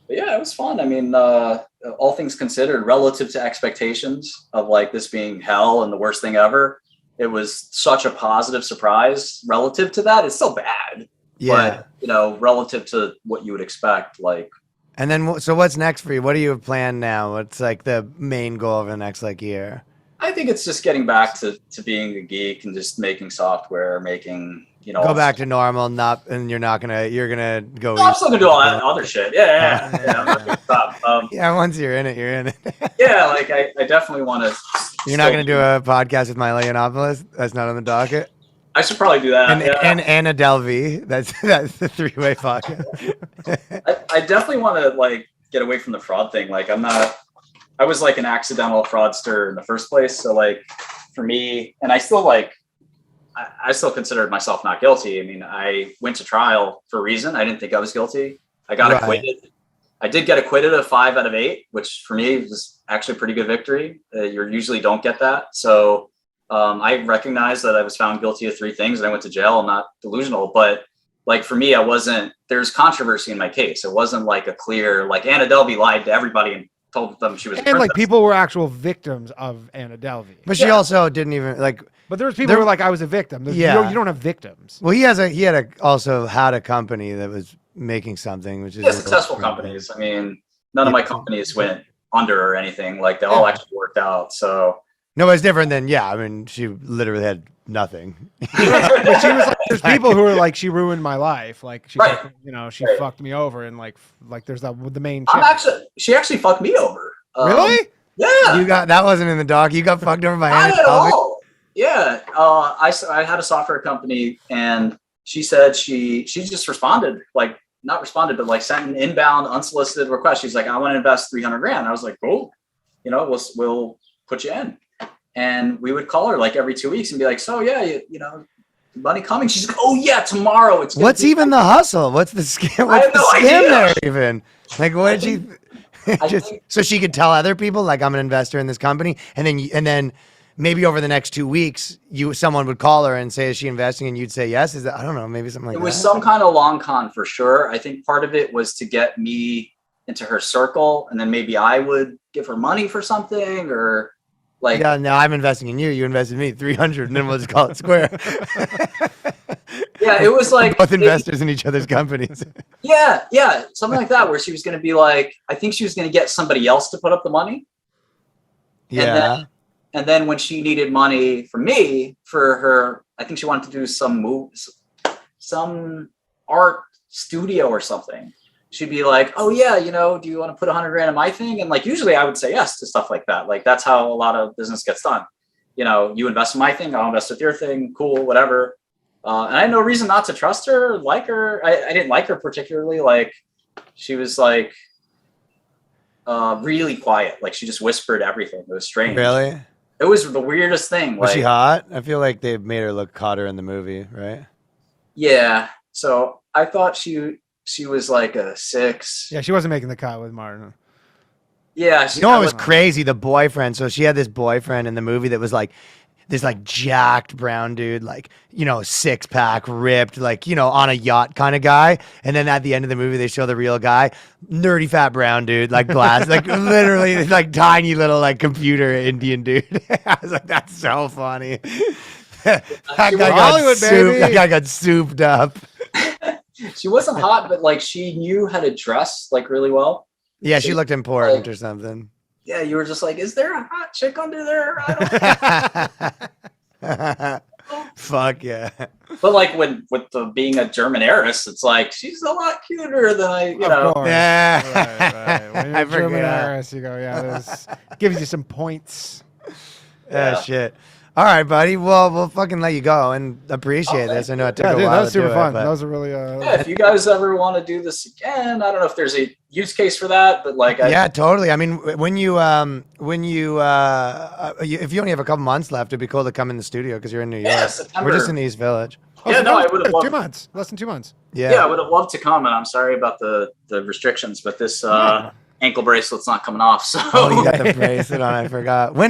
But yeah, it was fun. I mean, all things considered, relative to expectations of like this being hell and the worst thing ever, it was such a positive surprise. Relative to that, it's still bad. Yeah. But, relative to what you would expect, like. And then, so what's next for you? What do you have planned now? What's like the main goal of the next year? I think it's just getting back to being a geek and just making software, making, Go back to normal, you're gonna go. No, I'm still gonna do all that other shit. Yeah. I'm not gonna stop. Yeah, once you're in it, you're in it. Yeah, like I definitely want to. You're not gonna do a podcast with Milo Yiannopoulos? That's not on the docket. I should probably do that. And Anna Delvey. That's the 3-way podcast. I definitely want to like get away from the fraud thing. Like I was like an accidental fraudster in the first place. So like for me, and I still considered myself not guilty. I mean, I went to trial for a reason. I didn't think I was guilty. I got acquitted. I did get acquitted of 5 out of 8, which for me was actually a pretty good victory. You usually don't get that. So I recognized that I was found guilty of 3 things and I went to jail. I'm not delusional, but like for me, there's controversy in my case. It wasn't like a clear, like Anna Delvey lied to everybody and told them she was a and like princess. people were actual victims of Anna Delvey. But she also didn't even like. But there was people who were like, I was a victim. You don't have victims. Well, he also had a company that was making something, which is Successful companies. I mean, none of my companies went under or anything. Like they all actually worked out. So no, it's different than I mean, she literally had nothing. But she was like, there's people who are like, she ruined my life. Like she, Right. she fucked me over, and like there's the main. she actually fucked me over. Really? Yeah. That wasn't in the doc. You got fucked over by Not Anna at Delvey? all. Yeah. I had a software company and she said she just responded, like not responded, but like sent an inbound unsolicited request. She's like, I want to invest $300,000. I was like, cool, we'll put you in. And we would call her like every 2 weeks and be like, so yeah, money coming. She's like, oh yeah, tomorrow. It's What's even the hustle? What's the scam? I What's have the no scam idea. there even? Like, what did you? I think- So she could tell other people, like, I'm an investor in this company, and then maybe over the next 2 weeks, someone would call her and say, is she investing? And you'd say yes. Is that, I don't know, maybe something like It that. was some kind of long con for sure. I think part of it was to get me into her circle, and then maybe I would give her money for something, or like. Yeah, no, I'm investing in you. You invested in me 300, and then we'll just call it square. Yeah, it was like Both investors in each other's companies. Yeah, something like that, where she was going to be like, I think she was going to get somebody else to put up the money. Yeah. And then when she needed money from me for her, I think she wanted to do some art studio or something. She'd be like, oh yeah, you know, do you want to put 100 grand in my thing? And like, usually I would say yes to stuff like that. Like, that's how a lot of business gets done. You know, you invest in my thing, I'll invest with your thing. Cool, whatever. And I had no reason not to trust her, like her. I didn't like her particularly. Like, she was like really quiet. Like, she just whispered everything. It was strange. Really? It was the weirdest thing. Was like, she hot? I feel like they made her look hotter in the movie, right? Yeah. So I thought she was like a 6. Yeah, she wasn't making the cut with Martin. Yeah. You know what was crazy? The boyfriend. So she had this boyfriend in the movie that was like this like jacked brown dude, like, you know, 6-pack, ripped, like, you know, on a yacht kind of guy. And then at the end of the movie, they show the real guy, nerdy fat brown dude, like glass, like literally like tiny little like computer Indian dude. I was like, that's so funny. That guy got souped up. She wasn't hot, but like she knew how to dress like really well. Yeah, she looked important or something. Yeah, you were just like, is there a hot chick under there? I don't Fuck yeah. But like with being a German heiress, it's like she's a lot cuter than I, you know. Course. Yeah. Right. When you're I a German forgot. heiress, you go, yeah, this gives you some points. Yeah, shit. All right, buddy. Well, we'll fucking let you go and appreciate this. I know it took a while. That was super to fun. do it, That was a really Yeah, if you guys ever want to do this again, I don't know if there's a use case for that, but like, yeah, totally. I mean, when you if you only have a couple months left, it'd be cool to come in the studio because you're in New York. Yeah, September. We're just in the East Village. Yeah, no, I would have loved 2 months, less than 2 months. Yeah, I would have loved to come, and I'm sorry about the restrictions, but this ankle bracelet's not coming off. So Oh, you got the bracelet on. I forgot. What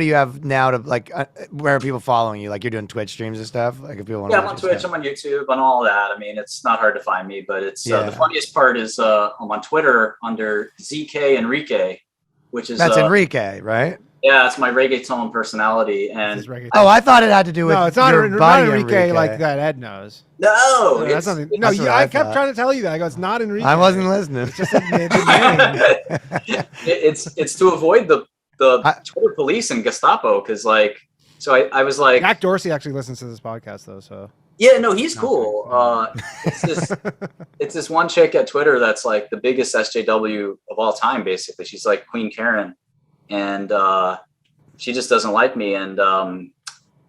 do you have now to like? Where are people following you? Like you're doing Twitch streams and stuff. Like if people want. Yeah, I'm on Twitch, I'm on YouTube, on all that. I mean, it's not hard to find me, but it's the funniest part is I'm on Twitter under ZK Enrique, which is that's Enrique, right? Yeah, it's my reggaeton personality, and oh, I thought it had to do with it's not, your not buddy Enrique like that. Ed knows. No, that's nothing. No, I kept trying to tell you that. I go, it's not Enrique. I wasn't listening. It's just the name. it's to avoid the Twitter police and Gestapo, because like, so I was like, Jack Dorsey actually listens to this podcast though, so. Yeah, no, he's cool. It's this one chick at Twitter that's like the biggest SJW of all time. Basically, she's like Queen Karen. And she just doesn't like me. And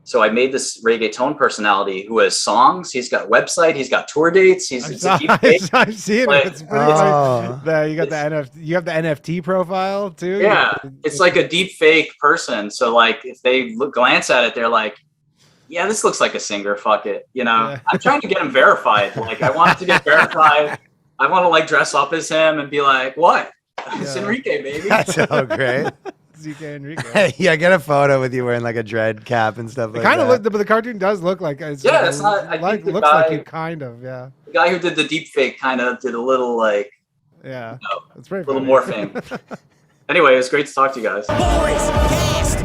so I made this reggaeton personality who has songs. He's got website. He's got tour dates. I've seen it. It's pretty you got you have the NFT profile too. Yeah, it's like a deep fake person. So like if they glance at it, they're like, yeah, this looks like a singer. Fuck it. You know, yeah. I'm trying to get him verified. Like I want to get verified. I want to like dress up as him and be like, what? It's Enrique, baby. That's so great. ZK Enrique. Yeah, get a photo with you wearing like a dread cap and stuff like that. Kind of look, but the cartoon does look like it's it's not. I think looks like you kind of, yeah. The guy who did the deep fake kind of did a little like, yeah, you know, it's very little morphing. Anyway, it was great to talk to you guys. BOYSCAST.